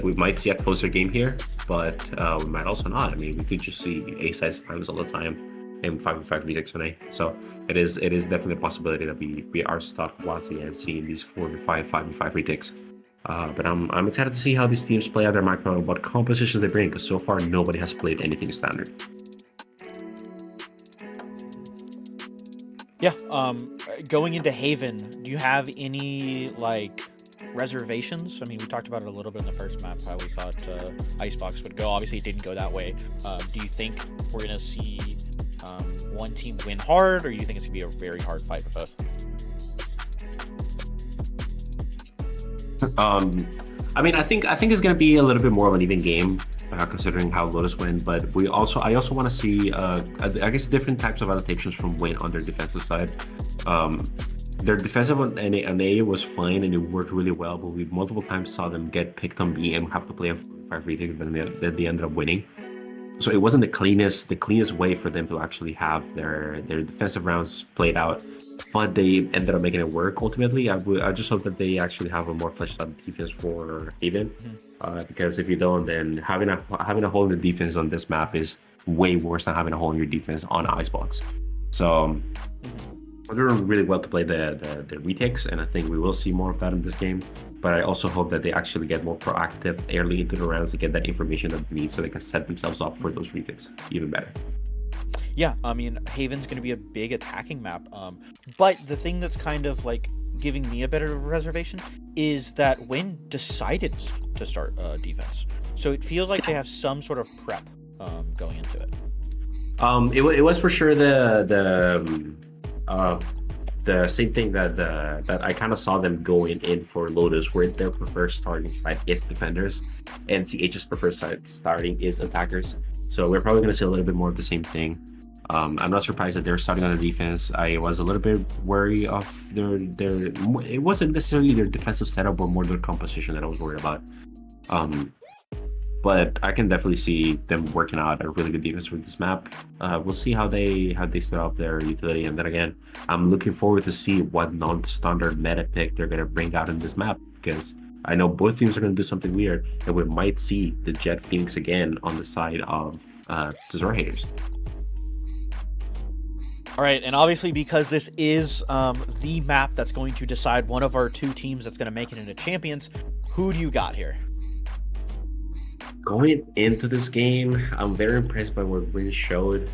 we might see a closer game here, but we might also not. I mean, we could just see A-size times all the time in 5v5 retakes on A. So it is definitely a possibility that we are stuck once again seeing these 4v5, 5v5 retakes. But I'm excited to see how these teams play out their macro and what compositions they bring, because so far nobody has played anything standard. Yeah, going into Haven, do you have any, reservations? I mean, we talked about it a little bit in the first map, how we thought Icebox would go. Obviously, it didn't go that way. Do you think we're going to see one team win hard, or do you think it's going to be a very hard fight for both? I mean, I think it's going to be a little bit more of an even game, considering how Lotus win, but I also want to see I guess different types of adaptations from Win on their defensive side. Their defensive on A was fine and it worked really well, but we multiple times saw them get picked on B and have to play a 5 retake, then they ended up winning. So it wasn't the cleanest way for them to actually have their defensive rounds played out, but they ended up making it work ultimately. I just hope that they actually have a more fleshed out defense for Haven, because if you don't, then having a hole in the defense on this map is way worse than having a hole in your defense on Icebox. So they're doing really well to play the retakes, and I think we will see more of that in this game. But I also hope that they actually get more proactive early into the rounds to get that information that they need so they can set themselves up for those retakes even better. Yeah, I mean, Haven's going to be a big attacking map. But the thing that's kind of giving me a better reservation is that Win decided to start defense. So it feels like they have some sort of prep going into it. It was for sure the same thing that I kind of saw them going in for Lotus, where their preferred starting side is defenders and CH's preferred side starting is attackers. So we're probably going to see a little bit more of the same thing. I'm not surprised that they're starting on the defense. I was a little bit worried of their it wasn't necessarily their defensive setup, but more their composition that I was worried about. But I can definitely see them working out a really good defense for this map. We'll see how they set up their utility, and then again, I'm looking forward to see what non-standard meta pick they're gonna bring out in this map, because I know both teams are gonna do something weird, and we might see the Jet Phoenix again on the side of Zora Haters. All right, and obviously because this is the map that's going to decide one of our two teams that's going to make it into champions, who do you got here? Going into this game, I'm very impressed by what Win showed.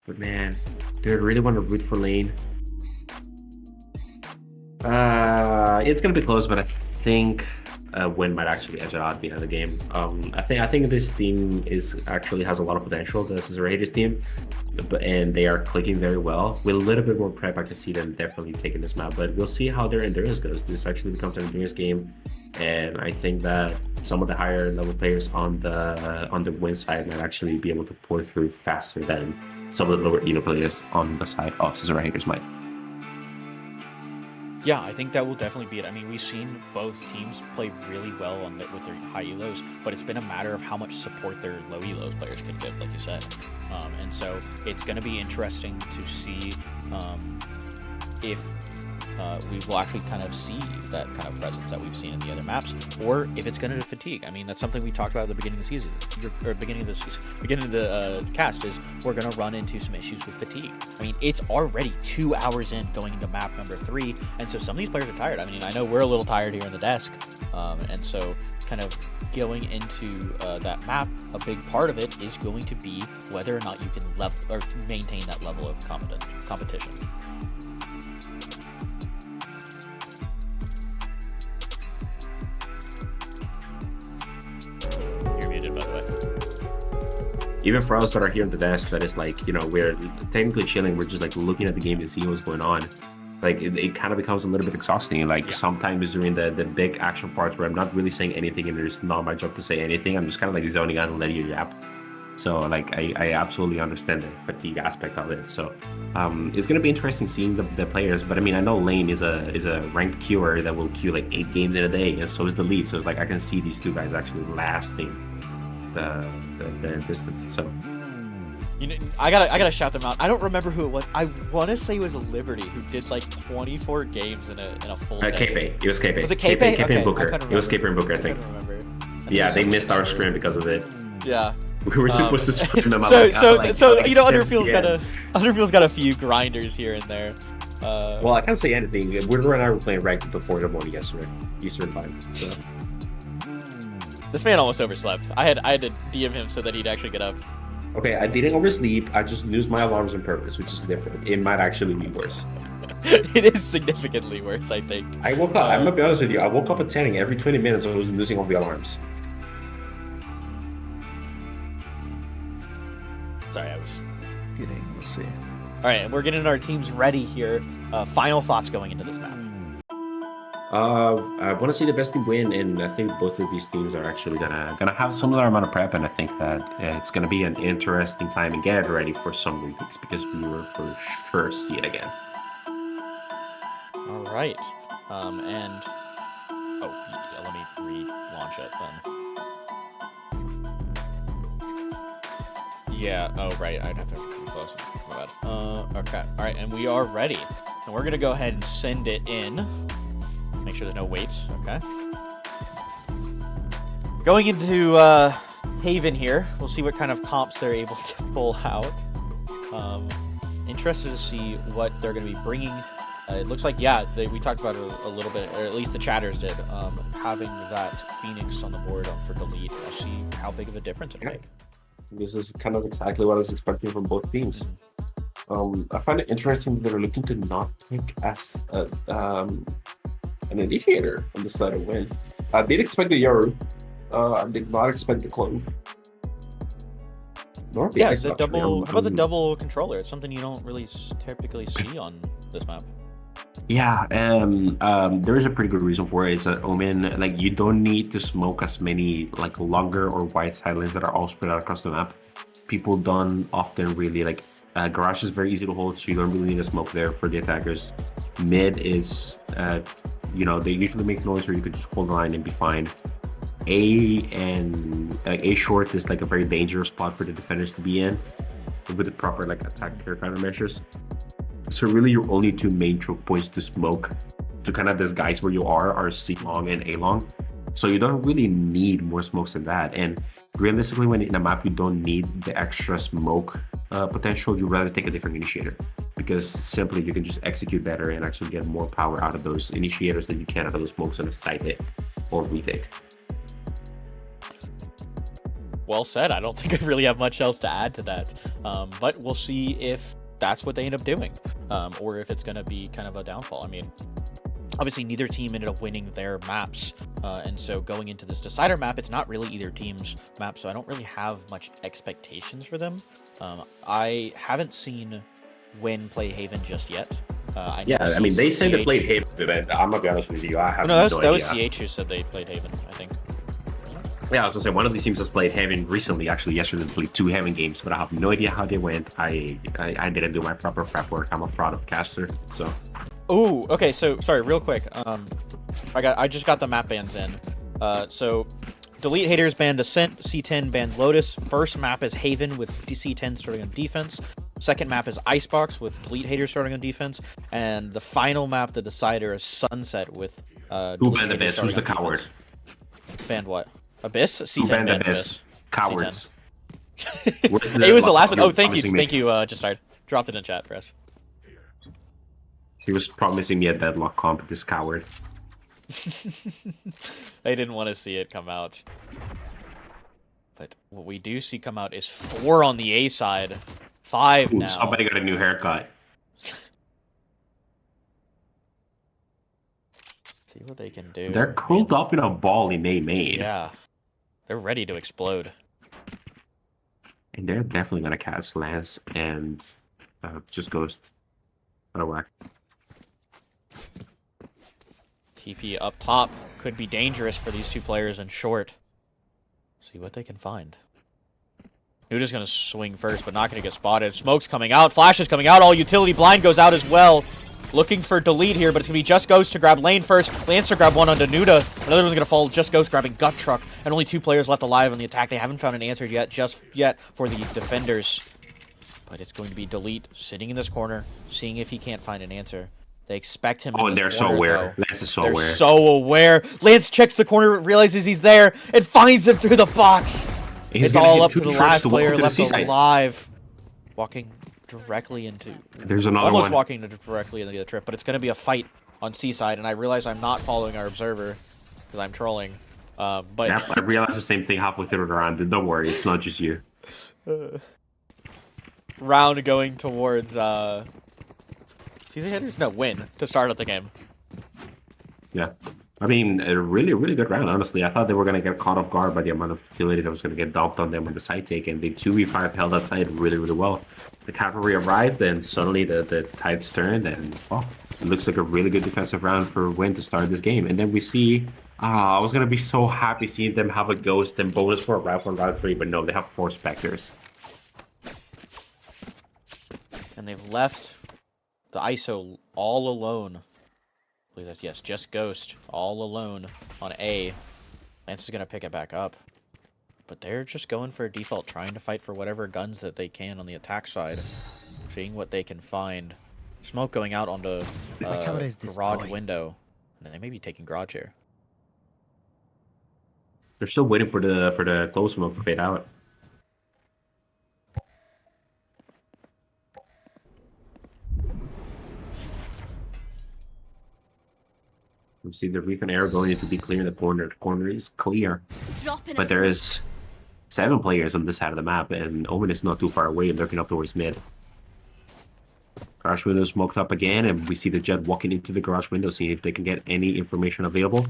But man, do I really want to root for Lane? It's gonna be close, but I think Win might actually edge it out at the end of the game. I think this team has a lot of potential. This is a Raiders team, and they are clicking very well. With a little bit more prep, I can see them definitely taking this map. But we'll see how their endurance goes. This actually becomes an endurance game, and I think that some of the higher level players on the Win side might actually be able to pour through faster than some of the lower elo players on the side of Zora Haters might. Yeah, I think that will definitely be it. I mean, we've seen both teams play really well with their high elos, but it's been a matter of how much support their low elos players can give, like you said. And so it's going to be interesting to see if we will actually kind of see that kind of presence that we've seen in the other maps, or if it's going to fatigue. I mean, that's something we talked about at the beginning of the season, beginning of the cast, is we're going to run into some issues with fatigue. I mean, it's already 2 hours in going into map number 3, and so some of these players are tired. I mean, I know we're a little tired here in the desk, and so kind of going into that map, a big part of it is going to be whether or not you can maintain that level of competition. even for us that are here on the desk, that is like, you know, we're technically chilling. We're just like looking at the game and seeing what's going on. Like it kind of becomes a little bit exhausting. Like sometimes during the big action parts where I'm not really saying anything and there's not my job to say anything, I'm just kind of like zoning out and letting you yap. So like I absolutely understand the fatigue aspect of it. So it's gonna be interesting seeing the players. But I mean, I know Lane is a ranked queuer that will queue like 8 games in a day, and so is the lead. So it's like I can see these two guys actually lasting the distance. So You know, I gotta shout them out. I don't remember who it was. I want to say it was Liberty who did like 24 games in a full day. Kpe. It was Kpe. Was it Kpe? Kpe Okay, and Booker. It was Kpe and Booker, I I think. couldn't remember. Yeah, they missed our sprint because of it. Yeah. We were supposed to sprint them out. So you know, Underpeel's got a few grinders here and there. Well, I can't say anything. Woodrow and I were playing ranked until 4 in the morning yesterday, Eastern time. So. This man almost overslept. I had to DM him so that he'd actually get up. Okay, I didn't oversleep. I just used my alarms on purpose, which is different. It might actually be worse. It is significantly worse, I think. I woke up. I'm gonna be honest with you. I woke up at 10 every 20 minutes. I was losing all the alarms. Sorry, I was getting. Let's see. All right, we're getting our teams ready here. Final thoughts going into this map. I want to see the best team win, and I think both of these teams are actually gonna have similar amount of prep, and I think that it's gonna be an interesting time and get ready for some repeats because we will for sure see it again. All right, and yeah, let me relaunch it then. Yeah. Oh right, I'd have to come close. My bad. Okay. All right, and we are ready, and we're gonna go ahead and send it in. Make sure there's no waits, okay? Going into Haven here, we'll see what kind of comps they're able to pull out. Interested to see what they're going to be bringing. It looks like, yeah, we talked about it a little bit, or at least the chatters did, having that Phoenix on the board for delete. I'll see how big of a difference it'll make. This is kind of exactly what I was expecting from both teams. I find it interesting that they're looking to not pick as an initiator on the side of win. I did expect the Yoru. I did not expect the Clove. Nor the Icebox. How about the double controller? It's something you don't really typically see on this map. Yeah, there is a pretty good reason for it. It's that Omen, like, you don't need to smoke as many like longer or wide side lanes that are all spread out across the map. People don't often really like. Garage is very easy to hold, so you don't really need to smoke there for the attackers. Mid is, you know, they usually make noise, or you could just hold the line and be fine. A short is like a very dangerous spot for the defenders to be in with the proper like attack countermeasures. So really, your only two main choke points to smoke to kind of disguise where you are C long and A long. So you don't really need more smokes than that. And realistically, when in a map you don't need the extra smoke potential, you'd rather take a different initiator, because simply you can just execute better and actually get more power out of those initiators than you can out of those smokes on a side hit or retake. Well said. I don't think I really have much else to add to that. But we'll see if that's what they end up doing, or if it's going to be kind of a downfall. I mean, obviously neither team ended up winning their maps, and so going into this decider map, it's not really either team's map, so I don't really have much expectations for them. I haven't seen Win play Haven just yet. I mean, they said they played Haven, but I'm gonna be honest with you, I have no idea. That was CH who said they played Haven, I think. Yeah, I was gonna say one of these teams has played Haven recently. Actually, yesterday they played 2 Haven games, but I have no idea how they went. I didn't do my proper prep work. I'm a fraud of caster, so. Oh, okay. So sorry, real quick. I just got the map bans in. So Delete Haters banned Ascent, C10 banned Lotus. First map is Haven with C10 starting on defense. Second map is Icebox with Delete Haters starting on defense. And the final map, the decider, is Sunset with Who banned Abyss? Who's the coward? Banned what? Abyss? C10 Who banned Abyss. Cowards. It was the last one. Oh, thank you, just started. Dropped it in chat for us. He was promising me a deadlock comp, this coward. I didn't want to see it come out. But what we do see come out is 4 on the A side. 5 now. Somebody got a new haircut. See what they can do. They're curled up in a ball in A main. Yeah. They're ready to explode. And they're definitely gonna catch Lance and just Ghost out of whack. TP up top could be dangerous for these two players in short. See what they can find. Nuda's going to swing first, but not going to get spotted. Smoke's coming out. Flash is coming out. All utility. Blind goes out as well. Looking for delete here, but it's going to be Just Ghost to grab lane first. Lance to grab one onto Nuda. Another one's going to fall. Just Ghost grabbing Gut Truck. And only 2 players left alive on the attack. They haven't found an answer just yet for the defenders. But it's going to be delete sitting in this corner, seeing if he can't find an answer. They expect him. Oh, in and this they're so corner, aware. though. Lance is so They're aware. so aware. Lance checks the corner, realizes he's there, and finds him through the box. He's It's all get up to the last player left alive. Walking directly into... There's another almost one. walking directly into the trip, but it's going to be a fight on C-side, and I realize I'm not following our observer, because I'm trolling. But Yeah, I realized the same thing halfway through the round. Don't worry, it's not just you. round going towards... CZ hitters? No, win to start up the game. Yeah. I mean, a really, really good round, honestly. I thought they were going to get caught off guard by the amount of utility that was going to get dumped on them on the side take, and they 2v5 held that side really, really well. The cavalry arrived, and suddenly the tides turned, and, well, it looks like a really good defensive round for Win to start this game. And then we see, I was going to be so happy seeing them have a Ghost and bonus for a rifle in round 3, but no, they have 4 Spectres. And they've left the ISO all alone. I believe that's, yes, Just Ghost all alone on A. Lance is going to pick it back up. But they're just going for a default, trying to fight for whatever guns that they can on the attack side. Seeing what they can find. Smoke going out onto garage window. And they may be taking garage here. They're still waiting for the close smoke to fade out. We see the recon arrow going to be clear in the corner. The corner is clear. But there is 7 players on this side of the map, and Omen is not too far away, lurking up towards mid. Garage window smoked up again, and we see the Jet walking into the garage window, seeing if they can get any information available.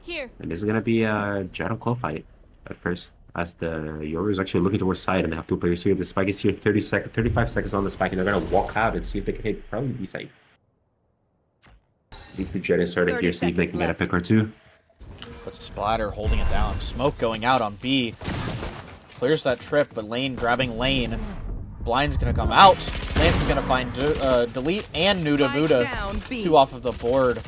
Here. And this is going to be a Jet on Claw fight at first, as the Yoru is actually looking towards side, and they have 2 players here. The spike is here, 35 seconds on the spike, and they're going to walk out and see if they can hit probably B side. Leave the Jet started here, see if they can get a pick or 2. But Splatter holding it down. Smoke going out on B. Clears that trip, but Lane grabbing Lane. Blind's going to come out. Lance is going to find Delete and Nuda Buddha. 2 off of the board.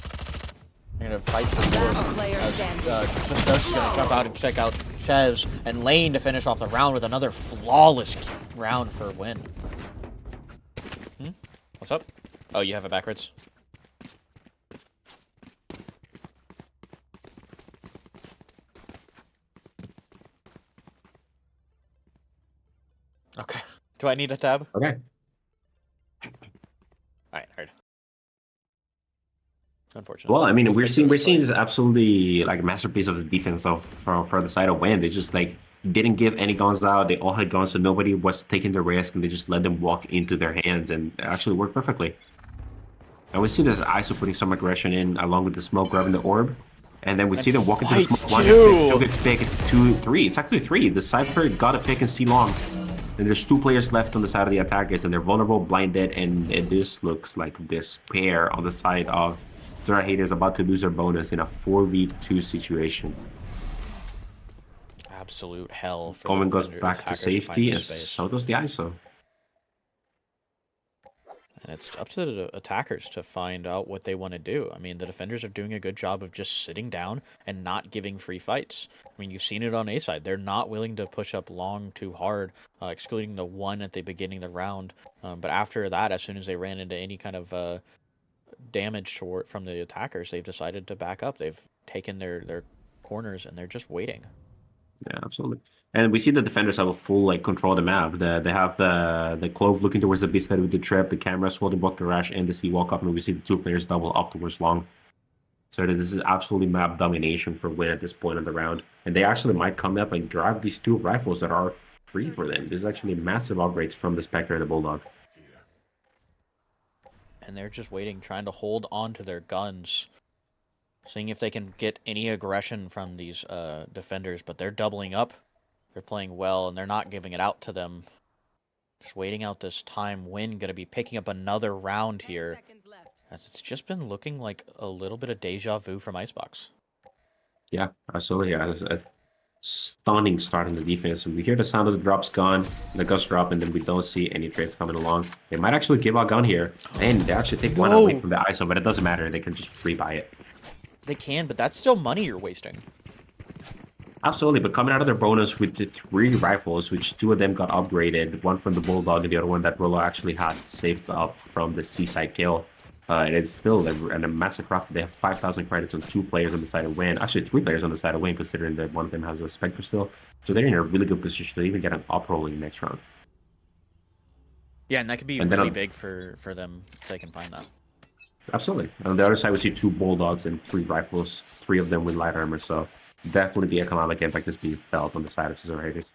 They're going to fight for 4. Just Ghost is going to jump out and check out Chez. And Lane to finish off the round with another flawless round for Win. What's up? Oh, you have it backwards? Okay. Do I need a tab? Okay. Alright, heard. Unfortunately. Well, I mean, we're seeing this absolutely like masterpiece of the defense for the side of Win. They just like didn't give any guns out. They all had guns, so nobody was taking the risk, and they just let them walk into their hands, and it actually worked perfectly. And we see this ISO putting some aggression in, along with the smoke grabbing the orb. And then we see them walk into the smoke. One gets pick. It's 2, 3. It's actually 3. The Cypher got a pick and C long. And there's 2 players left on the side of the attackers, and they're vulnerable, blinded, and this looks like despair on the side of Zera Haters about to lose their bonus in a 4v2 situation. Absolute hell. For Omen goes back to safety, and so does the ISO. And it's up to the attackers to find out what they want to do. I mean, the defenders are doing a good job of just sitting down and not giving free fights. I mean, you've seen it on A side. They're not willing to push up long too hard, excluding the one at the beginning of the round. But after that, as soon as they ran into any kind of damage from the attackers, they've decided to back up. They've taken their corners, and they're just waiting. Yeah, absolutely. And we see the defenders have a full control of the map. They have the Clove looking towards the B side with the trap, the cameras holding both garage and the C walk up, and we see the 2 players double up towards long. So this is absolutely map domination for Win at this point of the round. And they actually might come up and grab these 2 rifles that are free for them. This is actually massive upgrades from the Spectre and the Bulldog. And they're just waiting, trying to hold on to their guns, seeing if they can get any aggression from these defenders, but they're doubling up. They're playing well, and they're not giving it out to them. Just waiting out this time. Win going to be picking up another round 10 here. seconds left. As it's just been looking like a little bit of deja vu from Icebox. Yeah, absolutely. Yeah, a stunning start in the defense. And we hear the sound of the drops gone, the gust drop, and then we don't see any trades coming along. They might actually give out gun here, and they actually take one away from the ISO, but it doesn't matter. They can just rebuy it. They can, but that's still money you're wasting. Absolutely, but coming out of their bonus with the 3 rifles, which 2 of them got upgraded, one from the Bulldog and the other one that Rolo actually had saved up from the Seaside kill. And it's still a massive profit. They have 5,000 credits on 2 players on the side of Win. Actually, 3 players on the side of Win, considering that one of them has a Spectre still. So they're in a really good position to even get an up rolling next round. Yeah, and that could be really big for them if they can find that. Absolutely. On the other side, we see 2 Bulldogs and 3 rifles, 3 of them with light armor. So definitely the economic impact is being felt on the side of Scissor Raiders.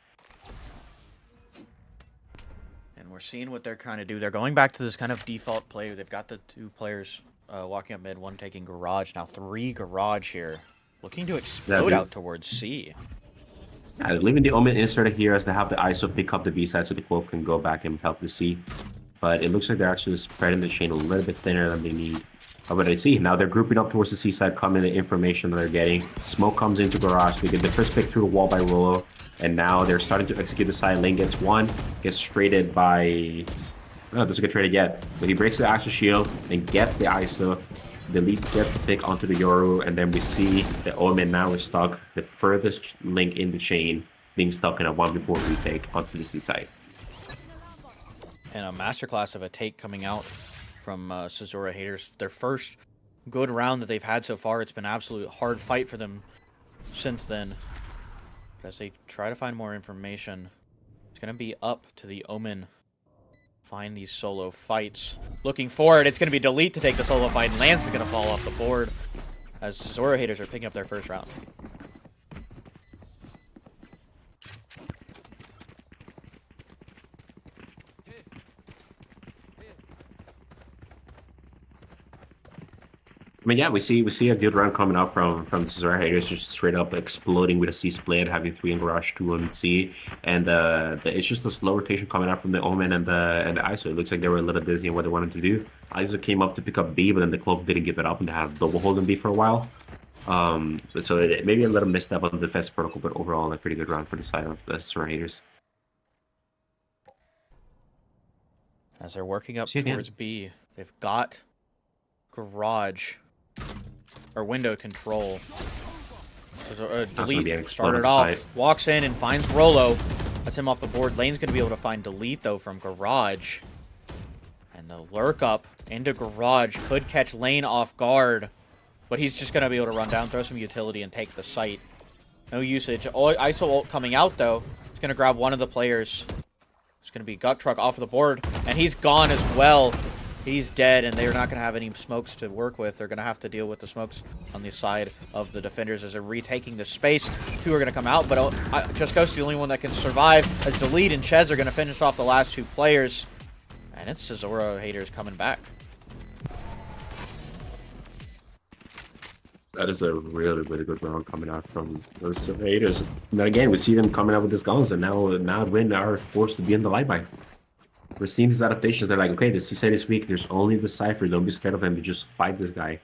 And we're seeing what they're trying to do. They're going back to this kind of default play. They've got the 2 players walking up mid, 1 taking garage. Now 3 garage here. Looking to explode out towards C. Yeah, they're leaving the Omen inserted here as they have the ISO pick up the B side so the Clove can go back and help the C. But it looks like they're actually spreading the chain a little bit thinner than they need. But I see now they're grouping up towards the C side, coming the information that they're getting. Smoke comes into garage. They get the first pick through the wall by Rolo. And now they're starting to execute the side. Lane gets 1, gets traded by... No, doesn't get traded yet. But he breaks the ISO shield and gets the ISO. The lead gets the pick onto the Yoru. And then we see the Omen now is stuck. The furthest link in the chain being stuck in a 1v4 retake onto the C side. And a masterclass of a take coming out from Cizora Haters. Their first good round that they've had so far. It's been an absolute hard fight for them since then. As they try to find more information, it's going to be up to the Omen. Find these solo fights. Looking forward, it's going to be Delete to take the solo fight, and Lance is going to fall off the board as Cizora Haters are picking up their first round. I mean, yeah, we see a good round coming out from Cesar Haters, just straight up exploding with a C split, having 3 in garage, 2 on C, and it's just a slow rotation coming out from the Omen and the ISO. It looks like they were a little busy in what they wanted to do. ISO came up to pick up B, but then the Clove didn't give it up, and they had double hold on B for a while. So it maybe a little misstep on the defense protocol, but overall a pretty good round for the side of the Cesar Haters. As they're working up towards B, they've got garage. Or window control. So, Delete started off, walks in and finds Rolo. That's him off the board. Lane's going to be able to find Delete, though, from garage. And the lurk up into garage could catch Lane off guard. But he's just going to be able to run down, throw some utility, and take the site. No usage. ISO ult coming out, though. He's going to grab one of the players. It's going to be Gut Truck off of the board. And he's gone as well. He's dead, and they're not going to have any smokes to work with. They're going to have to deal with the smokes on the side of the defenders as they're retaking the space. 2 are going to come out, but Just Ghost's the only one that can survive as Delete and Ches are going to finish off the last 2 players. And it's Cizora Haters coming back. That is a really, really good round coming out from those Haters. And again, we see them coming out with these guns, and now Win are forced to be in the light buy. We're seeing these adaptations. They're like, okay, the C side is weak. There's only the Cypher. Don't be scared of him. You just fight this guy.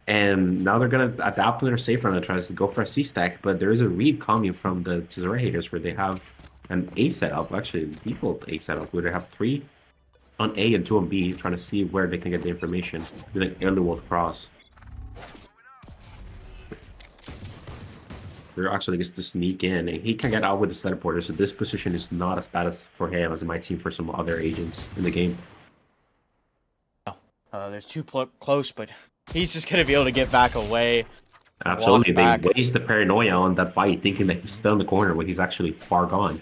And now they're going to adapt to their safe run and try to go for a C stack. But there is a read coming from the Cesar Haters where they have an A setup, actually a default A setup, where they have 3 on A and 2 on B, trying to see where they can get the information. With an early world cross. They're actually gets to sneak in, and he can get out with the teleporter, so this position is not as bad as for him as it might seem for some other agents in the game. There's 2 close, but he's just going to be able to get back away. Absolutely, they waste the paranoia on that fight, thinking that he's still in the corner when he's actually far gone.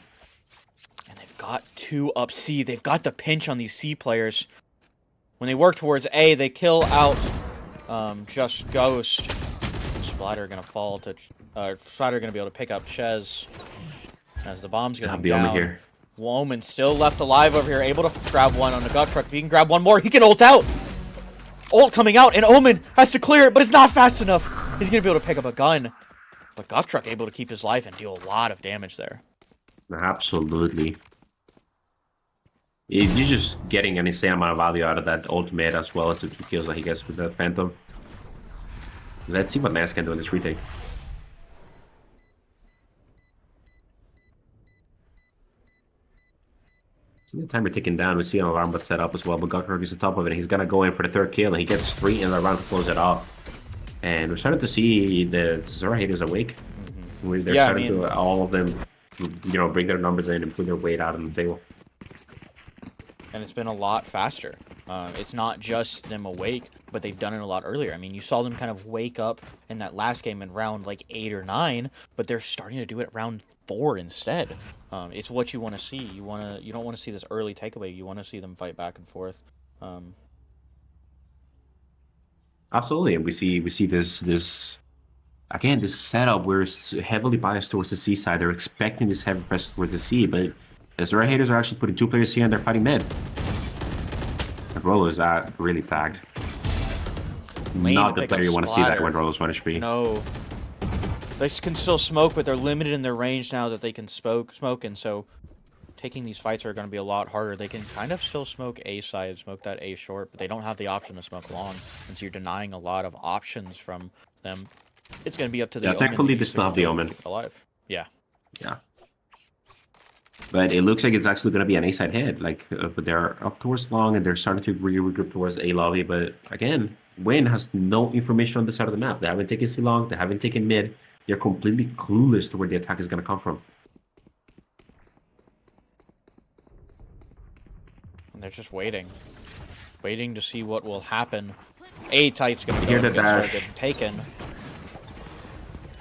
And they've got 2 up C. They've got the pinch on these C players. When they work towards A, they kill out Just Ghost. Splatter going to fall to... Splatter going to be able to pick up Ches as the bomb's going down. Here. Woman still left alive over here, able to grab one on the Gut Truck. If he can grab one more, he can ult out. Ult coming out, and Omen has to clear it, but it's not fast enough. He's going to be able to pick up a gun. But Gut Truck able to keep his life and deal a lot of damage there. Absolutely. You're just getting an insane amount of value out of that ultimate as well as the 2 kills that he gets with that Phantom. Let's see what Lance can do in this retake. The timer ticking down. We see an alarm bot set up as well, but Gokrak is on top of it. He's gonna go in for the 3rd kill, and he gets 3 in the round to close it off. And we're starting to see the Zora haters awake. They're starting to, all of them, bring their numbers in and put their weight out on the table. And it's been a lot faster. It's not just them awake, but they've done it a lot earlier. I mean, you saw them kind of wake up in that last game in round like 8 or 9, but they're starting to do it round 4 instead. It's what you want to see. You don't want to see this early takeaway. You want to see them fight back and forth. Absolutely, and we see this again, this setup where it's heavily biased towards the C side. They're expecting this heavy press towards the C, but the Zora haters are actually putting 2 players here and they're fighting mid. And Rolo is really tagged. Not the player you want to see that when Rolo's 1 HP. No. They can still smoke, but they're limited in their range now that they can smoke, and so taking these fights are going to be a lot harder. They can kind of still smoke A side, smoke that A short, but they don't have the option to smoke long, and so you're denying a lot of options from them. It's going to be up to the Omen. Thankfully they still have the Omen. Alive. Yeah. Yeah. But it looks like it's actually going to be an A-side head. But they're up towards long, and they're starting to regroup towards A lobby. But again, Wayne has no information on the side of the map. They haven't taken C long. They haven't taken mid. They're completely clueless to where the attack is going to come from. And they're just waiting to see what will happen. A tight's going to get taken,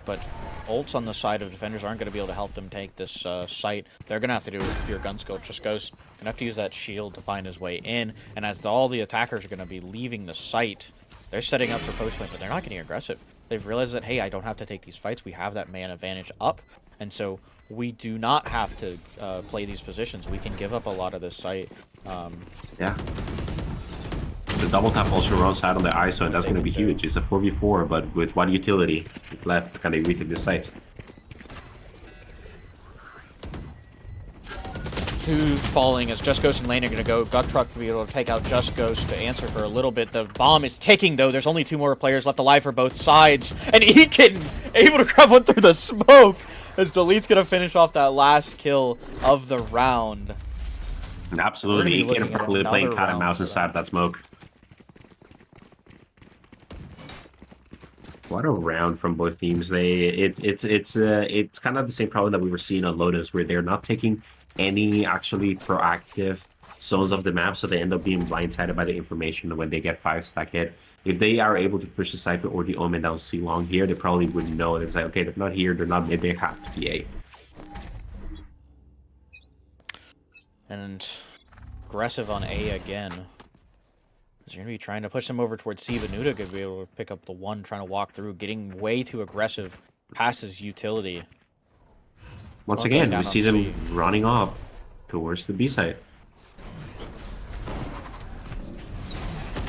but ults on the side of defenders aren't going to be able to help them take this site. They're going to have to do it with pure gun skill. Just Ghost going to have to use that shield to find his way in. And as all the attackers are going to be leaving the site, they're setting up for post point, but they're not getting aggressive. They've realized that, hey, I don't have to take these fights. We have that man advantage up, and so we do not have to play these positions. We can give up a lot of this site. Yeah. The double tap also runs out on the ISO, and that's going to be huge. It's a 4v4, but with 1 utility left, can they retake the site? 2 falling as Just Ghost and Lane are going to go. Gut Truck to be able to take out Just Ghost to answer for a little bit. The bomb is ticking, though. There's only 2 more players left alive for both sides. And Ekin able to grab one through the smoke as Delete's going to finish off that last kill of the round. Absolutely. Ekin probably playing cat and mouse inside of that smoke. What a round from both teams. It's kind of the same problem that we were seeing on Lotus, where they're not taking any actually proactive zones of the map, so they end up being blindsided by the information when they get 5-stack hit. If they are able to push the Cypher or the Omen down C long here, they probably would know. It's like, okay, they're not here, they're not mid, they have to be A. And aggressive on A again. You're going to be trying to push them over towards C, but Nuda could be able to pick up the 1, trying to walk through, getting way too aggressive past his utility. Once again, we see them running up towards the B site.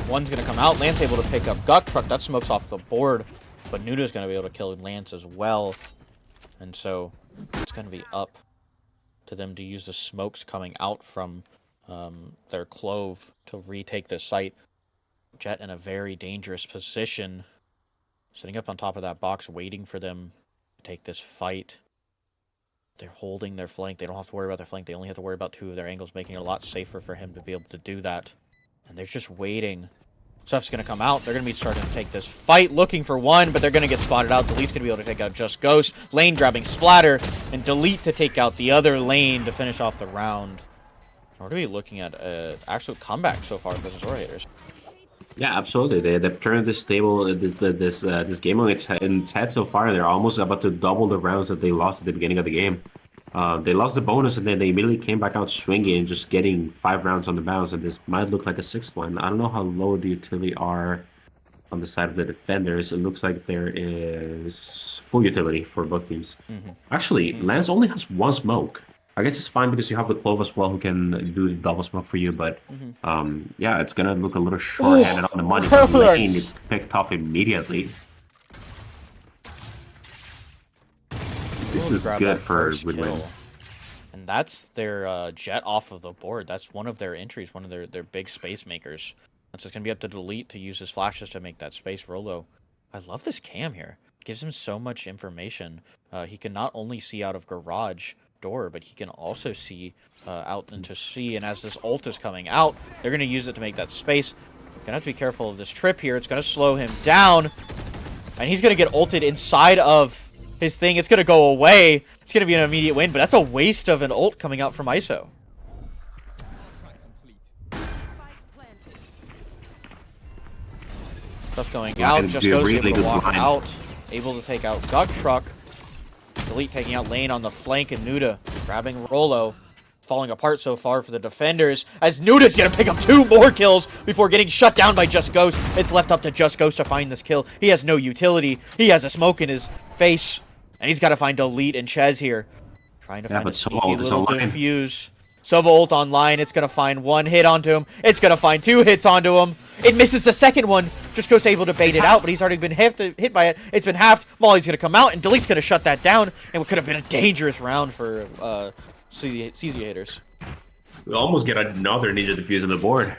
1's going to come out. Lance able to pick up Gut Truck. That smokes off the board, but Nuda's going to be able to kill Lance as well. And so it's going to be up to them to use the smokes coming out from their clove to retake the site. Jet in a very dangerous position, sitting up on top of that box, waiting for them to take this fight. They're holding their flank. They don't have to worry about their flank. They only have to worry about 2 of their angles, making it a lot safer for him to be able to do that. And they're just waiting. Stuff's going to come out. They're going to be starting to take this fight, looking for 1, but they're going to get spotted out. Delete's going to be able to take out Just Ghost. Lane grabbing Splatter, and Delete to take out the other Lane to finish off the round. What are we looking at? Actual comeback so far for the Zora haters. Yeah, absolutely. They've turned this table, this game on its head so far. They're almost about to double the rounds that they lost at the beginning of the game. They lost the bonus, and then they immediately came back out swinging and just getting 5 rounds on the bounce. And this might look like a 6th one. I don't know how low the utility are on the side of the defenders. It looks like there is full utility for both teams. Actually, Lance only has 1 smoke. I guess it's fine because you have the Clove as well who can do the double smoke for you, but yeah, it's gonna look a little short-handed on the money. But Lane gets picked off immediately. This is good for Woodwind. And that's their jet off of the board. That's one of their entries, one of their big space makers. That's just going to be up to Delete to use his flashes to make that space. Rolo, I love this cam here. Gives him so much information. He can not only see out of garage door, but he can also see out into C. And as this ult is coming out, they're going to use it to make that space. Gonna have to be careful of this trip here. It's going to slow him down. And he's going to get ulted inside of his thing. It's going to go away. It's going to be an immediate win, but that's a waste of an ult coming out from ISO. Stuff going out. Just goes really able to good walk line. out. Able to take out Duck Truck. Delete taking out Lane on the flank, and Nuda grabbing Rolo. Falling apart so far for the defenders, as Nuda's gonna pick up 2 more kills before getting shut down by Just Ghost. It's left up to Just Ghost to find this kill. He has no utility. He has a smoke in his face, and he's got to find Delete and Ches here. Trying to find a sneaky little defuse. Sova ult online. It's going to find 1 hit onto him. It's going to find 2 hits onto him. It misses the second one. Just Ghost able to bait it out, but he's already been hit by it. It's been halved. Molly's going to come out, and Delete's going to shut that down. And what could have been a dangerous round for CZ haters. We almost get another Ninja Defuse on the board.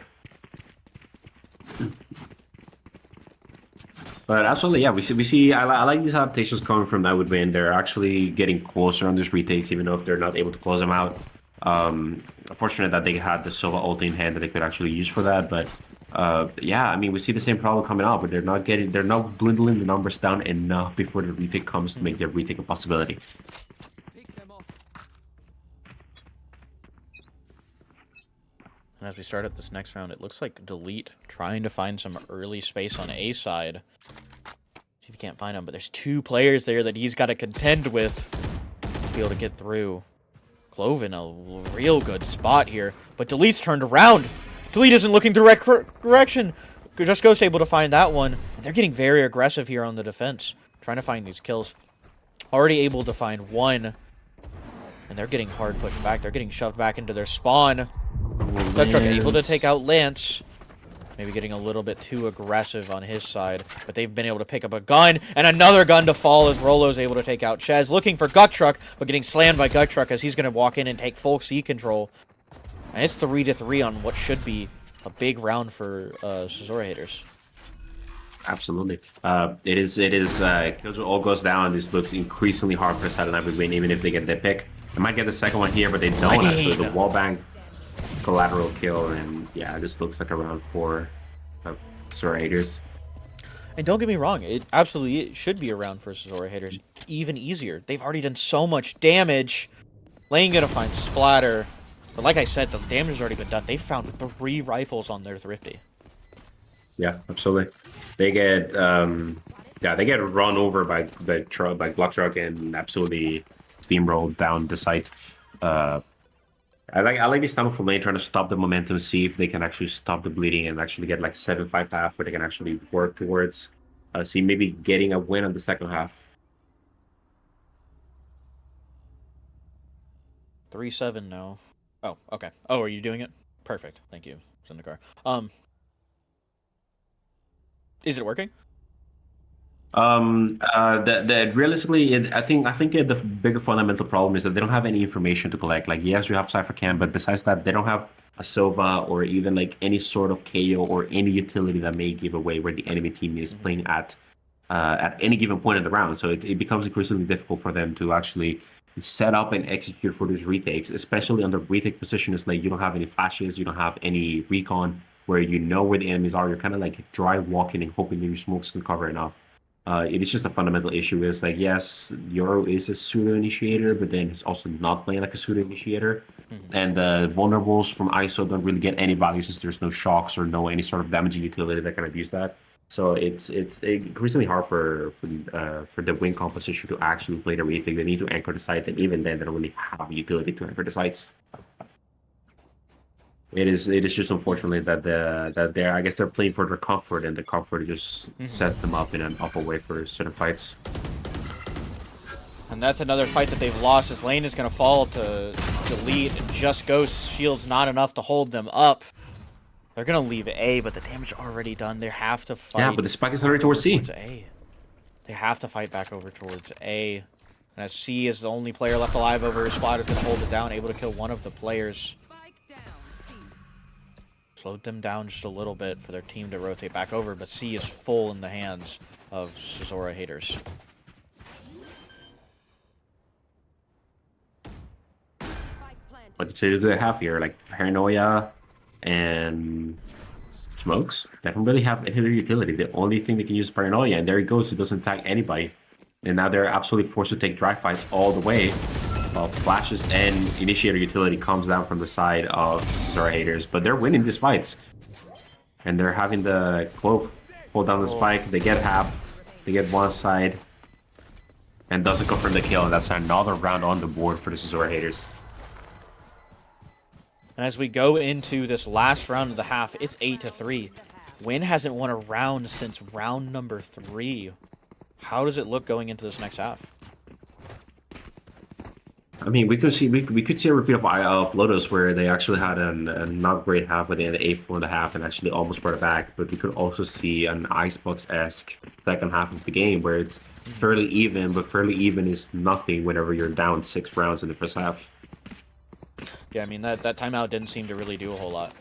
But absolutely, yeah, we see. I like these adaptations coming from that would win. They're actually getting closer on these retakes, even though if they're not able to close them out. Unfortunate that they had the Sova ult in hand that they could actually use for that. But yeah, I mean, we see the same problem coming out, but they're not dwindling the numbers down enough before the retake comes to make their retake a possibility. And as we start up this next round, it looks like Delete trying to find some early space on A side. See if he can't find him, but there's 2 players there that he's got to contend with to be able to get through. Clove in a real good spot here, but Delete's turned around. Delete isn't looking the right direction. Just Ghost able to find that one. And they're getting very aggressive here on the defense, trying to find these kills. Already able to find 1, and they're getting hard pushed back. They're getting shoved back into their spawn. Duck Truck able to take out Lance. Maybe getting a little bit too aggressive on his side. But they've been able to pick up a gun. And another gun to fall as Rolo's able to take out Ches. Looking for Gut Truck, but getting slammed by Gut Truck as he's going to walk in and take full C control. And it's 3-3 on what should be a big round for Cesura haters. Absolutely. It is Killjoy all goes down. This looks increasingly hard for Silent Night would win, even if they get their pick. They might get the second one here, but they don't. Actually, the wallbang collateral kill, and yeah, this looks like a round for Cesura haters. And don't get me wrong, it absolutely should be a round for Cesura haters. Even easier. They've already done so much damage. Lane gonna find Splatter. But like I said, the damage has already been done. They found 3 rifles on their Thrifty. Yeah, absolutely. They get they get run over by Block Truck and absolutely steamrolled down the site. I like this time from Lane trying to stop the momentum, see if they can actually stop the bleeding and actually get like 7-5 half where they can actually work towards see maybe getting a win on the second half. 3-7 now. Oh, okay. Oh, are you doing it? Perfect. Thank you, Zendikar. Is it working? Realistically, I think the bigger fundamental problem is that they don't have any information to collect. Like, yes, you have Cypher Cam, but besides that, they don't have a Sova or even like any sort of KO or any utility that may give away where the enemy team is playing at any given point in the round. So it becomes increasingly difficult for them to actually set up and execute for these retakes, especially on the retake position. Is like you don't have any flashes, you don't have any recon where you know where the enemies are. You're kind of like dry walking and hoping that your smokes can cover enough. It is just a fundamental issue. Is like, yes, Yoro is a pseudo initiator, but then he's also not playing like a pseudo initiator. And the vulnerables from ISO don't really get any value since there's no shocks or no any sort of damaging utility that can abuse that. So it's increasingly hard for the win composition to actually play the retake. They need to anchor the sites, and even then, they don't really have a utility to anchor the sites. It is just unfortunately that I guess they're playing for their comfort, and the comfort just sets them up in an awful way for certain fights. And that's another fight that they've lost. As Lane is going to fall to Delete, and Just Ghost shield's not enough to hold them up. They're going to leave A, but the damage already done. They have to fight. Yeah, but the spike is already towards C. A. They have to fight back over towards A. And as C is the only player left alive over his squad, is going to hold it down, able to kill one of the players. Spike down. C. Slowed them down just a little bit for their team to rotate back over, but C is full in the hands of Zora haters. Spike planted. What do they have here? Like Paranoia and Smokes? They don't really have any other utility. The only thing they can use is Paranoia, and there he goes. He doesn't tag anybody. And now they're absolutely forced to take dry fights all the way. While Flashes and Initiator utility comes down from the side of Zora haters. But they're winning these fights. And they're having the Clove hold down the spike. They get half. They get one side. And doesn't go for the kill. And that's another round on the board for the Zora haters. And as we go into this last round of the half, it's 8-3. Win hasn't won a round since round number 3. How does it look going into this next half? I mean, we could see a repeat of Lotus where they actually had a not great half where they had an 8-4.5 and actually almost brought it back. But we could also see an Icebox-esque second half of the game where it's fairly even, but fairly even is nothing whenever you're down 6 rounds in the first half. Yeah, I mean, that timeout didn't seem to really do a whole lot.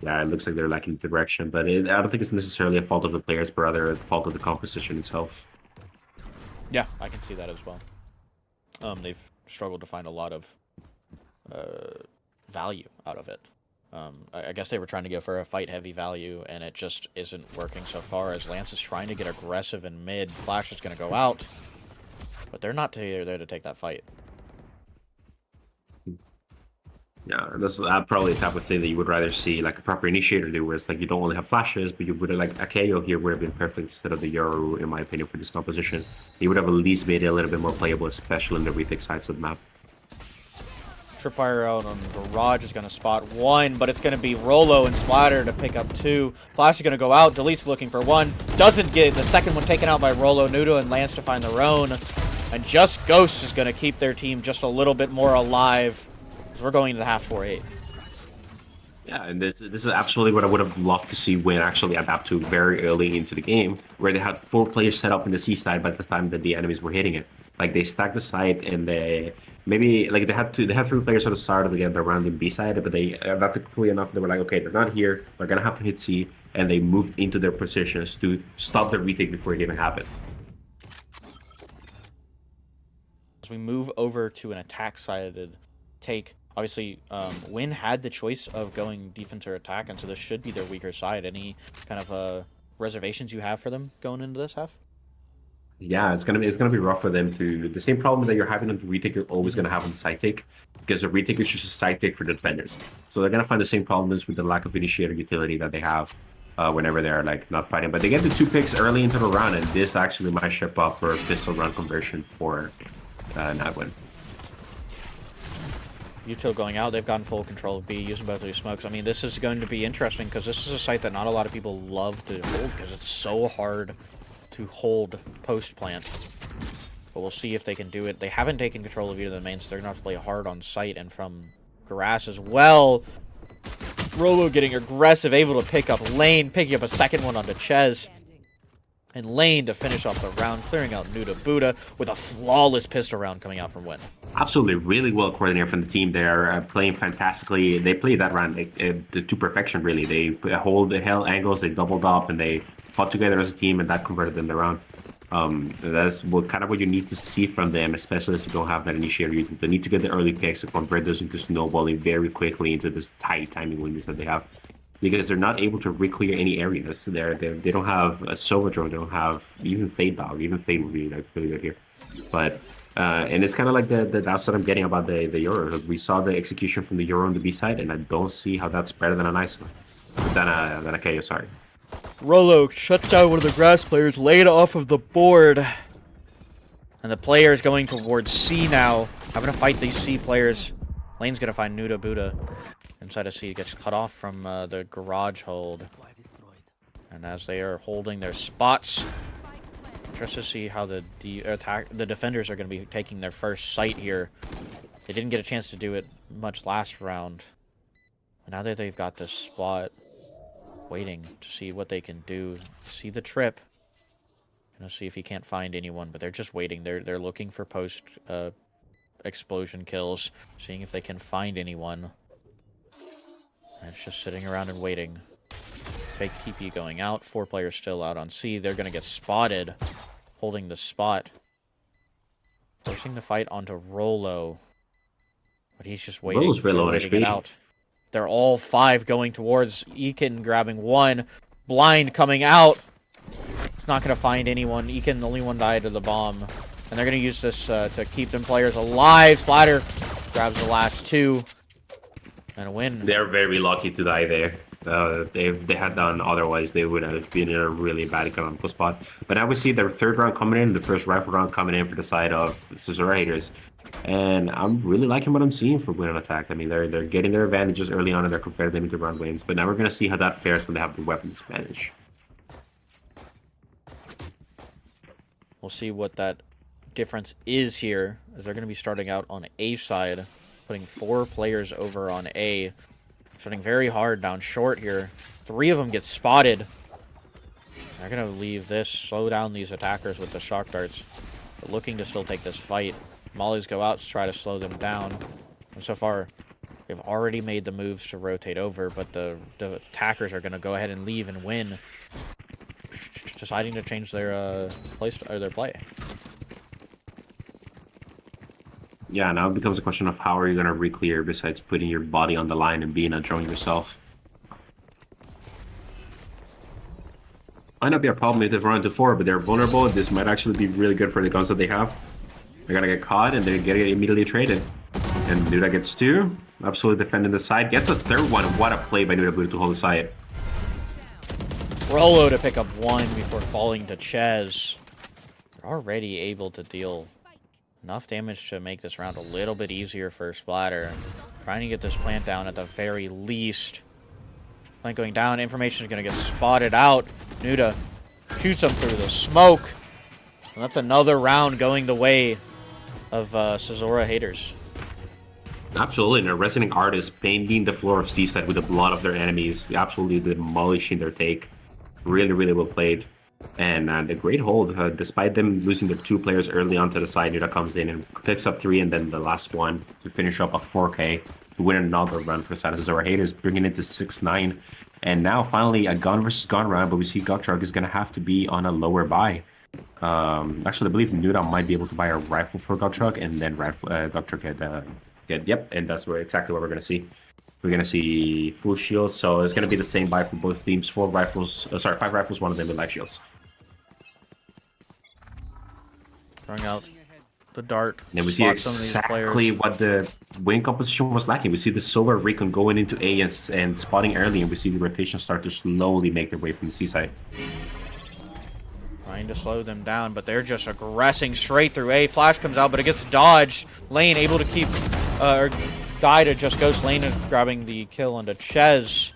Yeah, it looks like they're lacking direction, but I don't think it's necessarily a fault of the players, but rather a fault of the composition itself. Yeah, I can see that as well. They've struggled to find a lot of value out of it. I guess they were trying to go for a fight-heavy value, and it just isn't working so far as Lance is trying to get aggressive in mid. Flash is going to go out, but they're not there to take that fight. Yeah, that's probably the type of thing that you would rather see like a proper initiator do, where it's like you don't only have flashes, but you would have like Akayo here would have been perfect instead of the Yoru, in my opinion, for this composition. He would have at least made it a little bit more playable, especially in the retake sides of the map. Tripwire out on Garage is going to spot 1, but it's going to be Rolo and Splatter to pick up 2. Flash is going to go out. Delete's looking for 1. Doesn't get the second one taken out by Rolo, Nudo, and Lance to find their own. And just Ghost is going to keep their team just a little bit more alive. We're going into the half 4-8. Yeah, and this is absolutely what I would have loved to see Win actually adapt to very early into the game, where they had 4 players set up in the C side by the time that the enemies were hitting it. Like they stacked the site and they maybe like they had 3 players at the start of the game around in B side, but they adapted quickly enough. They were like, okay, they're not here. We're gonna have to hit C, and they moved into their positions to stop the retake before it even happened. As we move over to an attack-sided take, obviously, Win had the choice of going defense or attack, and so this should be their weaker side. Any kind of reservations you have for them going into this half? Yeah, it's gonna be rough for them to. The same problem that you're having on the retake, you're always gonna have on the side take, because the retake is just a side take for the defenders. So they're gonna find the same problems with the lack of initiator utility that they have whenever they're like not fighting. But they get the 2 picks early into the round, and this actually might ship up for a pistol round conversion for Nagwin. Util going out, they've gotten full control of B, using both of these smokes. I mean, this is going to be interesting because this is a site that not a lot of people love to hold because it's so hard to hold post-plant. But we'll see if they can do it. They haven't taken control of either of the mains, so they're going to have to play hard on site and from grass as well. Rolo getting aggressive, able to pick up Lane, picking up a second one onto Ches. And Lane to finish off the round, clearing out Nuda Buddha with a flawless pistol round coming out from Win. Absolutely, really well coordinated from the team. They're playing fantastically. They played that round to perfection, really. They hold the hell angles, they doubled up, and they fought together as a team, and that converted them around. That's kind of what you need to see from them, especially as you don't have that initiator. They need to get the early picks and convert those into snowballing very quickly into this tight timing windows that they have. Because they're not able to re-clear any areas. They don't have a Sova drone. They don't have even Fade Dog. Even Fade would be like really good here. But and it's kind of like that's what I'm getting about the Euro. We saw the execution from the Euro on the B side, and I don't see how that's better than a nice one. Than a KO, sorry. Rolo shuts down one of the grass players, laid off of the board. And the player is going towards C now, having to fight these C players. Lane's going to find Nuda Buddha. Inside of C gets cut off from the garage hold. And as they are holding their spots, just to see how the defenders are going to be taking their first sight here. They didn't get a chance to do it much last round. But now that they've got this spot, waiting to see what they can do, see the trip. Gonna see if he can't find anyone, but they're just waiting. They're looking for post explosion kills, seeing if they can find anyone. And it's just sitting around and waiting. Fake TP going out. 4 players still out on C. They're gonna get spotted, holding the spot. Forcing the fight onto Rolo. But he's just waiting. Rolo's very They're low on waiting HP. it out. They're all 5 going towards Eakin, grabbing 1. Blind coming out. It's not going to find anyone. Eakin, the only one died to the bomb. And they're going to use this to keep them players alive. Splatter grabs the last 2. And a win. They're very lucky to die there. If they had done otherwise, they would have been in a really bad economical spot. But now we see the 3rd round coming in, the first rifle round coming in for the side of Cesura haters. And I'm really liking what I'm seeing for win on attack. I mean, they're getting their advantages early on and they're converting them into round wins. But now we're going to see how that fares when they have the weapons advantage. We'll see what that difference is here, as they're going to be starting out on A side, putting 4 players over on A. Starting very hard down short here. 3 of them get spotted. They're going to leave this, slow down these attackers with the shock darts. But looking to still take this fight. Mollies go out to try to slow them down. And so far, they've already made the moves to rotate over, but the attackers are going to go ahead and leave and win. Deciding to change their their play. Yeah, now it becomes a question of how are you going to re-clear besides putting your body on the line and being a drone yourself. Might not be a problem if they run into 4, but they're vulnerable. This might actually be really good for the guns that they have. They're going to get caught and they're going to get immediately traded. And Nuda gets 2. Absolutely defending the side. Gets a 3rd one. What a play by Nuda to hold the side. Rolo to pick up 1 before falling to Ches. They're already able to deal enough damage to make this round a little bit easier for Splatter. Trying to get this plant down at the very least. Plant going down. Information is going to get spotted out. Nuda shoots him through the smoke. And that's another round going the way of Cesura haters. Absolutely, and a resident artist painting the floor of Seaside with the blood of their enemies. Absolutely demolishing their take. Really, really well played. And a great hold, despite them losing their 2 players early on to the side. Nuda comes in and picks up 3, and then the last one to finish up a 4K to win another run for the side of Cesura haters, bringing it to 6-9. And now, finally, a gun versus gun round, but we see Goktrug is going to have to be on a lower buy. Actually, I believe Nuda might be able to buy a rifle for Goktrug, and then Goktrug get yep, and that's exactly what we're going to see. We're going to see full shields, so it's going to be the same buy for both teams. 5 rifles, one of them with light shields. Throwing out the dart. And we see exactly what the wing composition was lacking. We see the Silver Recon going into A and spotting early, and we see the rotation start to slowly make their way from the seaside. Trying to slow them down, but they're just aggressing straight through A. Flash comes out, but it gets dodged. Lane able to keep, or die to just Ghost. Lane is grabbing the kill onto Ches.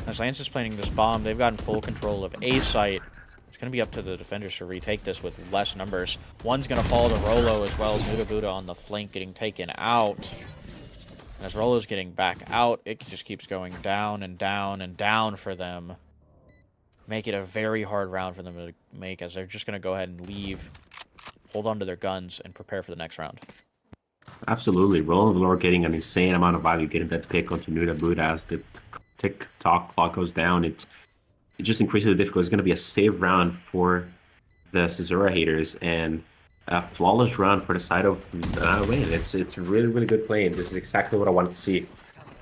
As Lance is planting this bomb, they've gotten full control of A site. It's going to be up to the defenders to retake this with less numbers. One's going to fall to Rolo as well. Nuda Buddha on the flank getting taken out. And as Rolo's getting back out, it just keeps going down and down and down for them. Make it a very hard round for them to make, as they're just going to go ahead and leave, hold on to their guns, and prepare for the next round. Absolutely. Rolo and Valor getting an insane amount of value, getting that pick onto Nuda Buddha as the tick-tock clock goes down. It just increases the difficulty. It's going to be a save round for the Cesura haters, and a flawless round for the side of Wayne. It's really, really good play, and this is exactly what I wanted to see.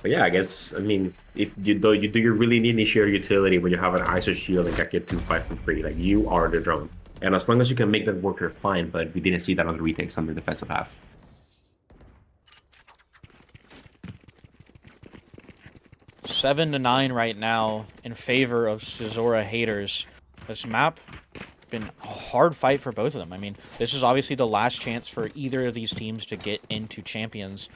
But yeah, I guess, I mean, if you do you really need initiator utility when you have an ISO shield and get 2-5 for free? Like, you are the drone. And as long as you can make that work, you're fine, but we didn't see that on the retakes on the defensive half. 7-9 right now in favor of Cesura haters. This map been a hard fight for both of them. I mean, this is obviously the last chance for either of these teams to get into champions.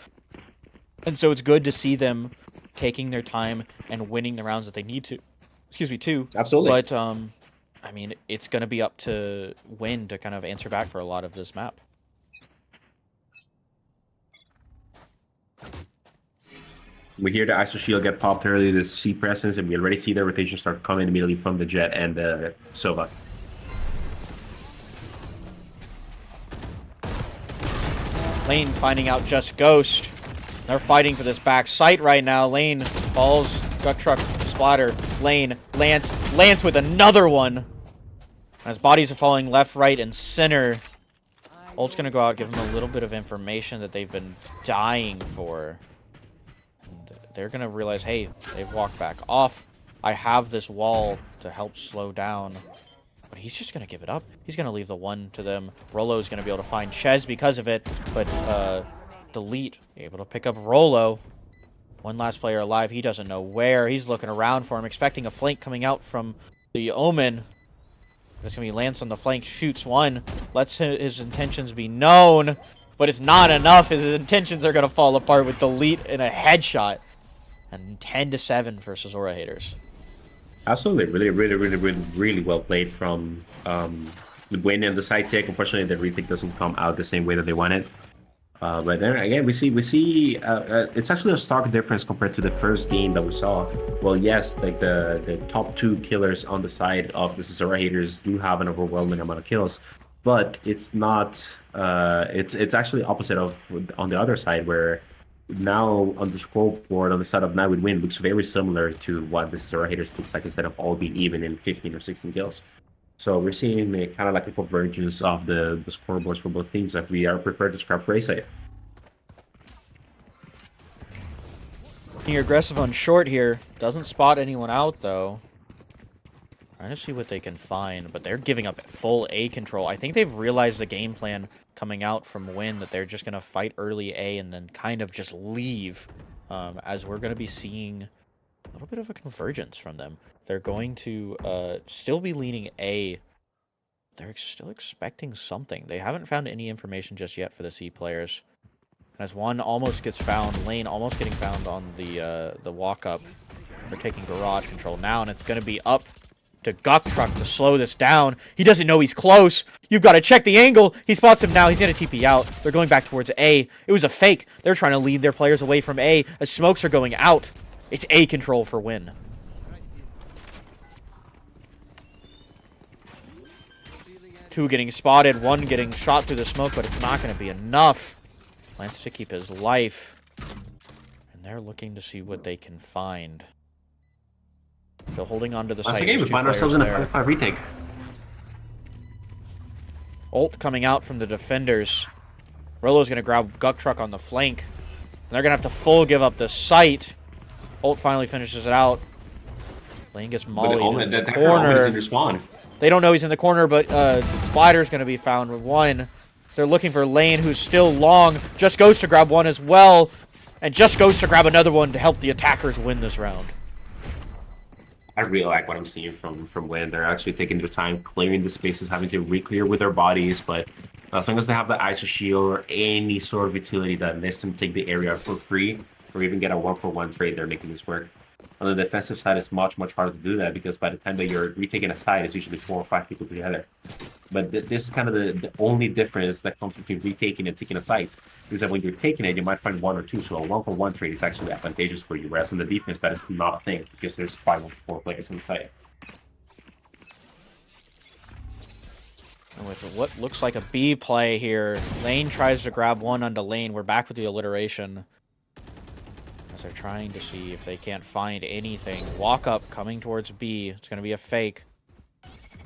And so it's good to see them taking their time and winning the rounds that they need to. Excuse me, too. Absolutely. But, I mean, it's going to be up to Win to kind of answer back for a lot of this map. We hear the ISO shield get popped early, the C presence, and we already see the rotation start coming immediately from the Jet and the Sova. Lane finding out just Ghost. They're fighting for this back site right now. Lane falls. Duck truck splatter. Lane. Lance with another one. As bodies are falling left, right, and center. Ult's gonna go out, give them a little bit of information that they've been dying for. And they're gonna realize, hey, they've walked back off. I have this wall to help slow down. But he's just gonna give it up. He's gonna leave the one to them. Rolo's gonna be able to find Ches because of it. But Delete able to pick up Rolo. One last player alive. He doesn't know where. He's looking around for him, expecting a flank coming out from the Omen. There's going to be Lance on the flank, shoots one, lets his intentions be known, but it's not enough. His intentions are going to fall apart with Delete and a headshot. And 10-7 versus Aura haters. Absolutely, really well played from the win and the side take. Unfortunately, the retake doesn't come out the same way that they wanted. But then again, we see it's actually a stark difference compared to the first game that we saw. Well, yes, like the top two killers on the side of the Aura haters do have an overwhelming amount of kills, but it's not. It's actually opposite of on the other side, where now on the scoreboard on the side of Now Would Win looks very similar to what the Aura haters looks like, instead of all being even in 15 or 16 kills. So we're seeing kind of like a convergence of the scoreboards for both teams that we are prepared to scrap for A side. Being aggressive on short here. Doesn't spot anyone out, though. Trying to see what they can find, but they're giving up full A control. I think they've realized the game plan coming out from Win, that they're just going to fight early A and then kind of just leave, as we're going to be seeing a little bit of a convergence from them. They're going to still be leaning A. They're still expecting something. They haven't found any information just yet for the C players. As one almost gets found, Lane almost getting found on the walk-up. They're taking garage control now, and it's going to be up to Guk Truck to slow this down. He doesn't know he's close. You've got to check the angle. He spots him now. He's going to TP out. They're going back towards A. It was a fake. They're trying to lead their players away from A as smokes are going out. It's A control for Win. Two getting spotted, one getting shot through the smoke, but it's not going to be enough. Plans to keep his life. And they're looking to see what they can find. Still holding on to the site. Once again, we find ourselves in a 5-5 retake. Ult coming out from the defenders. Rolo's going to grab Guk Truck on the flank. And they're going to have to full give up the site. Ult finally finishes it out. Lane gets mollied in the corner. They don't know he's in the corner, but Spider's going to be found with one. So they're looking for Lane, who's still long. Just goes to grab one as well. And just goes to grab another one to help the attackers win this round. I really like what I'm seeing from Win. They're actually taking their time, clearing the spaces, having to re-clear with their bodies. But as long as they have the ISO shield or any sort of utility that lets them take the area for free, or even get a 1-for-1 trade, they're making this work. On the defensive side, it's much harder to do that, because by the time that you're retaking a side, it's usually 4 or 5 people together. But this is kind of the only difference that comes between retaking and taking a site. Is that when you're taking it, you might find 1 or 2, so a 1-for-1 trade is actually advantageous for you, whereas on the defense, that is not a thing, because there's 5 or 4 players on the site. And with what looks like a B play here, Lane tries to grab one onto Lane. We're back with the alliteration. As they're trying to see if they can't find anything. Walk up, coming towards B. It's going to be a fake.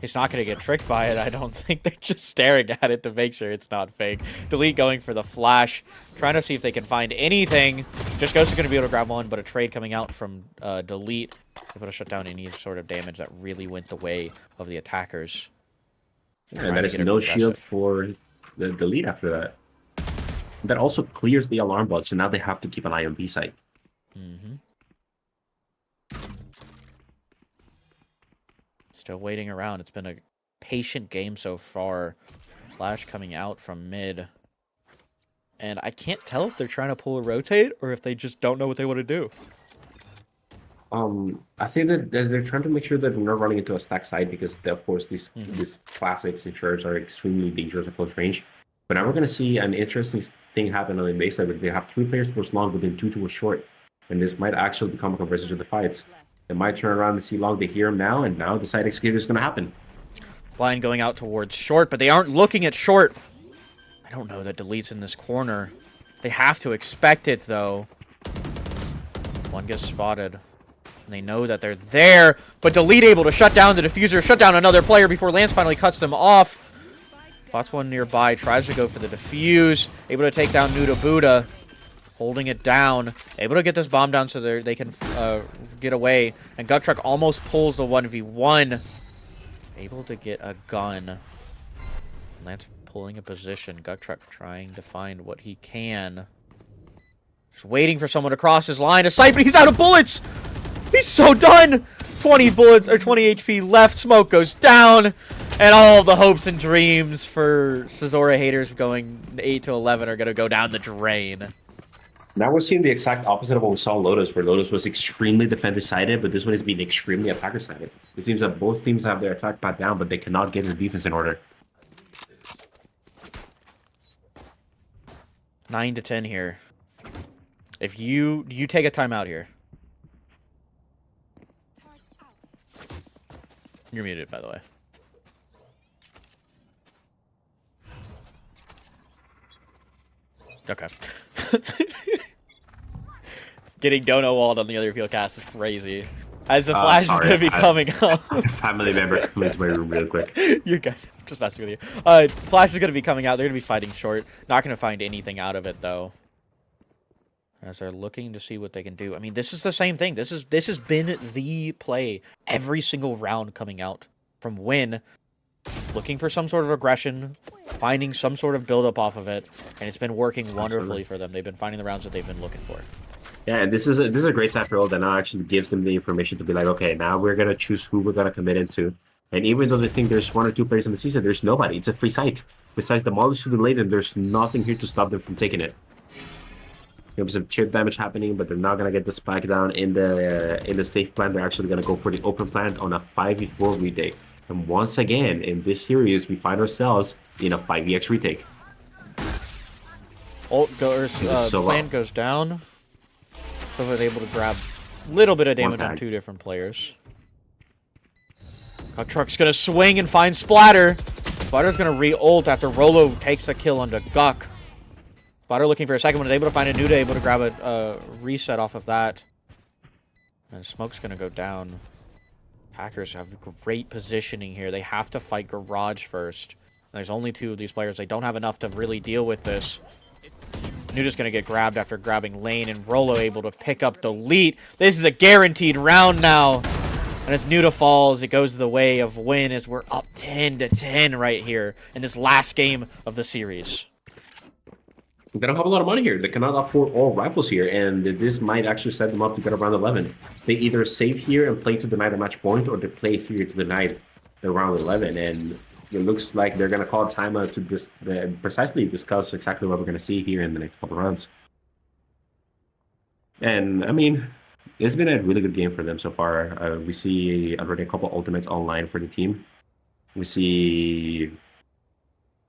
He's not going to get tricked by it, I don't think. They're just staring at it to make sure it's not fake. Delete going for the flash. Trying to see if they can find anything. Just Ghost is going to be able to grab one, but a trade coming out from Delete. Able to shut down any sort of damage that really went the way of the attackers. Yeah, and that is no shield for the Delete after that. That also clears the alarm bot, so now they have to keep an eye on B side. Still waiting around. It's been a patient game so far. Flash coming out from mid. And I can't tell if they're trying to pull a rotate or if they just don't know what they want to do. I think that they're trying to make sure that we're not running into a stack side, because of course these classics and sharps are extremely dangerous at close range. But now we're going to see an interesting thing happen on the base side, where they have 3 players towards long, but then 2 towards short. And this might actually become a conversation of the fights. They might turn around and see long, they hear him now, and now the side executor is going to happen. Blind going out towards short, but they aren't looking at short. don't know that Delete's in this corner. They have to expect it, though. One gets spotted. And they know that they're there, but Delete able to shut down the diffuser, shut down another player before Lance finally cuts them off. Spots one nearby, tries to go for the defuse, able to take down Nuda Buddha, holding it down, able to get this bomb down so they can get away. And Gut Truck almost pulls the 1v1, able to get a gun. Lance pulling a position, Gut Truck trying to find what he can. Just waiting for someone to cross his line of sight, but he's out of bullets! He's so done! 20 bullets, or 20 HP left, smoke goes down, and all the hopes and dreams for Cesora haters going 8 to 11 are gonna go down the drain. Now we're seeing the exact opposite of what we saw in Lotus, where Lotus was extremely defender-sided, but this one is being extremely attacker-sided. It seems that both teams have their attack pat down, but they cannot get their defense in order. 9 to 10 here. If you take a timeout here. You're muted, by the way. Okay. Getting dono walled on the other field cast is crazy. As the flash is gonna be coming up. Family member come into my room real quick. You're good. Just messing with you. Flash is gonna be coming out. They're gonna be fighting short. Not gonna find anything out of it though. As they're looking to see what they can do. I mean, this is the same thing. This has been the play every single round coming out from Win. Looking for some sort of aggression, finding some sort of build-up off of it, and it's been working wonderfully for them. They've been finding the rounds that they've been looking for. Yeah, and this is a great side for all that now actually gives them the information to be like, okay, now we're gonna choose who we're gonna commit into. And even though they think there's 1 or 2 players in the season, there's nobody. It's a free site. Besides the Molly to the late, and there's nothing here to stop them from taking it. There's some chip damage happening, but they're not gonna get the spike down in the safe plant. They're actually gonna go for the open plant on a 5v4 retake. And once again, in this series, we find ourselves in a 5vx retake. Ult goes, plant goes down. So they're able to grab a little bit of damage on 2 different players. Truck's gonna swing and find Splatter. Splatter's gonna re-ult after Rolo takes the kill onto Guk. Splatter looking for a second one, is able to find a Nuda, able to grab a reset off of that. And Smoke's gonna go down. Packers have great positioning here. They have to fight Garage first. There's only 2 of these players. They don't have enough to really deal with this. Nuda's gonna get grabbed after grabbing Lane, and Rolo able to pick up Delete. This is a guaranteed round now. And as Nuda falls, it goes the way of Win as we're up 10 to 10 right here in this last game of the series. They don't have a lot of money here. They cannot afford all rifles here, and this might actually set them up to get around 11. They either save here and play to deny the match point, or they play here to deny the round 11, and it looks like they're going to call a timeout to precisely discuss exactly what we're going to see here in the next couple rounds. And, I mean, it's been a really good game for them so far. We see already a couple ultimates online for the team. We see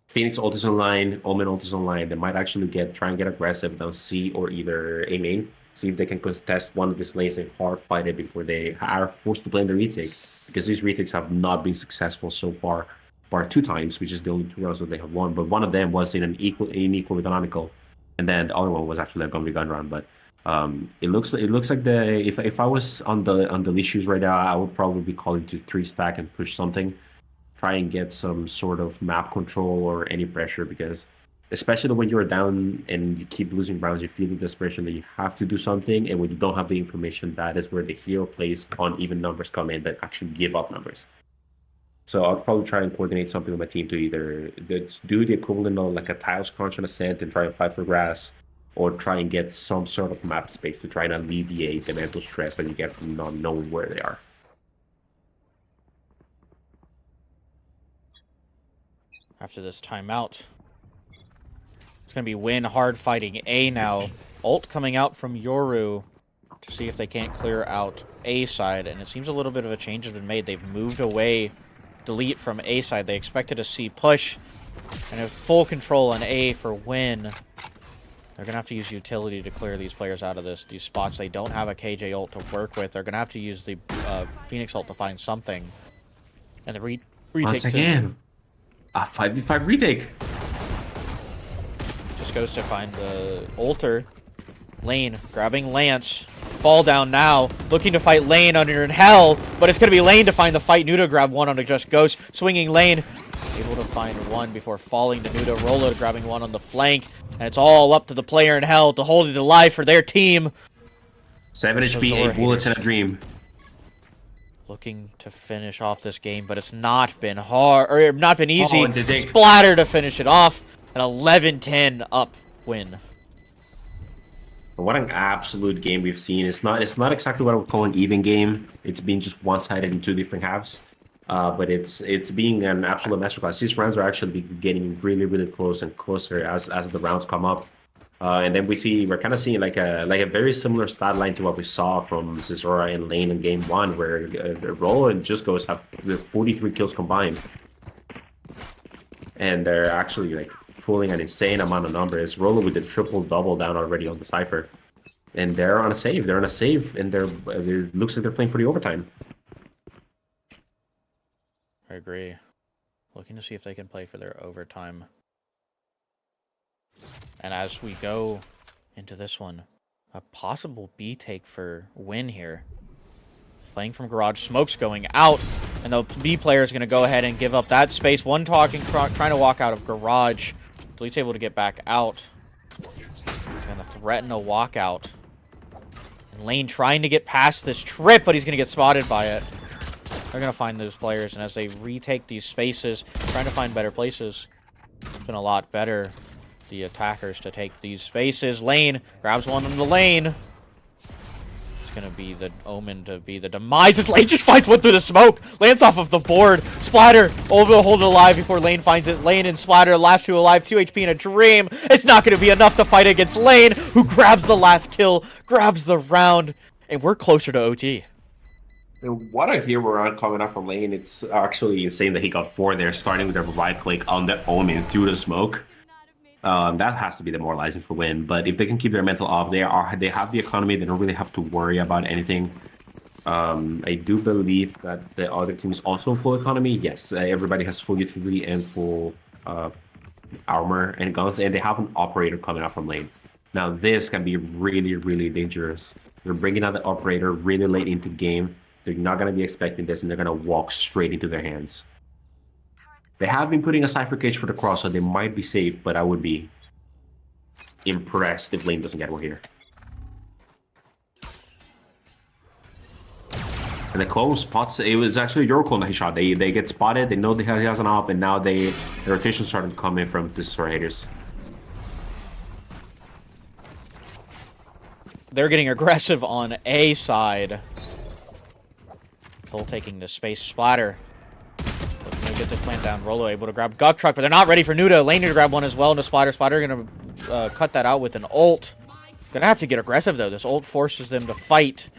Phoenix ult is online, Omen ult is online. They might actually try and get aggressive down C or either A main. See if they can contest one of these lanes and hard fight it before they are forced to play in the retake. Because these retakes have not been successful so far, bar 2 times, which is the only 2 rounds that they have won. But one of them was in an equal economical, and then the other one was actually a gun round. But it looks like if I was on the lead shoes right now, I would probably be calling to 3 stack and push something. Try and get some sort of map control or any pressure, because especially when you're down and you keep losing rounds, you feel the desperation that you have to do something, and when you don't have the information, that is where the hero plays on even numbers come in that actually give up numbers. So I'll probably try and coordinate something with my team to either do the equivalent of like a tiles crunch on a set and try and fight for grass, or try and get some sort of map space to try and alleviate the mental stress that you get from not knowing where they are. After this timeout, it's going to be Win hard fighting A now. Ult coming out from Yoru to see if they can't clear out A side, and it seems a little bit of a change has been made. They've moved away, Delete from A side. They expected a C push, and have full control on A for Win. They're going to have to use utility to clear these players out of these spots. They don't have a KJ ult to work with. They're going to have to use the Phoenix ult to find something. And the retake once again, a 5v5 retake. Just goes to find the Alter. Lane grabbing Lance. Fall down now. Looking to fight Lane under in hell. But it's going to be Lane to find the fight. Nuda grab one on the Just Ghost. Swinging Lane. Able to find one before falling to Nuda. Rolo grabbing one on the flank. And it's all up to the player in hell to hold it alive for their team. 7 HP, 8 bullets, and a dream. Looking to finish off this game, but it's not been hard, or not been easy. Oh, Splatter to finish it off. An 11-10 up win. What an absolute game we've seen. It's not exactly what I would call an even game. It's been just one-sided in 2 different halves. But it's being an absolute masterclass. These rounds are actually getting really, really close and closer as the rounds come up. And then we're kind of seeing like a very similar stat line to what we saw from Zizora and Lane in game 1, where Rolo and Just Ghost have 43 kills combined. And they're actually like pulling an insane amount of numbers. Rolo with the triple-double down already on the Cypher. And they're on a save. They're on a save, and it looks like they're playing for the overtime. I agree. Looking to see if they can play for their overtime. And as we go into this one, a possible B take for win here. Playing from Garage, Smoke's going out, and the B player is going to go ahead and give up that space. One trying to walk out of Garage. Delete's able to get back out. He's going to threaten a walkout. And Lane trying to get past this trip, but he's going to get spotted by it. They're going to find those players, and as they retake these spaces, trying to find better places, it's been a lot better, the attackers, to take these spaces. Lane grabs one in the lane. Gonna be the omen to be the demise. This Lane just finds one through the smoke. Lands off of the board. Splatter able to hold it alive before Lane finds it. Lane and Splatter, last 2 alive, 2 HP in a dream. It's not gonna be enough to fight against Lane, who grabs the last kill, grabs the round, and we're closer to OT. And what I hear we're on coming out from Lane, it's actually insane that he got 4 there, starting with a right click on the omen through the smoke. That has to be demoralizing for win. But if they can keep their mental up, they have the economy. They don't really have to worry about anything. I do believe that the other team is also full economy. Yes, everybody has full utility and full armor and guns, and they have an operator coming out from lane. Now this can be really, really dangerous. They're bringing out the operator really late into game. They're not going to be expecting this, and they're going to walk straight into their hands. They have been putting a Cypher Cage for the cross, so they might be safe, but I would be impressed if lane doesn't get one here. And the close spots, it was actually Yorko that he shot. They get spotted, they know he has an op, and now the rotation started to come in from the Zizora haters. They're getting aggressive on A side. Full taking the space. Splatter looking to get the plant down. Rolo able to grab Gut Truck, but they're not ready for Nuda. Lane to grab one as well into Splatter. Splatter going to cut that out with an ult. Gonna have to get aggressive though. This ult forces them to fight.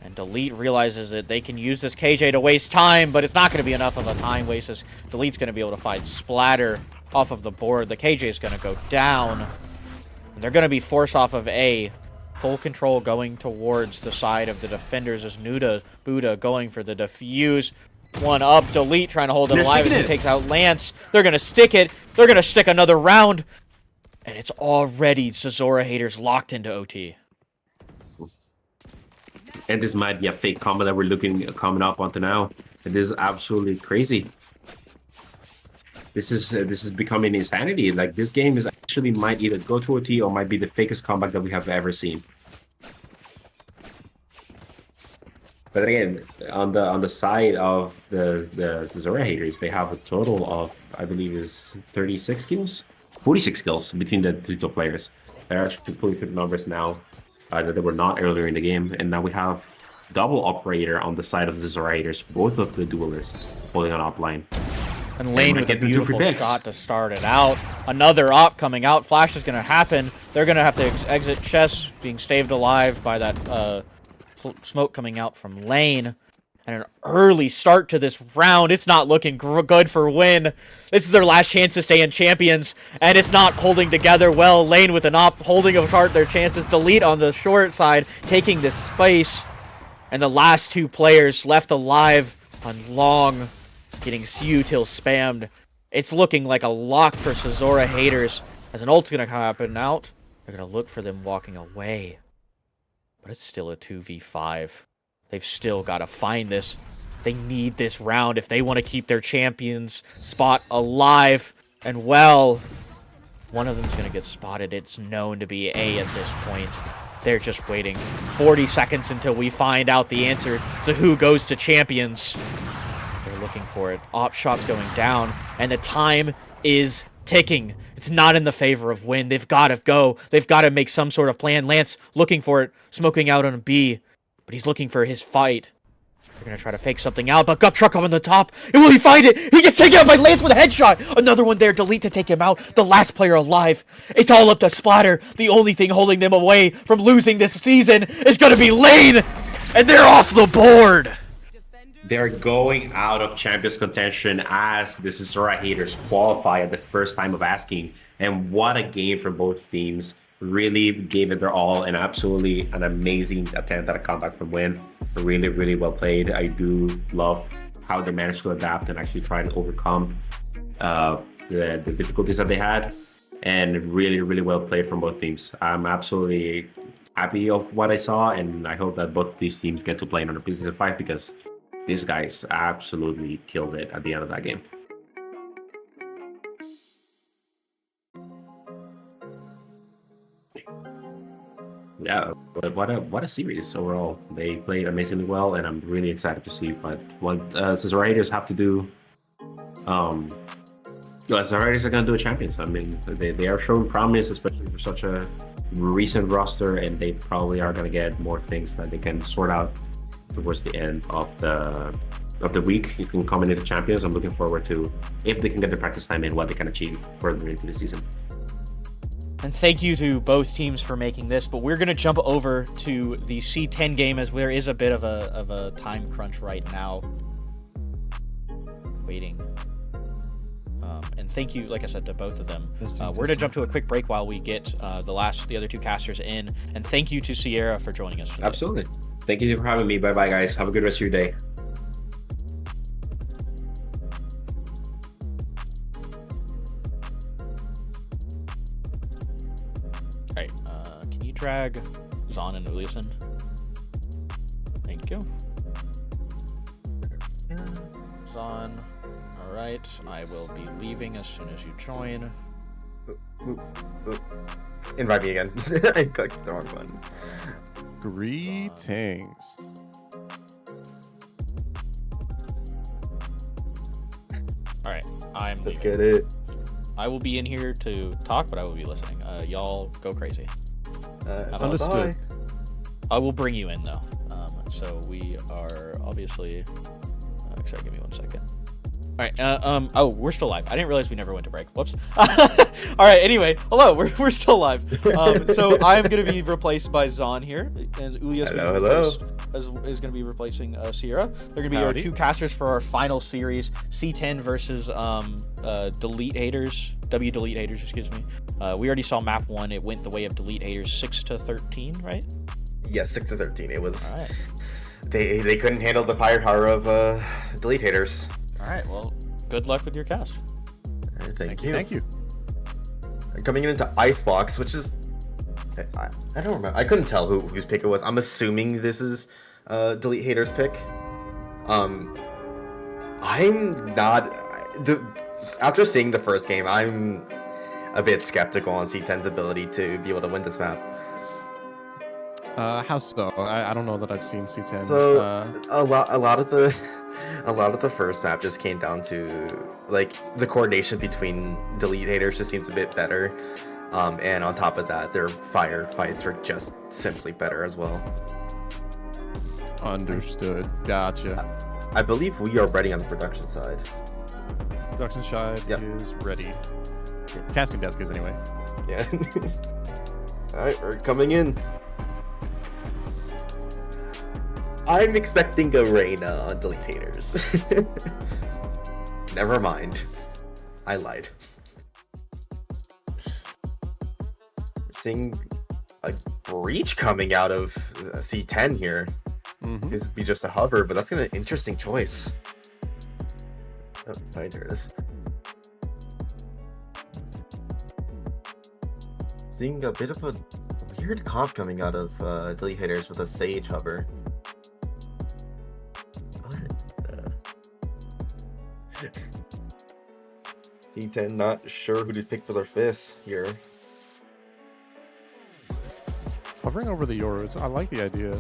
And Delete realizes that they can use this KJ to waste time, but it's not going to be enough of a time waste as Delete's going to be able to find Splatter off of the board. The KJ is going to go down. And they're going to be forced off of A. Full control going towards the side of the defenders as Buddha going for the defuse. One up, Delete trying to hold it alive as he takes out Lance. They're going to stick it. They're going to stick another round. And it's already Zizora haters locked into OT. And this might be a fake combo that we're coming up onto now. And this is absolutely crazy. This is becoming insanity. Like, this game is actually might either go to OT or might be the fakest comeback that we have ever seen. But again, on the side of the Zizora haters, they have a total of, I believe, is 36 kills, 46 kills between the two top players. They're actually pulling through the numbers now. That they were not earlier in the game, and now we have double operator on the side of the Zizora haters, both of the duelists holding on op line. And Lane with a beautiful shot to start it out. Another op coming out. Flash is going to happen. They're going to have to exit Chess, being staved alive by that smoke coming out from Lane. And an early start to this round. It's not looking good for win. This is their last chance to stay in champions, and it's not holding together well. Lane with an op holding apart their chances. Delete on the short side, taking this space. And the last two players left alive on long, getting util spammed. It's looking like a lock for Zizora haters. as an ult's gonna happen out. They're gonna look for them walking away. But it's still a 2v5. They've still got to find this. They need this round if they want to keep their champions spot alive and well. One of them's going to get spotted. It's known to be A at this point. They're just waiting 40 seconds until we find out the answer to who goes to champions. They're looking for it. Op shot's going down, and the time is ticking. It's not in the favor of Win. They've got to go. They've got to make some sort of plan. Lance looking for it, smoking out on a B, but he's looking for his fight. They're going to try to fake something out, but Gut Truck up on the top. And will he find it? He gets taken out by Lance with a headshot. Another one there. Delete to take him out. The last player alive. It's all up to Splatter. The only thing holding them away from losing this season is going to be Lane. And they're off the board. They're going out of Champions contention as the Cesura haters qualify at the first time of asking. And what a game for both teams. Really gave it their all, and absolutely an amazing attempt at a comeback from Win. Really, really well played. I do love how they managed to adapt and actually try and overcome the difficulties that they had. And really, really well played from both teams. I'm absolutely happy of what I saw, and I hope that both of these teams get to play in Underpeel Season 5 because these guys absolutely killed it at the end of that game. Yeah, but what a series overall. They played amazingly well, and I'm really excited to see what Cesura haters have to do. Cesura haters are gonna do a champions. I mean, they are showing promise, especially for such a recent roster, and they probably are gonna get more things that they can sort out towards the end of the week. You can come into the champions. I'm looking forward to if they can get the practice time in, what they can achieve further into the season. And thank you to both teams for making this, but we're going to jump over to the C10 game as there is a bit of a time crunch right now. Waiting. And thank you, like I said, to both of them. We're going to jump to a quick break while we get the other two casters in. And thank you to Sierra for joining us today. Absolutely. Thank you for having me. Bye-bye, guys. Have a good rest of your day. Alright, can you drag Zon and Uliasen? Thank you. Zon. Alright, I will be leaving as soon as you join. Invite me again. I clicked the wrong button. Greetings. Alright, I'm Let's leaving. get it. I will be in here to talk, but I will be listening. Y'all go crazy. Understood. Bye. I will bring you in, though. So we are obviously... Actually, give me 1 second. Alright, oh, we're still live. I didn't realize we never went to break. Whoops. Alright, anyway, hello, we're still live. So I'm going to be replaced by Zon here, and Ulias is going to be replacing Sierra. They're going to be our two casters for our final series, C10 versus Delete Haters, Delete Haters, excuse me. We already saw map 1. It went the way of Delete Haters 6-13, right? Yeah, 6-13. It was. All right. They couldn't handle the firepower of Delete Haters. All right, well, good luck with your cast. Thank you. Thank you. Coming into Icebox, which is... I don't remember. I couldn't tell whose pick it was. I'm assuming this is Delete Haters' pick. I'm not... After seeing the first game, I'm a bit skeptical on C10's ability to be able to win this map. How so? I don't know that I've seen C10. So a lot of the first map just came down to like the coordination between Delete Haters just seems a bit better, and on top of that, their firefights are just simply better as well. Understood. Gotcha. I believe we are ready on the production side. Production side is ready. Casting desk is anyway. Yeah. All right, we're coming in. I'm expecting a Reyna on Delete Haters. Never mind. I lied. We're seeing a breach coming out of C10 here. This would be just a hover, but that's gonna be an interesting choice. Oh, right, there it is. seeing a bit of a weird comp coming out of Delete Haters with a Sage hover. C10 not sure who to pick for their fifth here. Hovering over the Euros, I like the idea.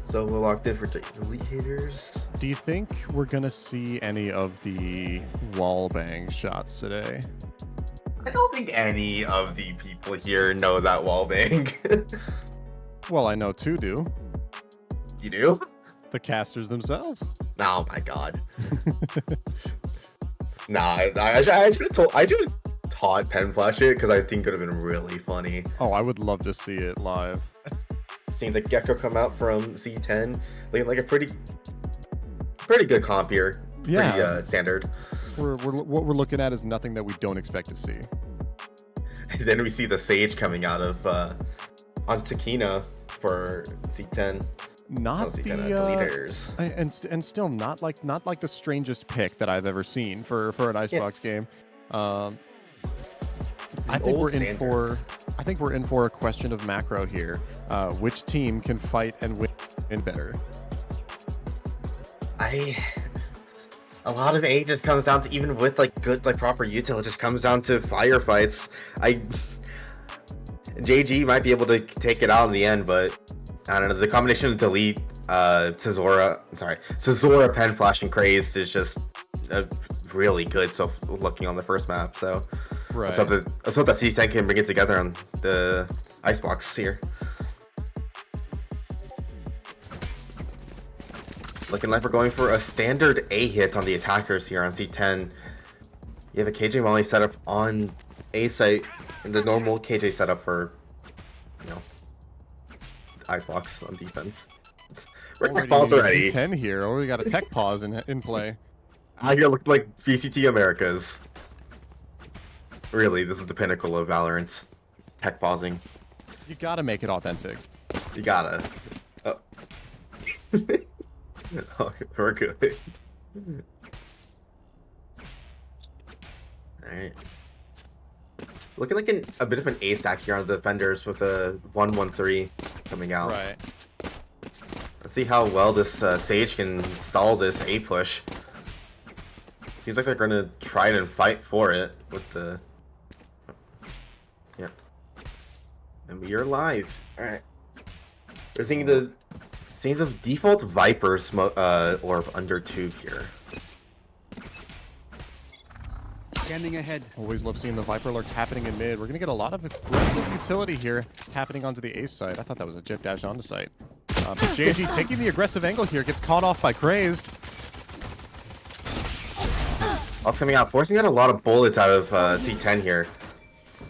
So we're locked in for Delete Haters. Do you think we're gonna see any of the wall bang shots today? I don't think any of the people here know that wallbang. Well, I know two do. You do? The casters themselves. Oh my god. Nah, I should have taught Pen Flash it because I think it would have been really funny. Oh, I would love to see it live. Seeing the Gecko come out from C10, looking like a pretty good comp here. Yeah. Pretty standard. What we're looking at is nothing that we don't expect to see. And then we see the Sage coming out of on Takina for C10. Not C10 the Deleters. and still not like the strangest pick that I've ever seen for an Icebox game. I think we're in for a question of macro here. Which team can fight and win better? A lot of it just comes down to, even with like good like proper util, it just comes down to firefights. JG might be able to take it out in the end, but I don't know. The combination of Delete, Cezora Pen Flash and Crazed is just really good. So looking on the first map, so right. let's hope that C10 can bring it together on the Icebox here. Looking like we're going for a standard A hit on the attackers here on C10. You have a KJ Molly set up on A site, and the normal KJ setup for, Icebox on defense. We're tech pause already. 10 here. Oh, we got a tech pause in play. I here look like VCT Americas. Really, this is the pinnacle of Valorant. Tech pausing. You gotta make it authentic. You gotta. Oh. Oh, we're good. Alright. Looking like a bit of an A stack here on the defenders with a 1-1-3 coming out. Right. Let's see how well this Sage can stall this A push. Seems like they're gonna try and fight for it with the. Yeah. And we are live. Alright. We're seeing the default Viper orb under tube here. Scanning ahead. Always love seeing the Viper lurk happening in mid. We're gonna get a lot of aggressive utility here happening onto the ace side. I thought that was a jip dash onto site. But JG taking the aggressive angle here, gets caught off by Crazed. All's coming out, forcing out a lot of bullets out of C10 here.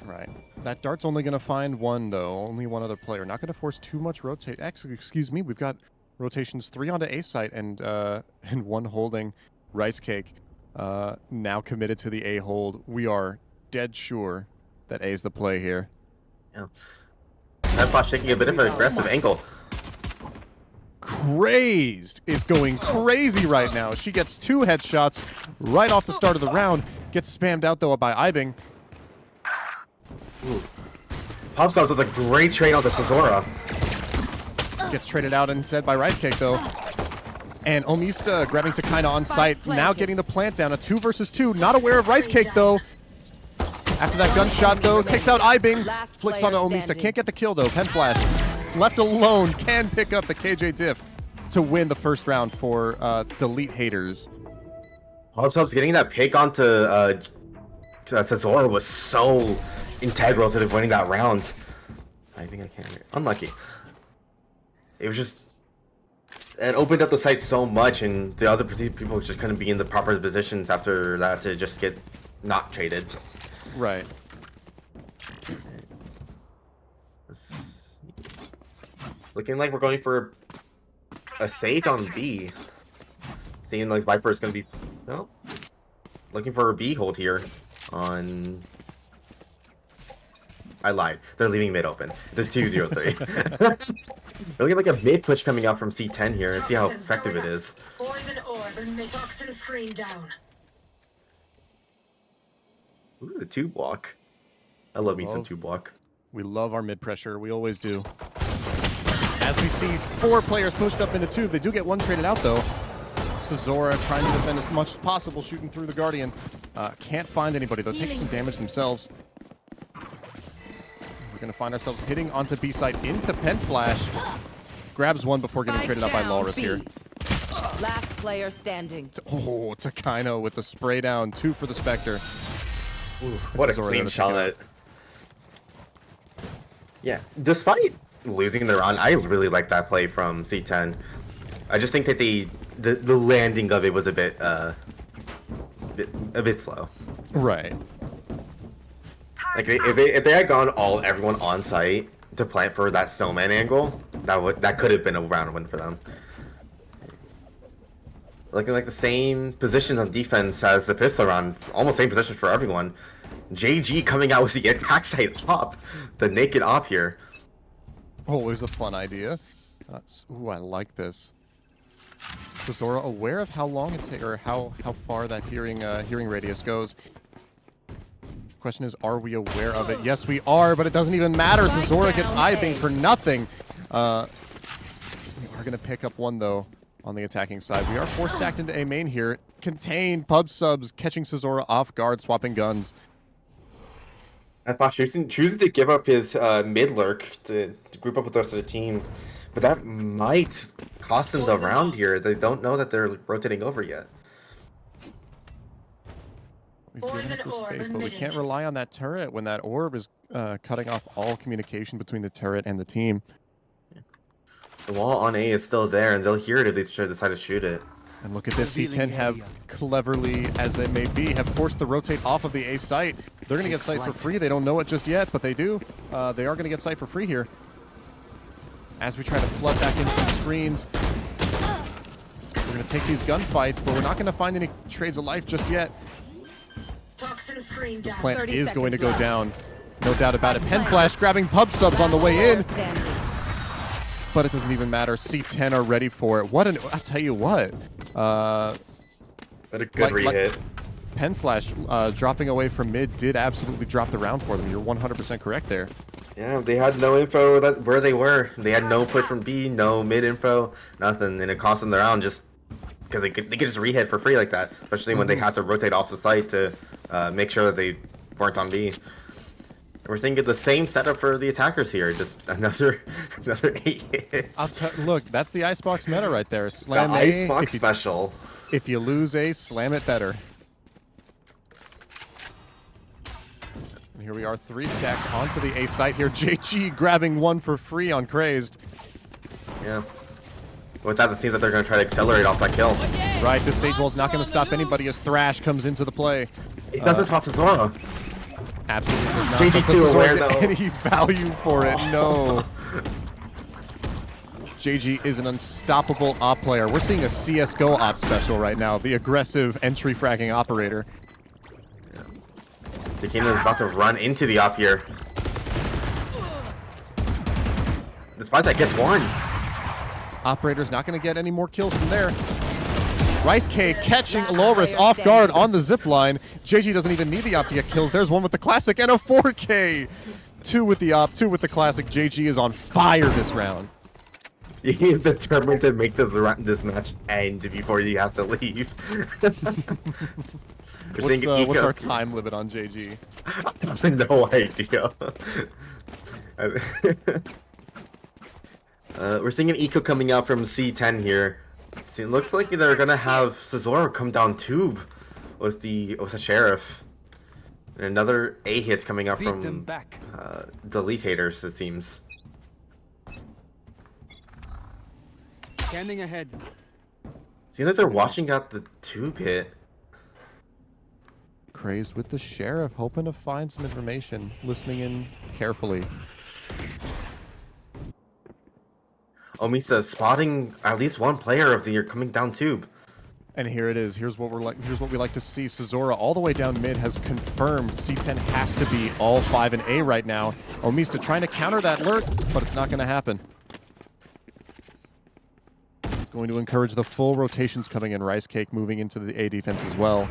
Right. That dart's only going to find one, though. Only one other player. Not going to force too much rotate. Excuse me. We've got rotations 3 onto A site and 1 holding Rice Cake. Now committed to the A hold. We are dead sure that A is the play here. Yeah. That Flash taking a bit of an aggressive angle. Crazed is going crazy right now. She gets 2 headshots right off the start of the round. Gets spammed out, though, by Ibing. Ooh. Pop stops with a great trade on the Cezora. Gets traded out instead by Rice Cake, though. And Omista grabbing Takina on site, now getting the plant down. A 2 versus 2. Not aware of Rice Cake, though. After that gunshot, though, takes out Ibing. Flicks onto Omista. Can't get the kill, though. Pen Flash, left alone, can pick up the KJ diff to win the first round for Delete Haters. Pop stops getting that pick onto Cezora was so integral to winning that round. I think I can't. Unlucky. It was just. It opened up the site so much, and the other people just couldn't be in the proper positions after that to just get not traded. Right. Looking like we're going for a Sage on B. Seeing like Viper is going to be. No. Looking for a B hold here on. I lied. They're leaving mid open. The 2-0-3. Looking like a mid push coming out from C10 here, and see how effective it is. Poison orb and mid-toxin screen down. Ooh, the tube walk. I love me some tube walk. We love our mid pressure. We always do. As we see 4 players pushed up into tube, they do get one traded out though. Cesora trying to defend as much as possible, shooting through the Guardian. Can't find anybody though. Takes some damage themselves. We're gonna find ourselves hitting onto B side into Pen Flash. Grabs one before getting traded out by Lotus here. Last player standing. Oh, Takaino with the spray down. 2 for the Spectre. Ooh, what a Cesora clean there to pick it shot. Yeah, despite losing the round, I really like that play from C10. I just think that the landing of it was a bit slow. Right. Like if they had gone everyone on site to plant for that snowman angle, that could have been a round win for them. Looking like the same positions on defense as the pistol round, almost same position for everyone. JG coming out with the attack site op, the naked op here. Always a fun idea. Ooh, I like this. So Zora aware of how long it takes, or how far that hearing radius goes. Question is, are we aware of it? Yes, we are, but it doesn't even matter. So Zora gets eye-bing for nothing. We are going to pick up one, though, on the attacking side. We are 4 stacked into A main here. Contain, pub subs, catching Cesora off guard, swapping guns. I thought choosing to give up his mid lurk to group up with the rest of the team, but that might cost them the round here. They don't know that they're rotating over yet. We've given up the space, but we can't rely on that turret when that orb is cutting off all communication between the turret and the team. The wall on A is still there, and they'll hear it if they decide to shoot it. And look at this, C10 have cleverly, as they may be, have forced the rotate off of the A site. They're going to get site for free. They don't know it just yet, but they do. They are going to get site for free here. As we try to flood back into the screens. We're going to take these gunfights, but we're not going to find any trades of life just yet. This plant is going to go down. No doubt about it. Pen Flash grabbing pub subs on the way in. But it doesn't even matter. C10 are ready for it. What an... I'll tell you what. But a good re-hit. Pen Flash dropping away from mid did absolutely drop the round for them. You're 100% correct there. Yeah, they had no info where they were. They had no push from B, no mid info, nothing, and it cost them the round just because they could just re-hit for free like that, especially when they had to rotate off the site to make sure that they weren't on B. We're seeing the same setup for the attackers here. Just another 8 hits. Look, that's the Icebox meta right there. Slam the A. Icebox special. If you lose A, slam it better. And here we are, 3 stacked onto the A site here. JG grabbing one for free on Crazed. Yeah. With that, it seems that they're going to try to accelerate off that kill. Right, this stage wall's not going to stop anybody as Thrash comes into the play. It doesn't spot Cesora. Absolutely does not. JG too aware, get though. any value for it, no. JG is an unstoppable op player. We're seeing a CSGO op special right now, the aggressive entry fragging operator. Yeah. The king is about to run into the op here. Despite that, gets one. Operator's not going to get any more kills from there. Rice K catching Loris off guard on the zip line. JG doesn't even need the op to get kills. There's one with the classic and a 4K. 2 with the op, 2 with the classic. JG is on fire this round. He is determined to make this match end before he has to leave. What's our time limit on JG? I have no idea. We're seeing an eco coming out from C10 here. See, it looks like they're gonna have Cesora come down tube with the sheriff. And another A hit coming out from the Leaf haters, it seems. Scanning ahead. Seems like they're watching out the tube hit. Crazed with the sheriff, hoping to find some information, listening in carefully. Omisa spotting at least one player of the year coming down tube. And here it is. Here's what we like to see. Cesora all the way down mid has confirmed C10 has to be all 5 in A right now. Omista trying to counter that lurk, but it's not going to happen. It's going to encourage the full rotations coming in. Rice Cake moving into the A defense as well.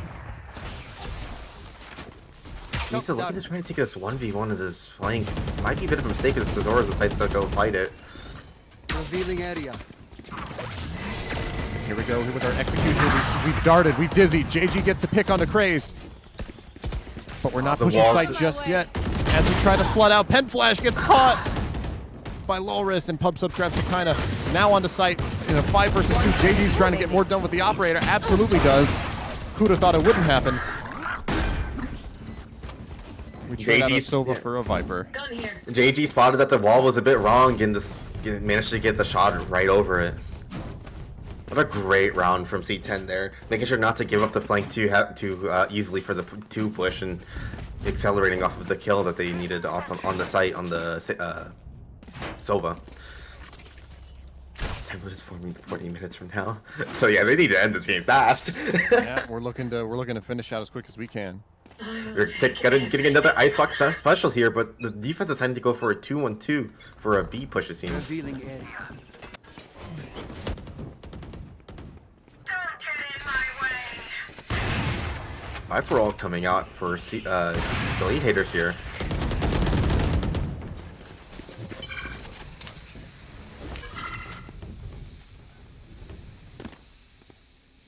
He's looking to try to take this 1v1 of this flank. Might be a bit of a mistake if Cesora decides to go fight it. Revealing area. Here we go, here with our execution. We've darted, we've dizzied. JG gets the pick onto Crazed. But we're not pushing sight just yet. As we try to flood out, Pen Flash gets caught by Lotus, and PubSub grabs to kind of now onto sight in a 5 versus 2. JG's trying to get more done with the operator. Absolutely does. Who'd have thought it wouldn't happen? We trade out a Sova for a Viper. JG spotted that the wall was a bit wrong and managed to get the shot right over it. What a great round from C10 there. Making sure not to give up the flank too easily for the 2 push and accelerating off of the kill that they needed off on the site on the Sova. And what is 40 minutes from now? So yeah, they need to end this game fast. Yeah, we're looking to finish out as quick as we can. They're getting another Icebox special here, but the defense decided to go for a 2-1-2 for a B push, it seems. Revealing area. Viper all coming out for Delete Haters here.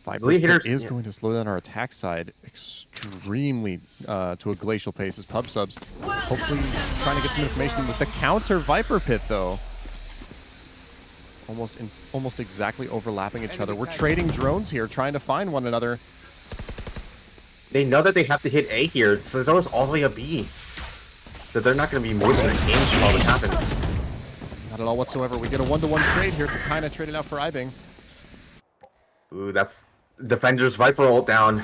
Viper is going to slow down our attack side extremely to a glacial pace as PubSub's hopefully trying to get some information with the counter Viper pit though. Almost exactly overlapping each other. We're trading drones here, trying to find one another. They know that they have to hit A here, so there's always all the way a B. So they're not going to be more than a game while this happens. Not at all whatsoever. We get a 1-to-1 trade here to kind of trade it out for Ibing. Ooh, that's Defender's Viper ult down.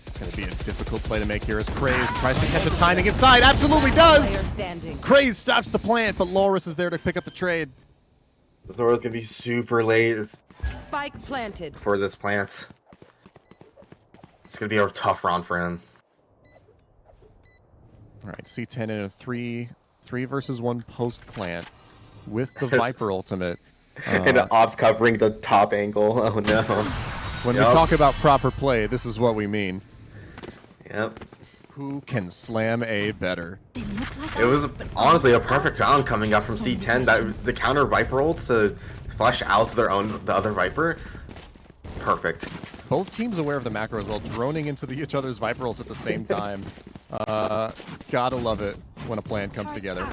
It's going to be a difficult play to make here as Craze tries to catch a timing inside. Absolutely does! Craze stops the plant, but Loris is there to pick up the trade. Zora's going to be super late Spike planted. for this plant. It's going to be a tough round for him. All right, C10 in a 3 versus 1 post plant with the Viper ultimate. And off covering the top angle. Oh no. When we talk about proper play, this is what we mean. Yep. Who can slam A better? It was honestly a perfect round coming up from C10. That was the counter Viper ult to flush out the other Viper. Perfect. Both teams aware of the macro as well, droning into each other's Viper ults at the same time. Gotta love it when a plan comes together.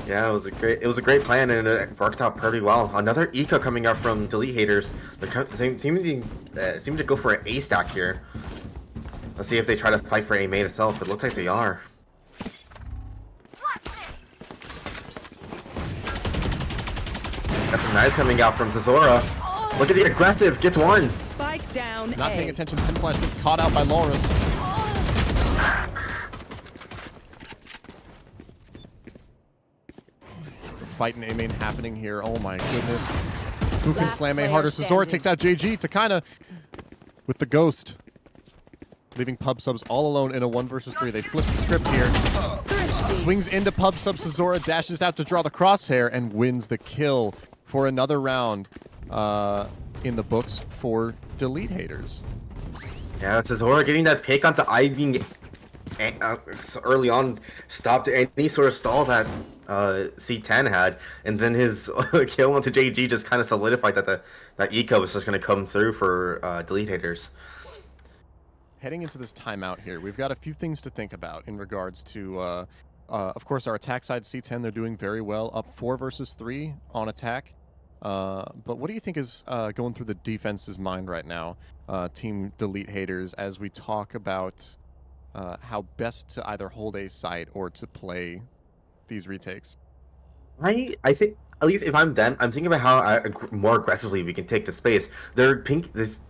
Yeah, it was a great plan and it worked out pretty well. Another eco coming up from Delete Haters. They seem to go for an A stack here. Let's see if they try to fight for A main itself. It looks like they are. That's nice coming out from Zazora. Look at the aggressive, gets one. Spike down. Not paying attention to Pen Flash, gets caught out by Loris. Fight in A main happening here. Oh my goodness. Who can slam A harder? Zazora takes out JG to kind of with the ghost. Leaving PubSubs all alone in a 1 versus 3. They flip the script here. Swings into PubSubs. Zazora dashes out to draw the crosshair and wins the kill for another round in the books for Delete Haters. Yeah, Zazora getting that pick onto Ibing early on stopped any sort of stall that C10 had, and then his kill onto JG just kind of solidified that that eco was just going to come through for Delete Haters. Heading into this timeout here, we've got a few things to think about in regards to, of course, our attack side C10. They're doing very well, up 4 versus 3 on attack. But what do you think is going through the defense's mind right now, Team Delete Haters, as we talk about how best to either hold a site or to play these retakes? I think, at least if I'm them, I'm thinking about how more aggressively we can take the space. They're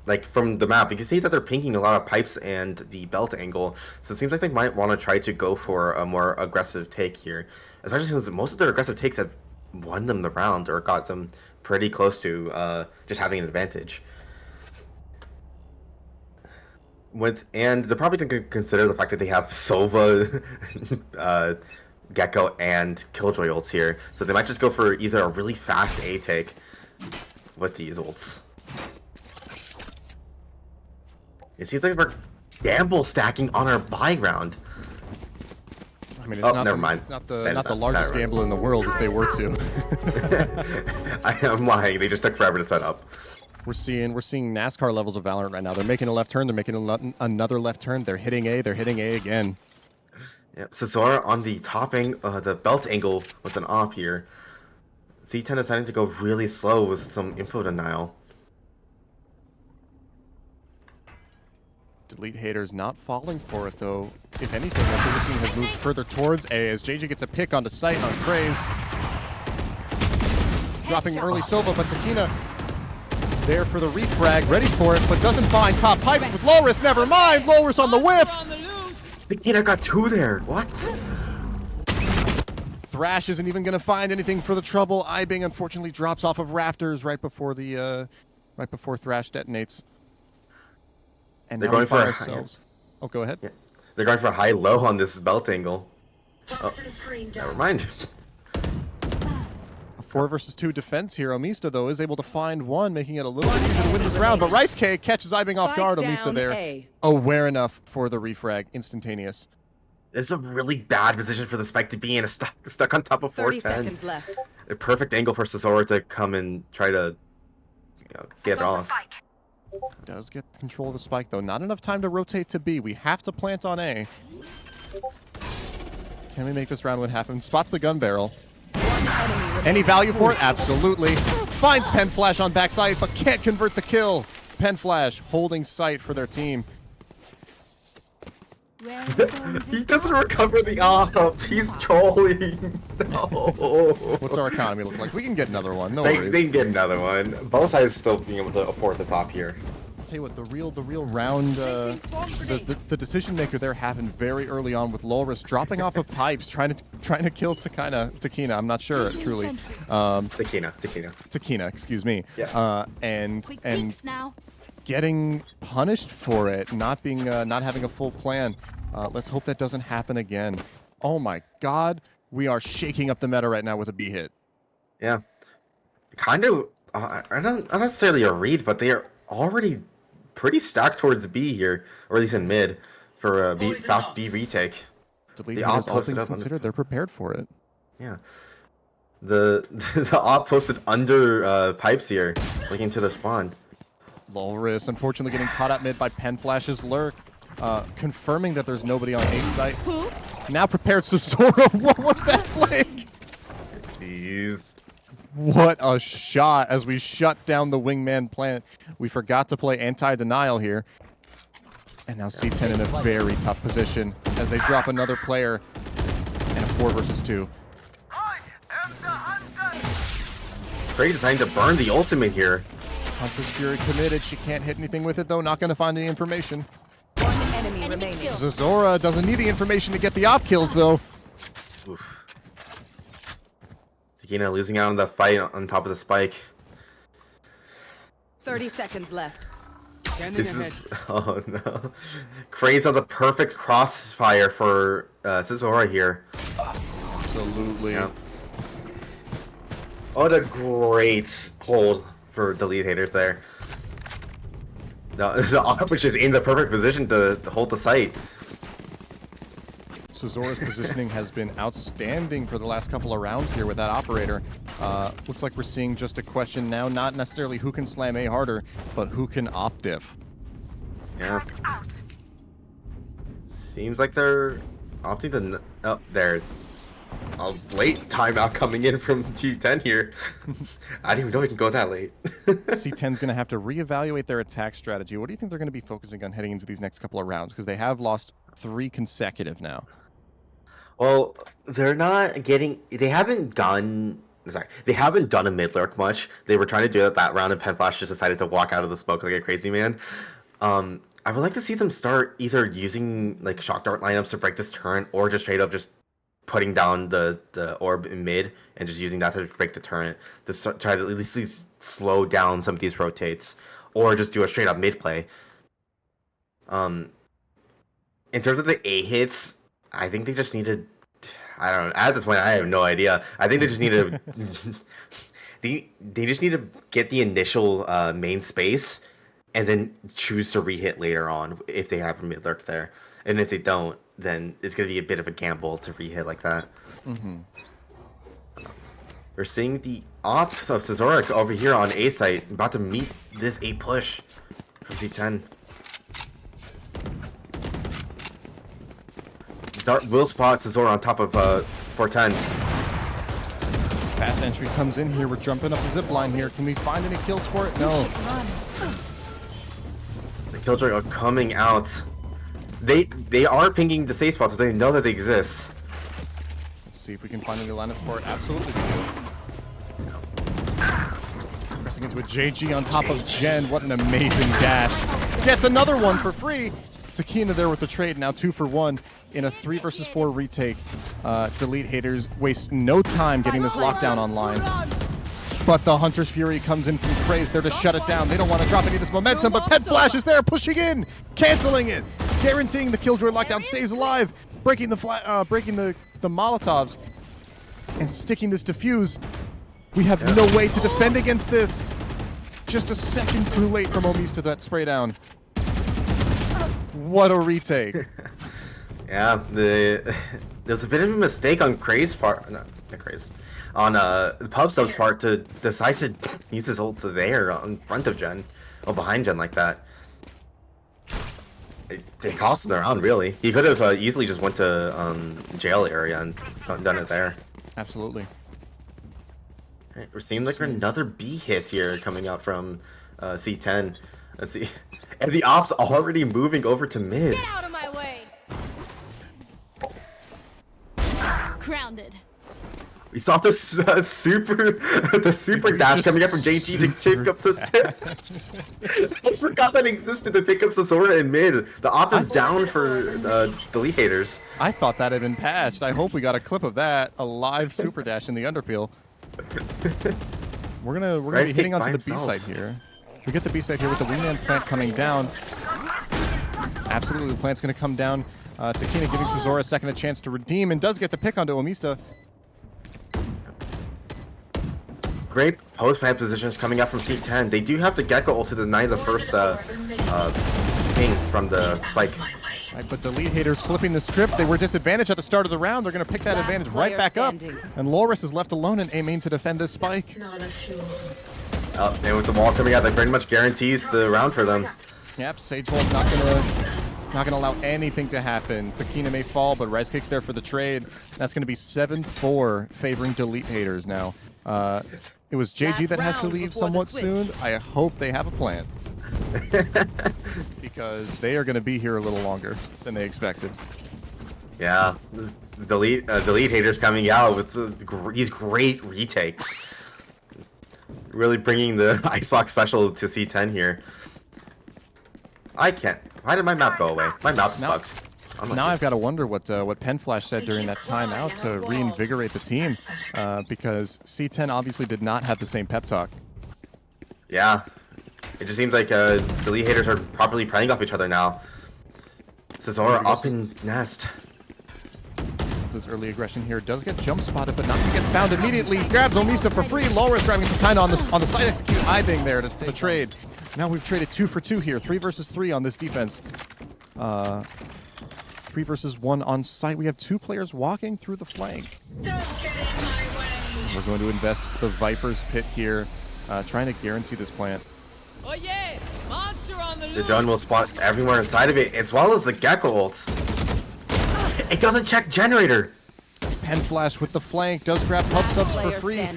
like from the map, you can see that they're pinking a lot of pipes and the belt angle. So it seems like they might want to try to go for a more aggressive take here. Especially since most of their aggressive takes have won them the round or got them pretty close to just having an advantage. And they're probably going to consider the fact that they have Sova, Gecko, and Killjoy ults here. So they might just go for either a really fast A take with these ults. It seems like gamble stacking on our buy round. I mean, Oh, never mind. It's not That is the not largest right. gamble in the world if they were to. I'm lying. They just took forever to set up. We're seeing NASCAR levels of Valorant right now. They're making a left turn. They're making another left turn. They're hitting A. They're hitting A again. Yeah, Cesar on the the belt angle with an op here. C10 deciding to go really slow with some info denial. Delete haters not falling for it though. If anything, their positioning has moved further towards A as JJ gets a pick onto sight on Crazed. Dropping early Sova, but Takina there for the refrag, ready for it, but doesn't find top pipes with Lotus. Never mind, Lotus on the whiff. Takina got 2 there. What? Thrash isn't even going to find anything for the trouble. Ibing unfortunately drops off of rafters right before Thrash detonates. And They're now we going for find a ourselves. Oh, go ahead. Yeah. They're going for high-low on this belt angle. Oh, never mind. A 4 versus 2 defense here. Omista, though, is able to find one, making it a little bit easier to win this round. But Rice Cake catches Ibing off guard. Omista down there. A. Aware enough for the refrag. Instantaneous. This is a really bad position for the Spike to be in, stuck on top of 30 410. seconds left. A perfect angle for Cesar to come and try to get it off. Does get control of the spike, though. Not enough time to rotate to B. We have to plant on A. Can we make this round win happen? Spots the gun barrel. Any value for it? Absolutely. Finds Pen Flash on backside, but can't convert the kill. Pen Flash holding sight for their team. He doesn't recover the op. He's trolling. No. What's our economy look like? We can get another one. No They worries. can get another one. Both sides still being able to afford the top here. I'll tell you what, the real round, the decision maker there happened very early on with Loris dropping off of pipes, trying to kill Takina. I'm not sure truly. Takina, excuse me. Yeah. And getting punished for it, not having a full plan. Let's hope that doesn't happen again. Oh my God, we are shaking up the meta right now with a B hit. Yeah. Kind of. Not necessarily a read, but they are already pretty stacked towards B here, or at least in mid, for a fast B retake. Delete The haters, op all posted things up on considered, they're prepared for it. Yeah. The op posted under pipes here, looking to their spawn. Loris, unfortunately, getting caught up mid by Pen Flash's lurk, confirming that there's nobody on A site. Now prepared to Zora. What was that flank? Jeez. What a shot as we shut down the wingman plant. We forgot to play anti-denial here. And now C10 in a very tough position as they drop another player in a 4 versus 2. Great design to burn the ultimate here. Hunter's Fury committed. She can't hit anything with it, though. Not going to find any information. One enemy remaining. Zazora doesn't need the information to get the op kills, though. Oof. Takina losing out on the fight on top of the spike. 30 seconds left. Scanning This ahead. is... Oh no. Craze on the perfect crossfire for Cesora here. Absolutely. Yeah. What a great hold for delete haters there. The op which is in the perfect position to hold the site. Cezora's positioning has been outstanding for the last couple of rounds here with that operator. Looks like we're seeing just a question now, not necessarily who can slam A harder, but who can op diff. Yeah. Seems like they're opting to... Oh, there's a late timeout coming in from C10 here. I didn't even know we can go that late. C10's going to have to reevaluate their attack strategy. What do you think they're going to be focusing on heading into these next couple of rounds? Because they have lost 3 consecutive now. Well, they're not getting... They haven't done a mid lurk much. They were trying to do it that round, and Penflash just decided to walk out of the smoke like a crazy man. I would like to see them start either using like shock dart lineups to break this turret, or just straight up just putting down the orb in mid and just using that to break the turret. To try to at least slow down some of these rotates, or just do a straight up mid play. In terms of the A hits, I think they just need to... I don't know. At this point, I have no idea. I think they just need to... they just need to get the initial main space and then choose to re-hit later on if they have a mid lurk there. And if they don't, then it's going to be a bit of a gamble to re-hit like that. We're seeing the ops of Cesoric over here on A site, about to meet this A push from C10. Dart will spot Cesor on top of 410. Fast entry comes in here. We're jumping up the zip line here. Can we find any kills for it? No. The Killjoy are coming out. They are pinging the safe spots, so they know that they exist. Let's see if we can find any lineups for it. Absolutely we do. Pressing into a JG on top of Jen. What an amazing dash. Gets another one for free. Takina there with the trade. Now 2 for 1 in a 3 versus 4 retake. Delete haters waste no time getting this lockdown online. But the Hunter's Fury comes in from Craze there to shut it down. They don't want to drop any of this momentum, but Pet Flash is there, pushing in, canceling it, guaranteeing the Killjoy lockdown stays alive, breaking the Molotovs, and sticking this defuse. We have no way to defend against this. Just a second too late from Omista that spray down. What a retake. Yeah, there's a bit of a mistake on Craze's part. No, not Craze. On the Pub Sub's part to decide to use his ult there in front of Jen. Or behind Jen like that. It cost him the round, really. He could have easily just went to jail area and done it there. Absolutely. Right, we're seeing like another B hit here coming out from C10. Let's see. And the ops already moving over to mid. Get out of my way! Grounded. We saw this super dash coming up from JT to pick up I forgot that existed to pick up Sasora in mid. The off is down for delete haters. I thought that had been patched. I hope we got a clip of that. A live super dash in the Underpeel. We're gonna be hitting onto the B side here. We get the B side here with the wingman plant coming down. Absolutely, the plant's gonna come down. Takina giving Cesora a second a chance to redeem and does get the pick onto Omista. Great post-plant positions coming out from C10. They do have the Gecko ult to deny the first ping from the spike. Right, but delete haters flipping the script. They were disadvantaged at the start of the round. They're going to pick that advantage right back up. And Lotus is left alone in A main to defend this spike. And with the wall coming out, that pretty much guarantees the round for them. Yep, Sage Volt's not gonna allow anything to happen. Takina may fall, but Rice Cake's there for the trade. That's gonna be 7-4 favoring delete haters now. It was JG that has to leave somewhat soon. I hope they have a plan. Because they are gonna be here a little longer than they expected. Yeah, delete haters coming out with these great retakes. Really bringing the Icebox special to C10 here. I can't. Why did my map go away? My map's bugged. Now I've got to wonder what Pen Flash said during that timeout to reinvigorate the team, because C10 obviously did not have the same pep talk. Yeah, it just seems like delete haters are properly playing off each other now. Cesora up in nest. This early aggression here does get jump spotted, but not to get found immediately. Grabs Omista for free. Loris grabbing some kind on the side execute I-Bang there to the trade. Now we've traded 2 for 2 here. 3 versus 3 on this defense. 3 versus 1 on site. We have 2 players walking through the flank. We're going to invest the Viper's Pit here, trying to guarantee this plant. Oh yeah! Monster on the loose! The drone will spot everywhere inside of it, as well as the Gecko ult. It doesn't check generator. Pen Flash with the flank does grab pub subs for free.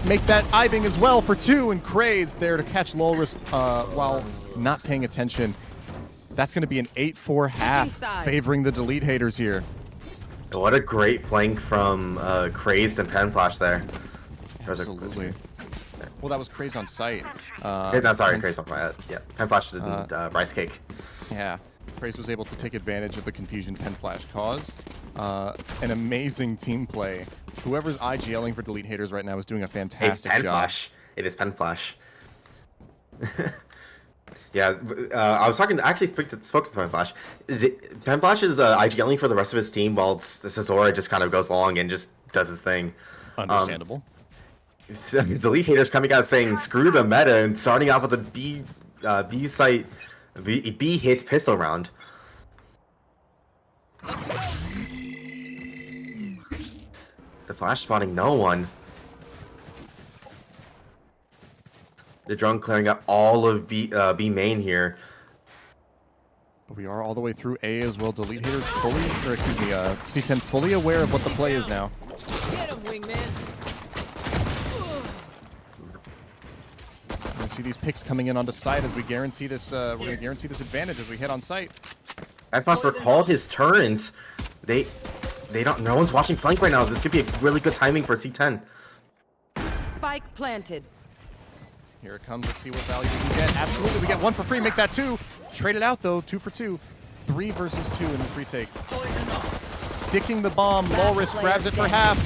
Make that I-Bang as well for 2, and Craze there to catch Loris while not paying attention. That's going to be an 8-4 half favoring the delete haters here. What a great flank from Crazed and Pen Flash there. Absolutely. Well, that was Craze on site. No, sorry, Crazed on fire. Yeah, Pen Flash didn't Rice Cake. Yeah. Craze was able to take advantage of the confusion Pen Flash caused. An amazing team play. Whoever's IGLing for delete haters right now is doing a fantastic job. It's Pen Flash. It is Pen Flash. Yeah, I was talking. I actually spoke to Pen Flash. Pen Flash is IGLing for the rest of his team, while Cesora just kind of goes along and just does his thing. Understandable. Delete haters coming out saying "screw the meta" and starting off with a B site, B hit pistol round. The flash spotting no one. The drone clearing out all of B main here. But we are all the way through A as well. Delete haters fully, or excuse me, C10 fully aware of what the play is now. Get him, wingman. We're gonna see these picks coming in onto site as we guarantee this. We're gonna guarantee this advantage as we hit on site. Icebox recalled his turns. They don't. No one's watching flank right now. This could be a really good timing for C10. Spike planted. Here it comes. Let's see what value we can get. Absolutely, we get 1 for free. Make that 2. Trade it out though. 2 for 2. 3 versus 2 in this retake. Sticking the bomb. Lotus grabs it for half.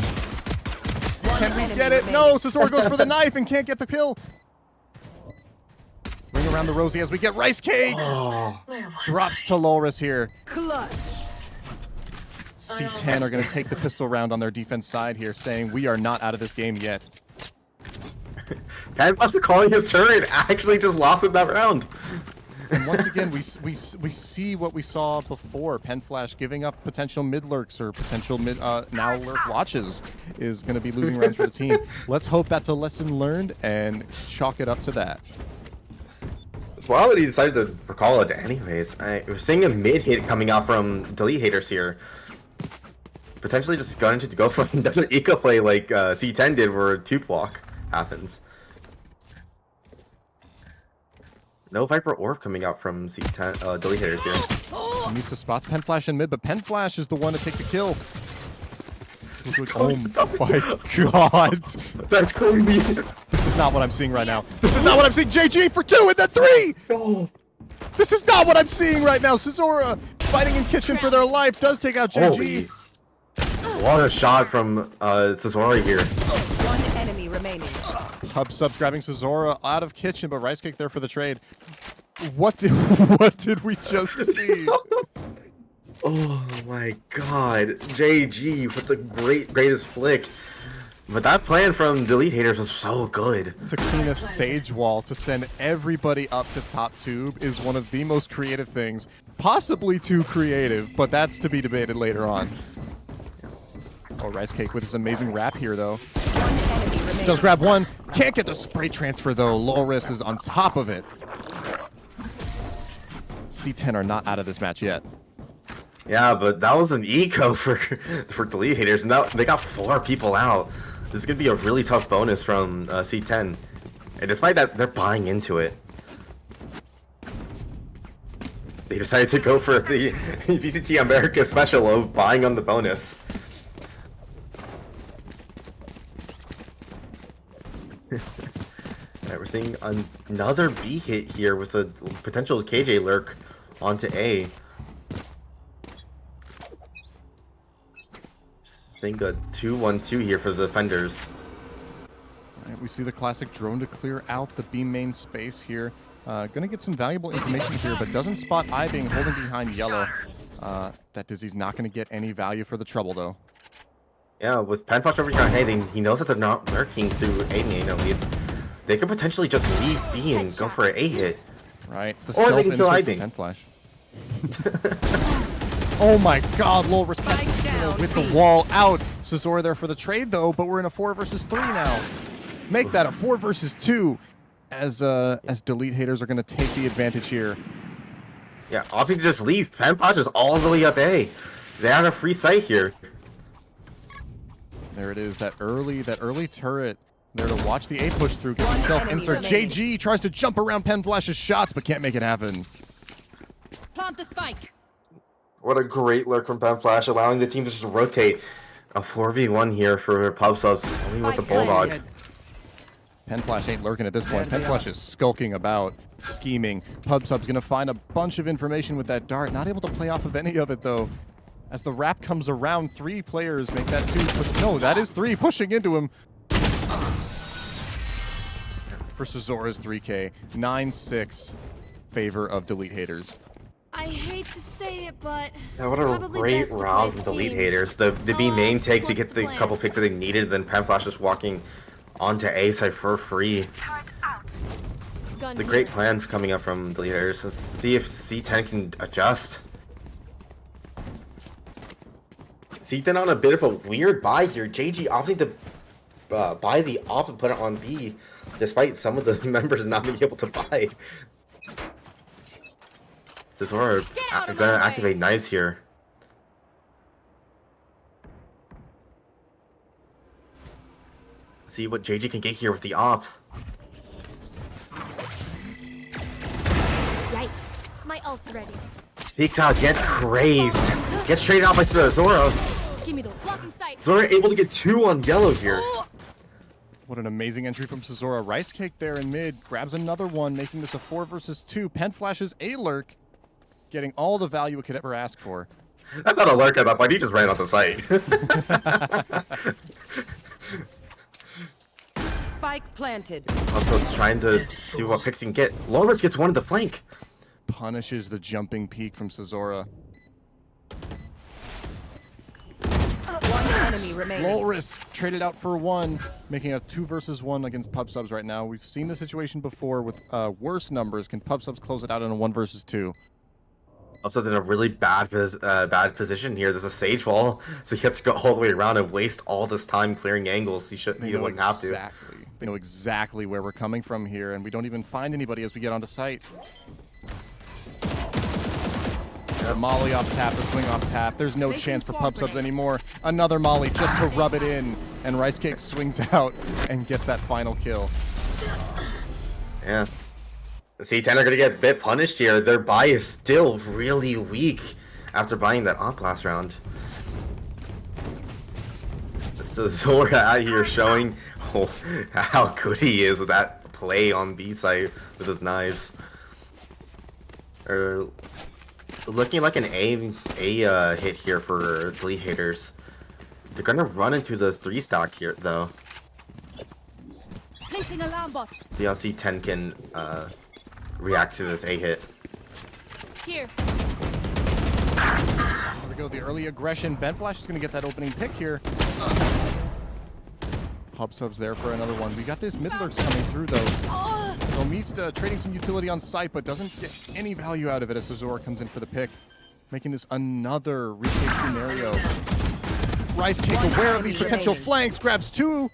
Can we get it? No. Cesar goes for the knife and can't get the kill. Ring around the rosy as we get rice cakes. Oh. Drops to Lotus here. Clutch. C10 are going to take the pistol round on their defense side here, saying we are not out of this game yet. Icebox recalling his turn. Actually, just lost in that round. And once again, we see what we saw before. Penflash giving up potential mid lurks or potential now lurk watches is going to be losing rounds for the team. Let's hope that's a lesson learned and chalk it up to that. It's wild that he decided to recall it anyways. We're seeing a mid hit coming out from delete haters here. Potentially just going to go for an eco play like C10 did where a 2-block happens. No Viper Orb coming out from C10 delete haters here. He needs to spots Penflash in mid, but Penflash is the one to take the kill. Oh my god. That's crazy. This is not what I'm seeing right now. This is not what I'm seeing. JG for 2 and then 3! Oh. This is not what I'm seeing right now. Cesora fighting in kitchen for their life does take out JG. What a shot from Cesora here. One enemy remaining. Hub subs grabbing Cesora out of kitchen, but Rice Cake there for the trade. What did we just see? Oh my god. JG with the greatest flick. But that plan from delete haters was so good. To clean a Sage Wall to send everybody up to top tube is one of the most creative things. Possibly too creative, but that's to be debated later on. Oh, Rice Cake with his amazing wrap here, though. One enemy remaining. Does grab 1. Can't get the spray transfer, though. Loris is on top of it. C10 are not out of this match yet. Yeah, but that was an eco for delete haters, and now they got 4 people out. This is gonna be a really tough bonus from C10, and despite that, they're buying into it. They decided to go for the VCT America special of buying on the bonus. Alright, we're seeing another B hit here with a potential KJ lurk onto A. Seeing a 2-1-2 here for the defenders. All right, we see the classic drone to clear out the B main space here. Gonna get some valuable information here, but doesn't spot I being holding behind yellow. That Dizzy's not gonna get any value for the trouble, though. Yeah, with Penfox over here on A, he knows that they're not lurking through A main at least. They could potentially just leave B and go for an A hit. Right, the Or they can kill self-insert Ivy. Penflash. Oh my god, Lol with the wall out. Cesora there for the trade, though, but we're in a 4 versus 3 now. Make that a 4 versus 2 as delete haters are going to take the advantage here. Yeah, opting to just leave. Penfox is all the way up A. They have a free sight here. There it is, that early turret there to watch the A push through, gets a self-insert. enemy JG tries to jump around Penflash's shots, but can't make it happen. Plant the spike. What a great lurk from Penflash, allowing the team to just rotate. A 4v1 here for Pub Subs, only with the Bulldog. Penflash ain't lurking at this point. Penflash is skulking about, scheming. Pub Sub's gonna find a bunch of information with that dart. Not able to play off of any of it, though. As the wrap comes around, 3 players make that 2 push. No, that is 3 pushing into him. For Cesora's 3K. 9-6 favor of delete haters. I hate to say it, but Yeah, what a probably great best to round play from delete team. haters. The B So, main take to what's get the the plan? couple picks that they needed, then Penflash just walking onto A side for free. gun It's a great plan coming up from the leaders. Let's see if C10 can adjust. C10 on a bit of a weird buy here. JG opting to buy the op and put it on B, despite some of the members not being able to buy. Zora gonna activate knives here. See what JG can get here with the op. Yikes. My ult's ready. Peeks out, gets crazed. Gets traded out by Zora. Give me the blocking sight. Zora able to get 2 on yellow here. What an amazing entry from Cesora. Rice Cake there in mid, grabs another one, making this a 4 versus 2. Pen flashes a lurk, getting all the value it could ever ask for. That's not a lurk at that point, he just ran off the site. Spike planted. Also, it's trying to see what picks he can get. Lotus gets one in the flank. Punishes the jumping peak from Cesora. One enemy remaining. Low risk traded out for 1, making a 2 versus 1 against pub subs right now. We've seen the situation before with worse numbers. Can pub subs close it out in a 1 versus 2? Upset's in a really bad position here. There's a sage wall, so he has to go all the way around and waste all this time clearing angles. He wouldn't have to. Exactly. They know exactly where we're coming from here, and we don't even find anybody as we get onto site. The molly off tap, the swing off tap. There's no chance for pub subs anymore. Another molly just to rub it in, and Rice Cake swings out and gets that final kill. Yeah. The C10 are gonna get a bit punished here. Their buy is still really weak after buying that op last round. So Zora out here showing how good he is with that play on B side with his knives. Looking like an A hit here for Delete haters. They're gonna run into the 3 stack here though. Placing alarm bot. See how C10 can react to this A hit. Here. There we go, the early aggression. Ben Flash is going to get that opening pick here. Pub subs there for another one. We got this mid lurks coming through though. Omista trading some utility on site, but doesn't get any value out of it as Zora comes in for the pick, making this another retake scenario. Rice Cake aware of these potential flanks, grabs 2.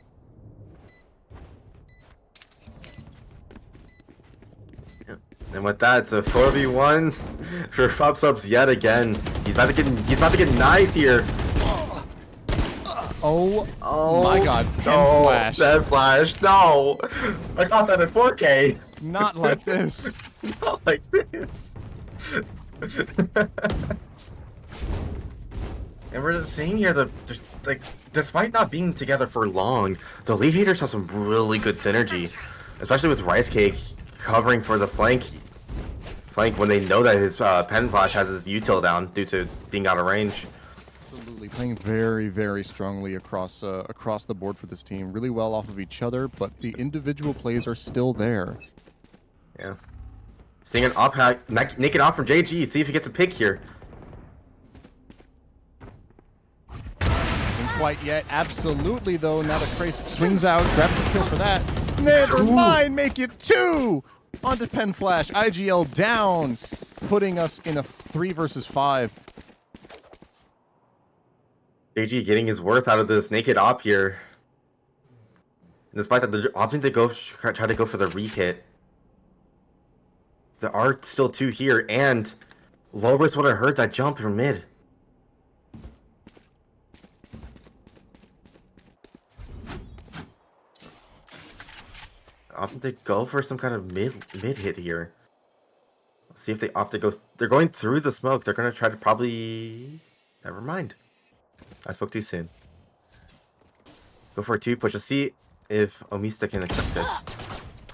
And with that, it's a 4v1 for pub subs yet again. He's about to get knifed here. Oh my god, Pen no, Flash. Pen Flash, no! I got that in 4K. Not like this. Not like this. And we're just seeing here that, like, despite not being together for long, the lead haters have some really good synergy, especially with Rice Cake covering for the flank when they know that his Pen Flash has his util down due to being out of range. Absolutely, playing very, very strongly across the board for this team. Really well off of each other, but the individual plays are still there. Yeah. Seeing an op hack, naked off from JG. See if he gets a pick here. Didn't quite yet. Absolutely, though. Now the Christ swings out, grabs the kill for that. Never mind, make it 2! Onto Pen Flash. IGL down, putting us in a 3 versus 5. JG getting his worth out of this naked op here. And despite that, they're opting to try to go for the re-hit. There are still 2 here, and Lotus would have heard that jump from mid. Opting to go for some kind of mid hit here. Let's see if they opt to go. They're going through the smoke. They're gonna try to probably. Never mind. I spoke too soon. Go for a 2 push. Let's see if Omista can accept this.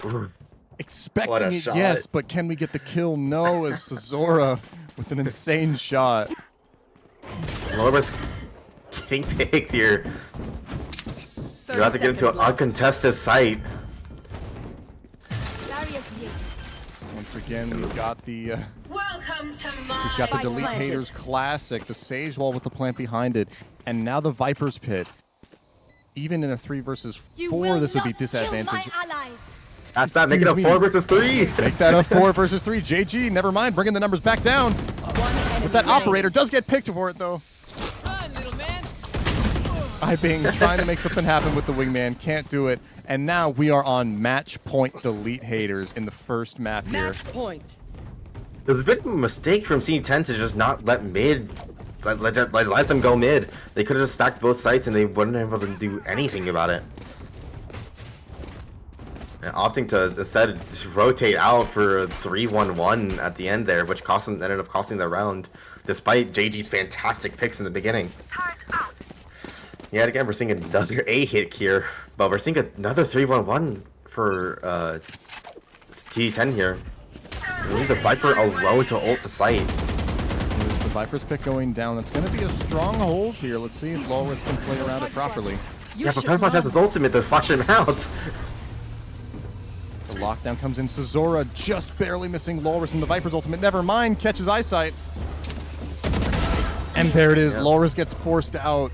Ooh. Expecting it, shot. yes, but can we get the kill? No, as Cesora with an insane shot. Lotus getting picked here. You have to get into an uncontested site. Once again, we've got the Welcome to we've got the Delete Haters classic, the Sage Wall with the plant behind it, and now the Viper's Pit. Even in a 3 versus 4, this would be disadvantage. That's that. Make it a Excuse me. 4 versus 3. Make that a 4 versus 3. JG, never mind, bringing the numbers back down. One enemy But that remaining. operator does get picked for it, though. Run, little man. Being trying to make something happen with the wingman, can't do it. And now we are on match point delete haters in the first map here. Match point. There's a bit of a mistake from C10 to just not let mid, let them go mid. They could have just stacked both sites and they wouldn't have been able to do anything about it. And opting to instead just rotate out for a 3-1-1 at the end there, which ended up costing the round, despite JG's fantastic picks in the beginning. Yeah, again, we're seeing another A hit here, but we're seeing another 3-1-1 for C10 here. We need the Viper alone to ult the site. There's the Viper's pick going down. That's going to be a strong hold here. Let's see if Lotus can play around it properly. Yeah, but Penpot has his ultimate to flash him out. The lockdown comes in. Zora just barely missing Loris, and the Viper's ultimate, never mind, catches eyesight. And there it is. Yeah. Loris gets forced out.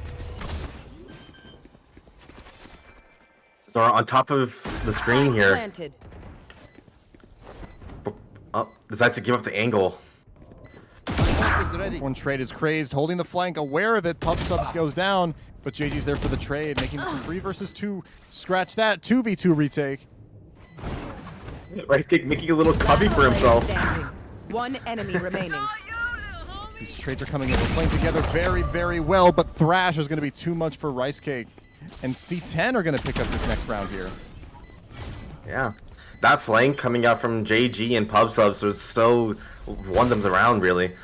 Zora on top of the screen here. Planted. Decides to give up the angle. Is ready. One trade is crazed, holding the flank, aware of it. Pub subs goes down, but JG's there for the trade, making some 3 versus 2. Scratch that. 2v2 retake. Rice Cake making a little cubby for himself. Standing. One enemy remaining. These trades are coming in. They're playing together very, very well, but Thrash is going to be too much for Rice Cake. And C10 are going to pick up this next round here. Yeah. That flank coming out from JG and Pub Subs was so won them the round, really.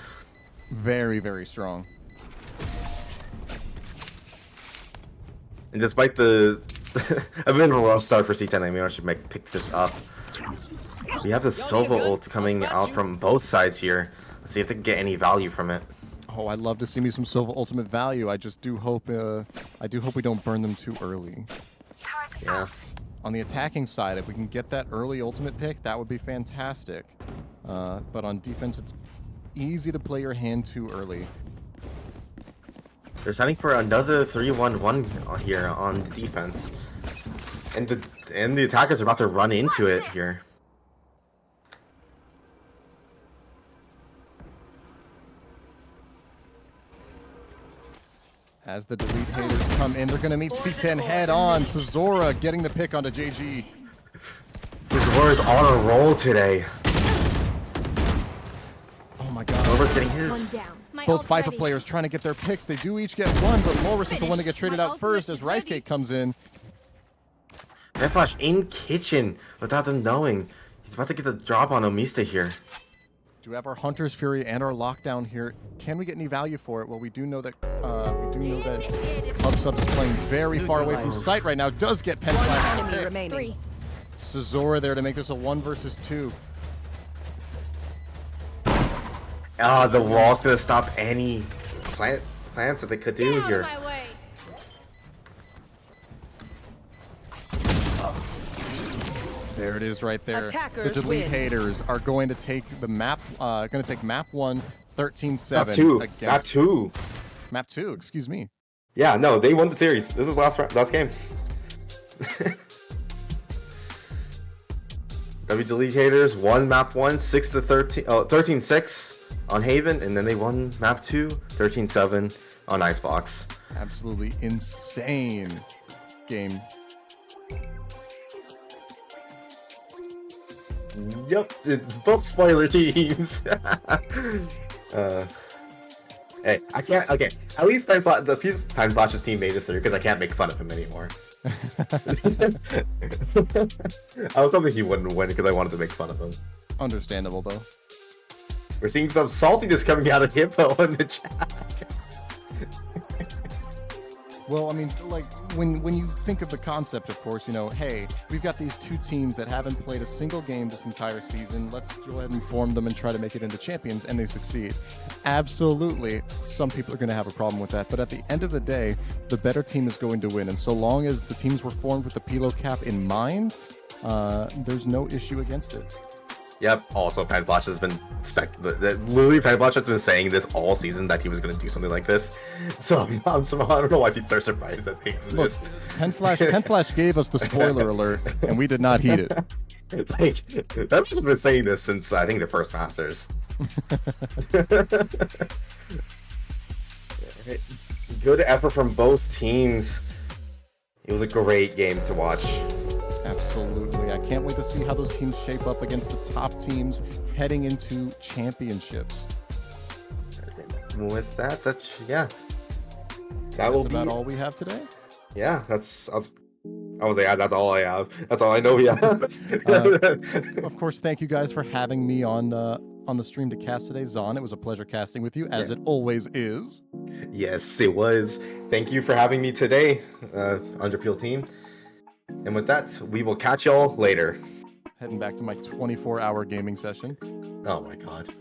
Very, very strong. And despite the a bit of a rough start for C10, I mean, I should pick this up. We have the Sova ult coming out from both sides here. Let's see if they can get any value from it. Oh, I'd love to see me some Sova ultimate value. I just do hope we don't burn them too early. Yeah. On the attacking side, if we can get that early ultimate pick, that would be fantastic. But on defense, it's easy to play your hand too early. They're signing for another 3-1-1 here on the defense. And the attackers are about to run into it here. As the delete haters come in, they're going to meet C10 head on. Zora getting the pick onto JG. Zora's on a roll today. Oh my god. Zora's getting One his. down. My Both ult's Viper ready. players trying to get their picks. They do each get one, but Loris is the one to get traded out first as Rice Cake comes in. That flash in kitchen without them knowing. He's about to get the drop on Omista here. Do we have our Hunter's Fury and our Lockdown here? Can we get any value for it? Well, we do know that Pub Subs is playing very far away from sight right now. Does get pen One flash enemy pick. remaining. 3. Zora there to make this a 1 versus 2. Ah, the wall's gonna stop any plants that they could do Get out here. of my way. There it is right there. Attackers The delete win. haters are going to take the map, map 1, 13-7. Map 2. against- Map 2. Map 2, excuse me. Yeah, no, they won the series. This is last game. W delete haters won map 1, 13-6 on Haven, and then they won map 2, 13-7 on Icebox. Absolutely insane game. Yep, it's both spoiler teams. Hey, I can't. Okay, at least Penbotch's team made it through because I can't make fun of him anymore. I was hoping he wouldn't win because I wanted to make fun of him. Understandable though. We're seeing some saltiness coming out of Hippo in the chat. Well, I mean, like, when you think of the concept, of course, you know, hey, we've got these two teams that haven't played a single game this entire season. Let's go ahead and form them and try to make it into champions, and they succeed. Absolutely, some people are going to have a problem with that, but at the end of the day, the better team is going to win, and so long as the teams were formed with the Pilo cap in mind, there's no issue against it. Yep. Also, Penbotch has been literally Penbotch has been saying this all season that he was going to do something like this. So I don't know why people are surprised that things Look, exist. Penflash gave us the spoiler alert, and we did not heed it. Like, I've been saying this since I think the first Masters. Alright. Good effort from both teams. It was a great game to watch. Absolutely. I can't wait to see how those teams shape up against the top teams heading into championships. With that, that's yeah. That's about all we have today. Yeah, I was like, yeah, that's all I have. That's all I know. Yeah. Of course, thank you guys for having me on the stream to cast today. Zon, it was a pleasure casting with you, as it always is. Yes, it was. Thank you for having me today, Underpeel team. And with that, we will catch y'all later. Heading back to my 24-hour gaming session. Oh my god.